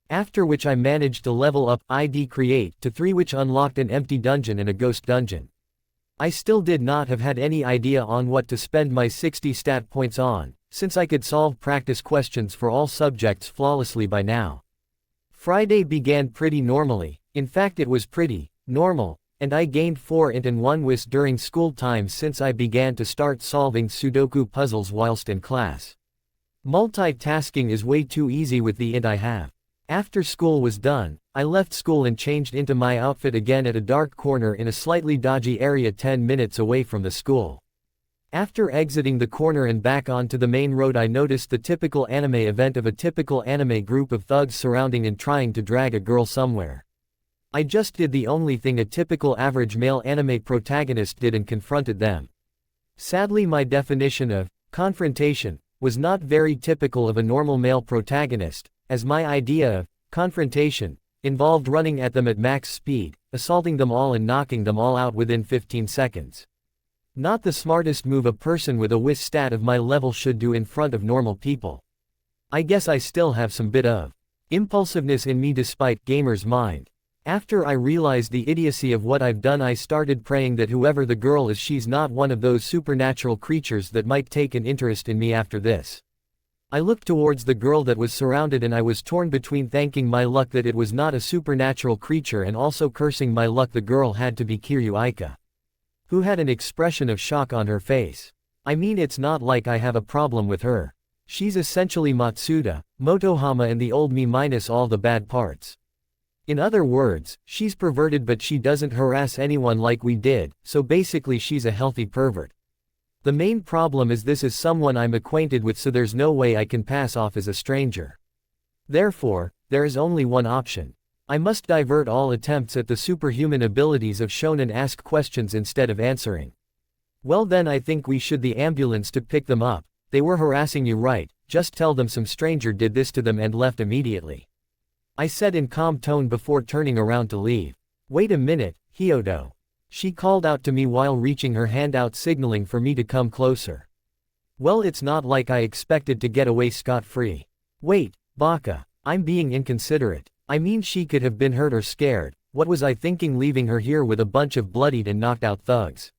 After which I managed to level up ID Create to 3, which unlocked an empty dungeon and a ghost dungeon. I still did not have had any idea on what to spend my 60 stat points on, since I could solve practice questions for all subjects flawlessly by now. Friday began pretty normally, in fact it was pretty normal, and I gained 4 int and 1 wis during school time since I began to start solving Sudoku puzzles whilst in class. Multitasking is way too easy with the int I have. After school was done, I left school and changed into my outfit again at a dark corner in a slightly dodgy area 10 minutes away from the school. After exiting the corner and back onto the main road, I noticed the typical anime event of a typical anime group of thugs surrounding and trying to drag a girl somewhere. I just did the only thing a typical average male anime protagonist did and confronted them. Sadly, my definition of confrontation was not very typical of a normal male protagonist, as my idea of confrontation involved running at them at max speed, assaulting them all and knocking them all out within 15 seconds. Not the smartest move a person with a wis stat of my level should do in front of normal people. I guess I still have some bit of impulsiveness in me despite gamer's mind. After I realized the idiocy of what I've done, I started praying that whoever the girl is, she's not one of those supernatural creatures that might take an interest in me after this. I looked towards the girl that was surrounded and I was torn between thanking my luck that it was not a supernatural creature and also cursing my luck the girl had to be Kiryu Aika, who had an expression of shock on her face. I mean, it's not like I have a problem with her. She's essentially Matsuda, Motohama and the old me minus all the bad parts. In other words, she's perverted but she doesn't harass anyone like we did, so basically she's a healthy pervert. The main problem is this is someone I'm acquainted with, so there's no way I can pass off as a stranger. Therefore, there is only one option. I must divert all attempts at the superhuman abilities of Shon and ask questions instead of answering. Well then, I think we should the ambulance to pick them up. They were harassing you, right? Just tell them some stranger did this to them and left immediately, I said in calm tone before turning around to leave. Wait a minute, Hyodo. She called out to me while reaching her hand out, signaling for me to come closer. Well, it's not like I expected to get away scot-free. Wait, Baka, I'm being inconsiderate. I mean, she could have been hurt or scared. What was I thinking leaving her here with a bunch of bloodied and knocked out thugs?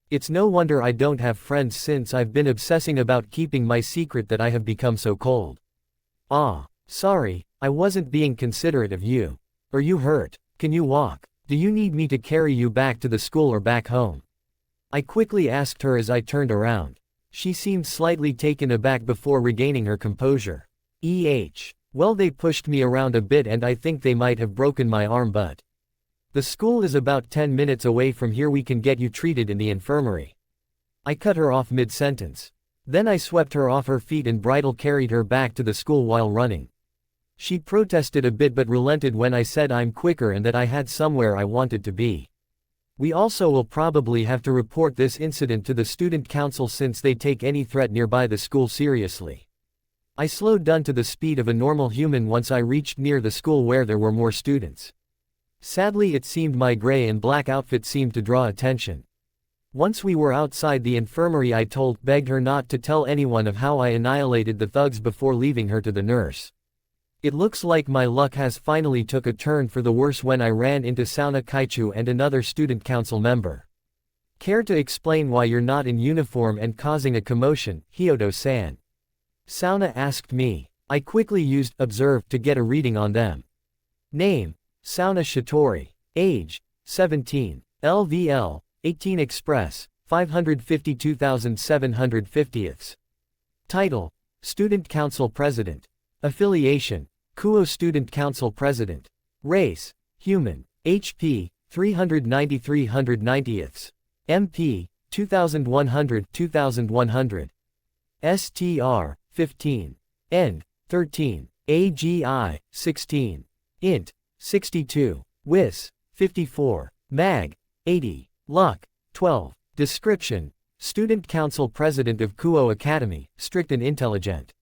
It's no wonder I don't have friends since I've been obsessing about keeping my secret that I have become so cold. Ah, sorry, I wasn't being considerate of you. Are you hurt? Can you walk? Do you need me to carry you back to the school or back home? I quickly asked her as I turned around. She seemed slightly taken aback before regaining her composure. Well, they pushed me around a bit and I think they might have broken my arm, but the school is about 10 minutes away from here, we can get you treated in the infirmary. I cut her off mid-sentence. Then I swept her off her feet and bridle carried her back to the school while running. She protested a bit but relented when I said I'm quicker and that I had somewhere I wanted to be. We also will probably have to report this incident to the student council since they take any threat nearby the school seriously. I slowed down to the speed of a normal human once I reached near the school where there were more students. Sadly, it seemed my gray and black outfit seemed to draw attention. Once we were outside the infirmary, I begged her not to tell anyone of how I annihilated the thugs before leaving her to the nurse. It looks like my luck has finally took a turn for the worse when I ran into Sauna Kaichu and another student council member. Care to explain why you're not in uniform and causing a commotion, Hyodo-san? Sauna asked me. I quickly used observe to get a reading on them. Name: Sauna Shitori. Age: 17. LVL: 18 Express, 552,750ths. Title: Student Council President. Affiliation: Kuo Student Council President. Race: Human. HP: 393/190ths. MP: 2100/2100. STR: 15. End: 13. AGI: 16. Int: 62. WIS: 54. MAG: 80. Luck: 12. Description: Student Council President of Kuo Academy, strict and intelligent.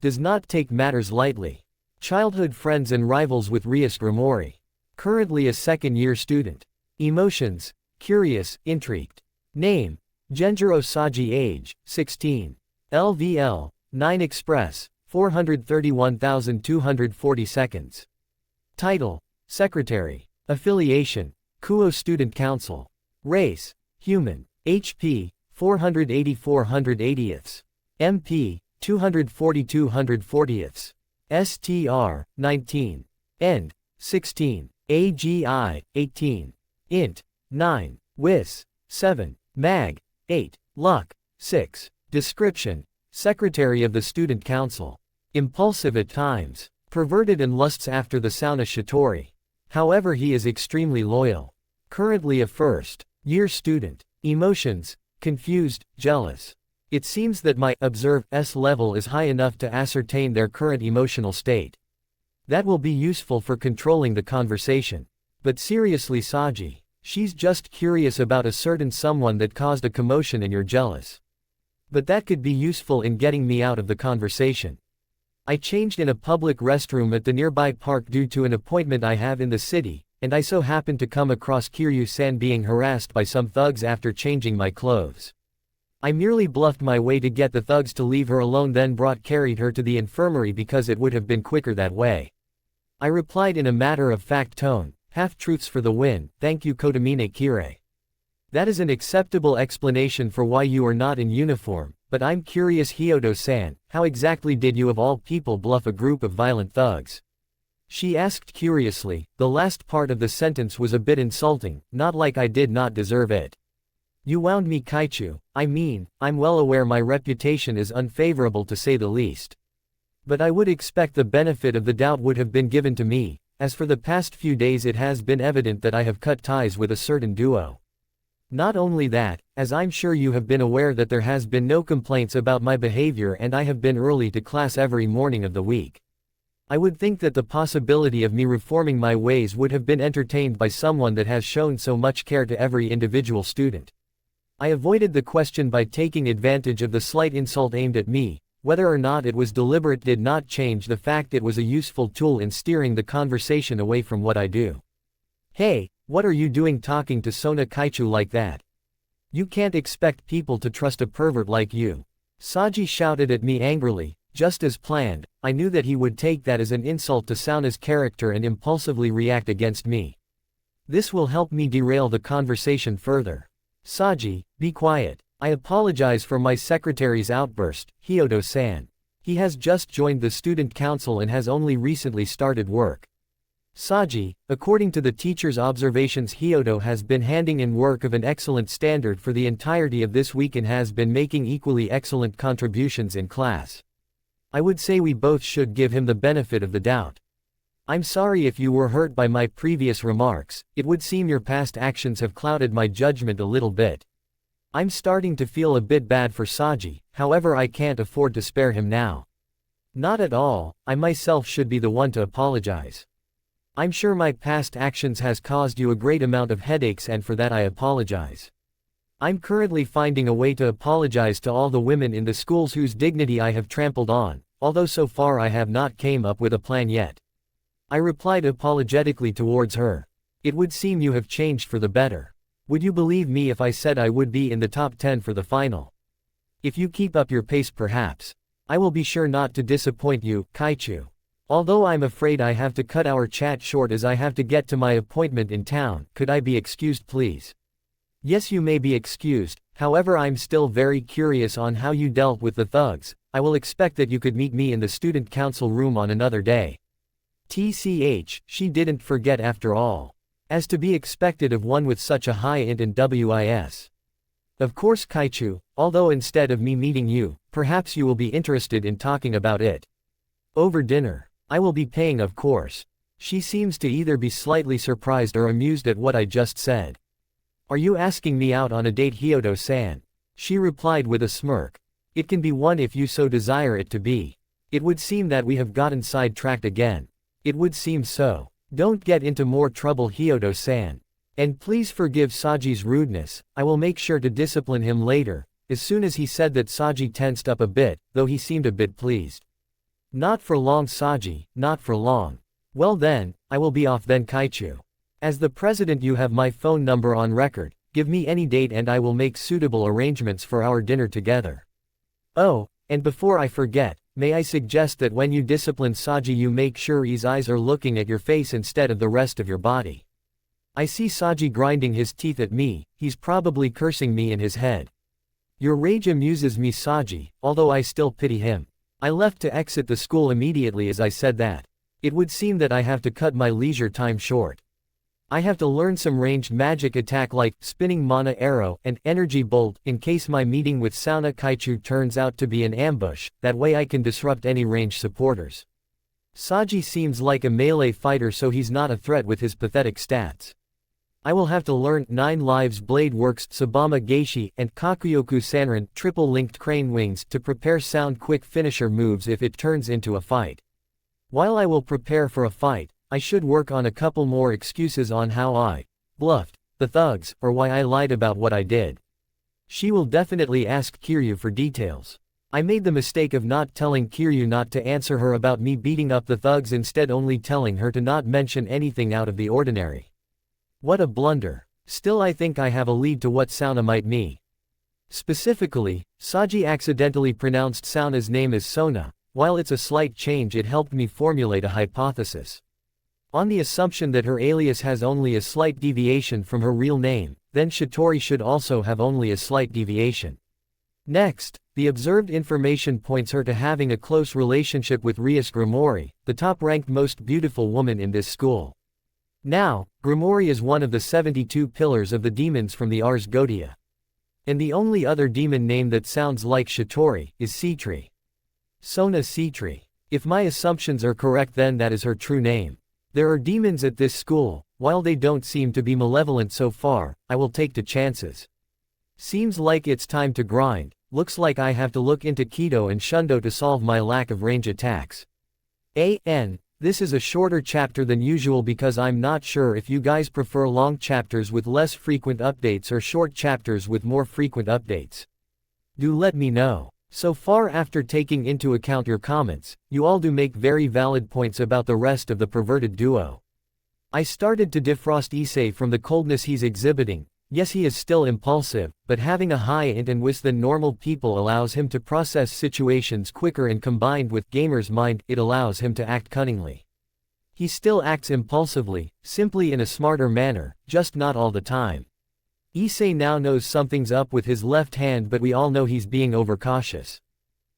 Does not take matters lightly. Childhood friends and rivals with Ryusuke Romori. Currently a second-year student. Emotions: curious, intrigued. Name: Genjiro Saji. Age: 16. LVL: 9 Express, 431,240 seconds. Title: Secretary. Affiliation: Kuo Student Council. Race: Human. HP: 484/180ths. MP: 242/140ths. STR: 19. End: 16. AGI: 18. Int: 9. WIS: 7. MAG: 8. Luck: 6. Description: Secretary of the Student Council. Impulsive at times. Perverted and lusts after the Sauna Shitori. However, he is extremely loyal. Currently a first-year student. Emotions: confused, jealous. It seems that my observe-s level is high enough to ascertain their current emotional state. That will be useful for controlling the conversation. But seriously, Saji, she's just curious about a certain someone that caused a commotion and you're jealous. But that could be useful in getting me out of the conversation. I changed in a public restroom at the nearby park due to an appointment I have in the city, and I so happened to come across Kiryu-san being harassed by some thugs after changing my clothes. I merely bluffed my way to get the thugs to leave her alone, then carried her to the infirmary because it would have been quicker that way. I replied in a matter-of-fact tone, "Half-truths for the win, thank you Kotomine Kire. That is an acceptable explanation for why you are not in uniform, but I'm curious Hyodo-san, how exactly did you of all people bluff a group of violent thugs?" She asked curiously. The last part of the sentence was a bit insulting, not like I did not deserve it. You wound me Kaichu. I mean, I'm well aware my reputation is unfavorable to say the least. But I would expect the benefit of the doubt would have been given to me, as for the past few days it has been evident that I have cut ties with a certain duo. Not only that, as I'm sure you have been aware that there has been no complaints about my behavior and I have been early to class every morning of the week. I would think that the possibility of me reforming my ways would have been entertained by someone that has shown so much care to every individual student. I avoided the question by taking advantage of the slight insult aimed at me. Whether or not it was deliberate did not change the fact it was a useful tool in steering the conversation away from what I do. Hey, what are you doing talking to Sona Kaichu like that? You can't expect people to trust a pervert like you. Saji shouted at me angrily. Just as planned, I knew that he would take that as an insult to Sauna's character and impulsively react against me. This will help me derail the conversation further. Saji, be quiet. I apologize for my secretary's outburst, Hyodo-san. He has just joined the student council and has only recently started work. Saji, according to the teacher's observations, Hyodo has been handing in work of an excellent standard for the entirety of this week and has been making equally excellent contributions in class. I would say we both should give him the benefit of the doubt. I'm sorry if you were hurt by my previous remarks, it would seem your past actions have clouded my judgment a little bit. I'm starting to feel a bit bad for Saji, however I can't afford to spare him now. Not at all, I myself should be the one to apologize. I'm sure my past actions has caused you a great amount of headaches and for that I apologize. I'm currently finding a way to apologize to all the women in the schools whose dignity I have trampled on, although so far I have not came up with a plan yet. I replied apologetically towards her. It would seem you have changed for the better. Would you believe me if I said I would be in the top 10 for the final? If you keep up your pace perhaps. I will be sure not to disappoint you, Kaichu. Although I'm afraid I have to cut our chat short as I have to get to my appointment in town, could I be excused please? Yes, you may be excused, however I'm still very curious on how you dealt with the thugs. I will expect that you could meet me in the student council room on another day. TCH, she didn't forget after all. As to be expected of one with such a high int and WIS. Of course Kaichu, although instead of me meeting you, perhaps you will be interested in talking about it. Over dinner. I will be paying of course. She seems to either be slightly surprised or amused at what I just said. Are you asking me out on a date, Hyodo-san? She replied with a smirk. It can be one if you so desire it to be. It would seem that we have gotten sidetracked again. It would seem so. Don't get into more trouble, Hyodo-san. And please forgive Saji's rudeness, I will make sure to discipline him later. As soon as he said that, Saji tensed up a bit, though he seemed a bit pleased. Not for long, Saji, not for long. Well then, I will be off then, Kaichu. As the president, you have my phone number on record. Give me any date and I will make suitable arrangements for our dinner together. Oh, and before I forget, may I suggest that when you discipline Saji you make sure his eyes are looking at your face instead of the rest of your body. I see Saji grinding his teeth at me, he's probably cursing me in his head. Your rage amuses me, Saji, although I still pity him. I left to exit the school immediately as I said that. It would seem that I have to cut my leisure time short. I have to learn some ranged magic attack like spinning mana arrow and energy bolt in case my meeting with Sauna Kaichu turns out to be an ambush, that way I can disrupt any ranged supporters. Saji seems like a melee fighter, so he's not a threat with his pathetic stats. I will have to learn 9 Lives Blade Works, Sabama Geishi, and Kakuyoku Sanrin triple-linked crane wings to prepare sound quick finisher moves if it turns into a fight. While I will prepare for a fight, I should work on a couple more excuses on how I bluffed the thugs, or why I lied about what I did. She will definitely ask Kiryu for details. I made the mistake of not telling Kiryu not to answer her about me beating up the thugs, instead only telling her to not mention anything out of the ordinary. What a blunder. Still, I think I have a lead to what Sauna might mean. Specifically, Saji accidentally pronounced Sauna's name as Sona. While it's a slight change, it helped me formulate a hypothesis. On the assumption that her alias has only a slight deviation from her real name, then Shitori should also have only a slight deviation. Next, the observed information points her to having a close relationship with Rias Grimori, the top-ranked most beautiful woman in this school. Now, Grimori is one of the 72 pillars of the demons from the Ars Godia. And the only other demon name that sounds like Shitori is Citri. Sona Citri. If my assumptions are correct, then that is her true name. There are demons at this school. While they don't seem to be malevolent so far, I will take the chances. Seems like it's time to grind. Looks like I have to look into Kido and Shundo to solve my lack of range attacks. This is a shorter chapter than usual because I'm not sure if you guys prefer long chapters with less frequent updates or short chapters with more frequent updates. Do let me know. So far, after taking into account your comments, you all do make very valid points about the rest of the perverted duo. I started to defrost Issei from the coldness he's exhibiting. Yes, he is still impulsive, but having a higher int and WIS than normal people allows him to process situations quicker, and combined with gamer's mind, it allows him to act cunningly. He still acts impulsively, simply in a smarter manner, just not all the time. Issei now knows something's up with his left hand, but we all know he's being overcautious.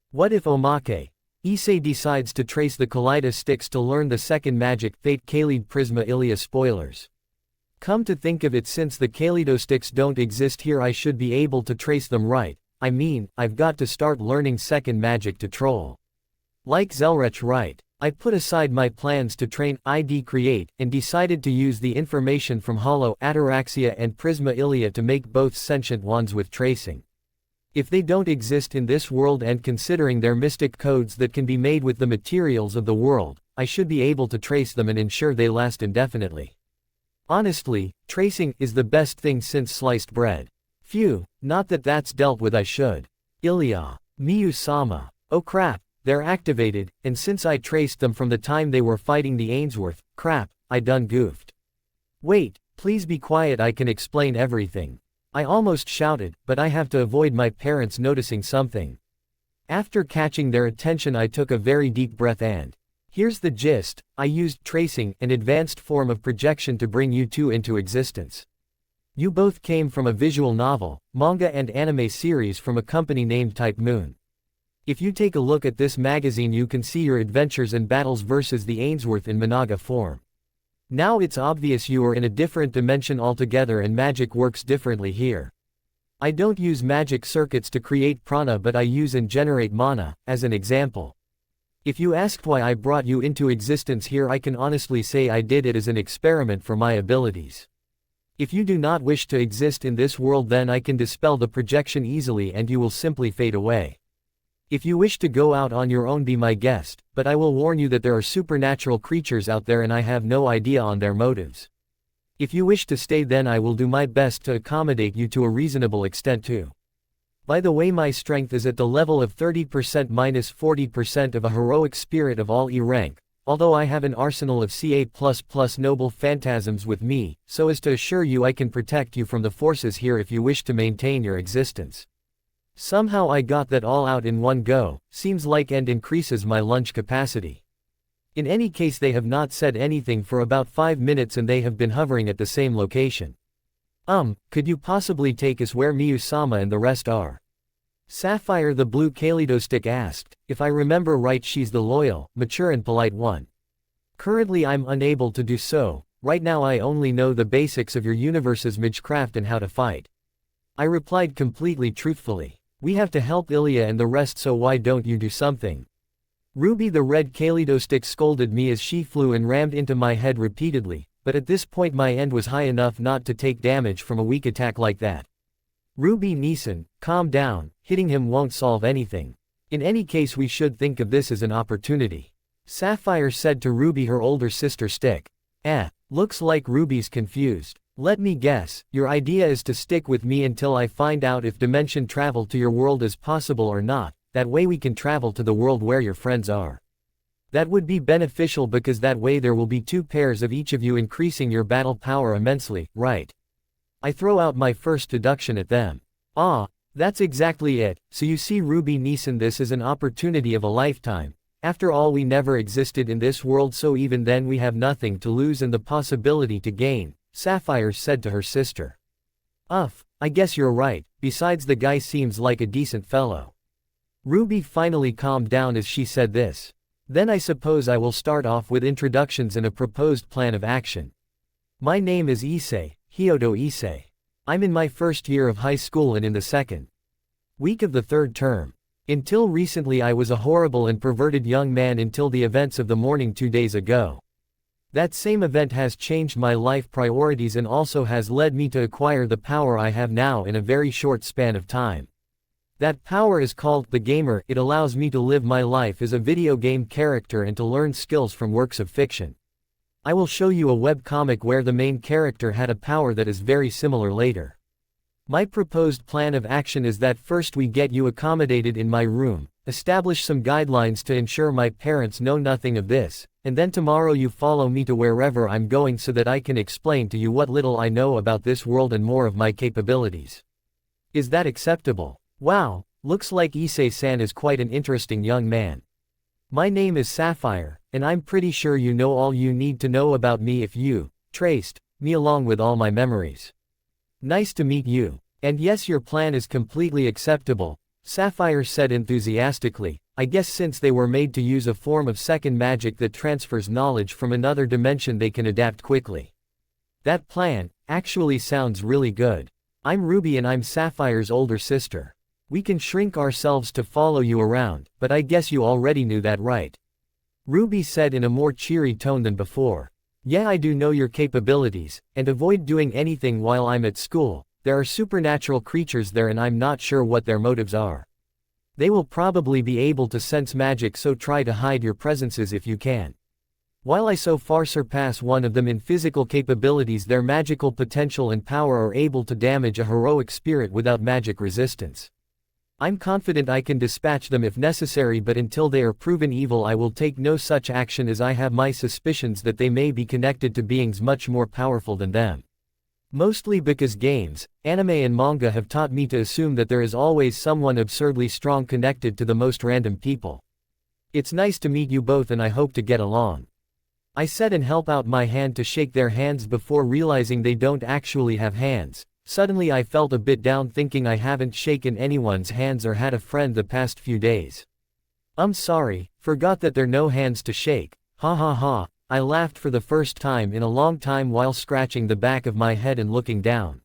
What if Omake Issei decides to trace the Kaleido sticks to learn the second magic Fate Kaleid Prisma Ilia spoilers. Come to think of it, since the Kaleido sticks don't exist here, I should be able to trace them, right? I mean, I've got to start learning second magic to troll. Like Zelrech, right? I put aside my plans to train ID Create and decided to use the information from Hollow Ataraxia and Prisma Ilia to make both sentient wands with tracing. If they don't exist in this world, and considering their mystic codes that can be made with the materials of the world, I should be able to trace them and ensure they last indefinitely. Honestly, tracing is the best thing since sliced bread. Phew, not that that's dealt with. I should. Ilia. Miyu-sama. Oh crap, they're activated, and since I traced them from the time they were fighting the Ainsworth, crap, I done goofed. Wait, please be quiet, I can explain everything. I almost shouted, but I have to avoid my parents noticing something. After catching their attention, I took a very deep breath and here's the gist. I used tracing, an advanced form of projection, to bring you two into existence. You both came from a visual novel, manga and anime series from a company named Type Moon. If you take a look at this magazine, you can see your adventures and battles versus the Ainsworth in Managa form. Now it's obvious you are in a different dimension altogether, and magic works differently here. I don't use magic circuits to create prana, but I use and generate mana, as an example. If you asked why I brought you into existence here, I can honestly say I did it as an experiment for my abilities. If you do not wish to exist in this world, then I can dispel the projection easily and you will simply fade away. If you wish to go out on your own, be my guest, but I will warn you that there are supernatural creatures out there and I have no idea on their motives. If you wish to stay, then I will do my best to accommodate you to a reasonable extent too. By the way, my strength is at the level of 30% minus 40% of a heroic spirit of all E rank, although I have an arsenal of CA++ noble phantasms with me, so as to assure you I can protect you from the forces here if you wish to maintain your existence. Somehow I got that all out in one go, seems like, and increases my lunch capacity. In any case, they have not said anything for about 5 minutes and they have been hovering at the same location. Could you possibly take us where Miyu-sama and the rest are? Sapphire the blue Kaleido stick asked. If I remember right, she's the loyal, mature and polite one. Currently I'm unable to do so. Right now I only know the basics of your universe's magecraft and how to fight. I replied completely truthfully. We have to help Ilia and the rest, so why don't you do something? Ruby the red Kaleido stick scolded me as she flew and rammed into my head repeatedly, but at this point my end was high enough not to take damage from a weak attack like that. Ruby Neeson, calm down, hitting him won't solve anything. In any case, we should think of this as an opportunity. Sapphire said to Ruby, her older sister stick. Looks like Ruby's confused. Let me guess, your idea is to stick with me until I find out if dimension travel to your world is possible or not, that way we can travel to the world where your friends are. That would be beneficial because that way there will be 2 pairs of each of you, increasing your battle power immensely, right? I throw out my first deduction at them. That's exactly it. So you see, Ruby Neeson, this is an opportunity of a lifetime. After all, we never existed in this world, so even then we have nothing to lose and the possibility to gain, Sapphire said to her sister. I guess you're right, besides the guy seems like a decent fellow. Ruby finally calmed down as she said this. Then I suppose I will start off with introductions and a proposed plan of action. My name is Issei, Hyodo Issei. I'm in my first year of high school and in the second week of the 3rd term. Until recently I was a horrible and perverted young man until the events of the morning 2 days ago. That same event has changed my life priorities and also has led me to acquire the power I have now in a very short span of time. That power is called the Gamer. It allows me to live my life as a video game character and to learn skills from works of fiction. I will show you a webcomic where the main character had a power that is very similar later. My proposed plan of action is that first we get you accommodated in my room, establish some guidelines to ensure my parents know nothing of this, and then tomorrow you follow me to wherever I'm going so that I can explain to you what little I know about this world and more of my capabilities. Is that acceptable? Wow, looks like Issei-san is quite an interesting young man. My name is Sapphire, and I'm pretty sure you know all you need to know about me if you traced me along with all my memories. Nice to meet you. And yes, your plan is completely acceptable. Sapphire said enthusiastically. I guess since they were made to use a form of second magic that transfers knowledge from another dimension, they can adapt quickly. That plan actually sounds really good. I'm Ruby and I'm Sapphire's older sister. We can shrink ourselves to follow you around, but I guess you already knew that, right? Ruby said in a more cheery tone than before. Yeah, I do know your capabilities, and avoid doing anything while I'm at school. There are supernatural creatures there and I'm not sure what their motives are. They will probably be able to sense magic, so try to hide your presences if you can. While I so far surpass one of them in physical capabilities, their magical potential and power are able to damage a heroic spirit without magic resistance. I'm confident I can dispatch them if necessary, but until they are proven evil I will take no such action, as I have my suspicions that they may be connected to beings much more powerful than them. Mostly because games, anime and manga have taught me to assume that there is always someone absurdly strong connected to the most random people. It's nice to meet you both and I hope to get along. I said and held out my hand to shake their hands before realizing they don't actually have hands. Suddenly I felt a bit down, thinking I haven't shaken anyone's hands or had a friend the past few days. I'm sorry, forgot that there are no hands to shake. Ha ha ha. I laughed for the first time in a long time while scratching the back of my head and looking down.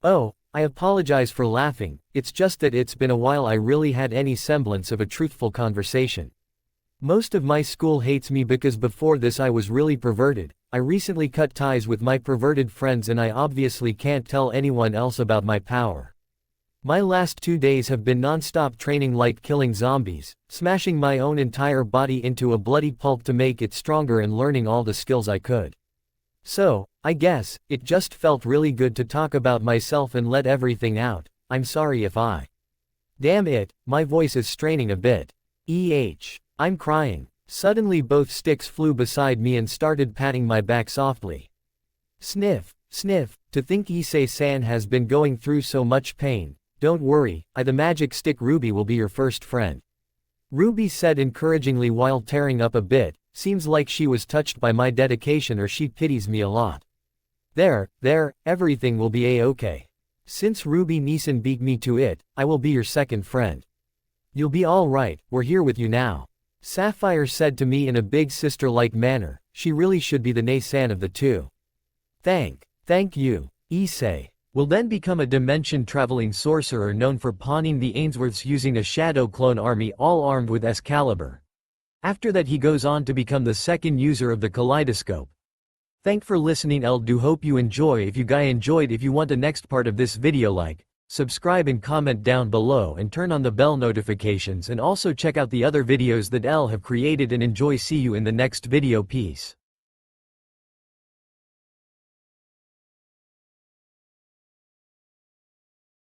Oh, I apologize for laughing, it's just that it's been a while I really had any semblance of a truthful conversation. Most of my school hates me because before this I was really perverted. I recently cut ties with my perverted friends and I obviously can't tell anyone else about my power. My last 2 days have been non-stop training, like killing zombies, smashing my own entire body into a bloody pulp to make it stronger, and learning all the skills I could. So, I guess, it just felt really good to talk about myself and let everything out. I'm sorry if I... Damn it, my voice is straining a bit. I'm crying. Suddenly both sticks flew beside me and started patting my back softly. Sniff, sniff, to think Issei-san has been going through so much pain. Don't worry, the magic stick Ruby will be your first friend. Ruby said encouragingly while tearing up a bit. Seems like she was touched by my dedication, or she pities me a lot. There, everything will be a-okay. Since Ruby Neeson beat me to it, I will be your second friend. You'll be alright, we're here with you now. Sapphire said to me in a big sister-like manner. She really should be the Nei-san of the two. Thank you, Issei. Will then become a dimension-traveling sorcerer known for pawning the Ainsworths using a shadow clone army all armed with Excalibur. After that he goes on to become the second user of the kaleidoscope. Thank for listening. Do hope you enjoy. If you guys enjoyed, if you want the next part of this video, like, subscribe and comment down below and turn on the bell notifications, and also check out the other videos that have created, and enjoy. See you in the next video. Peace.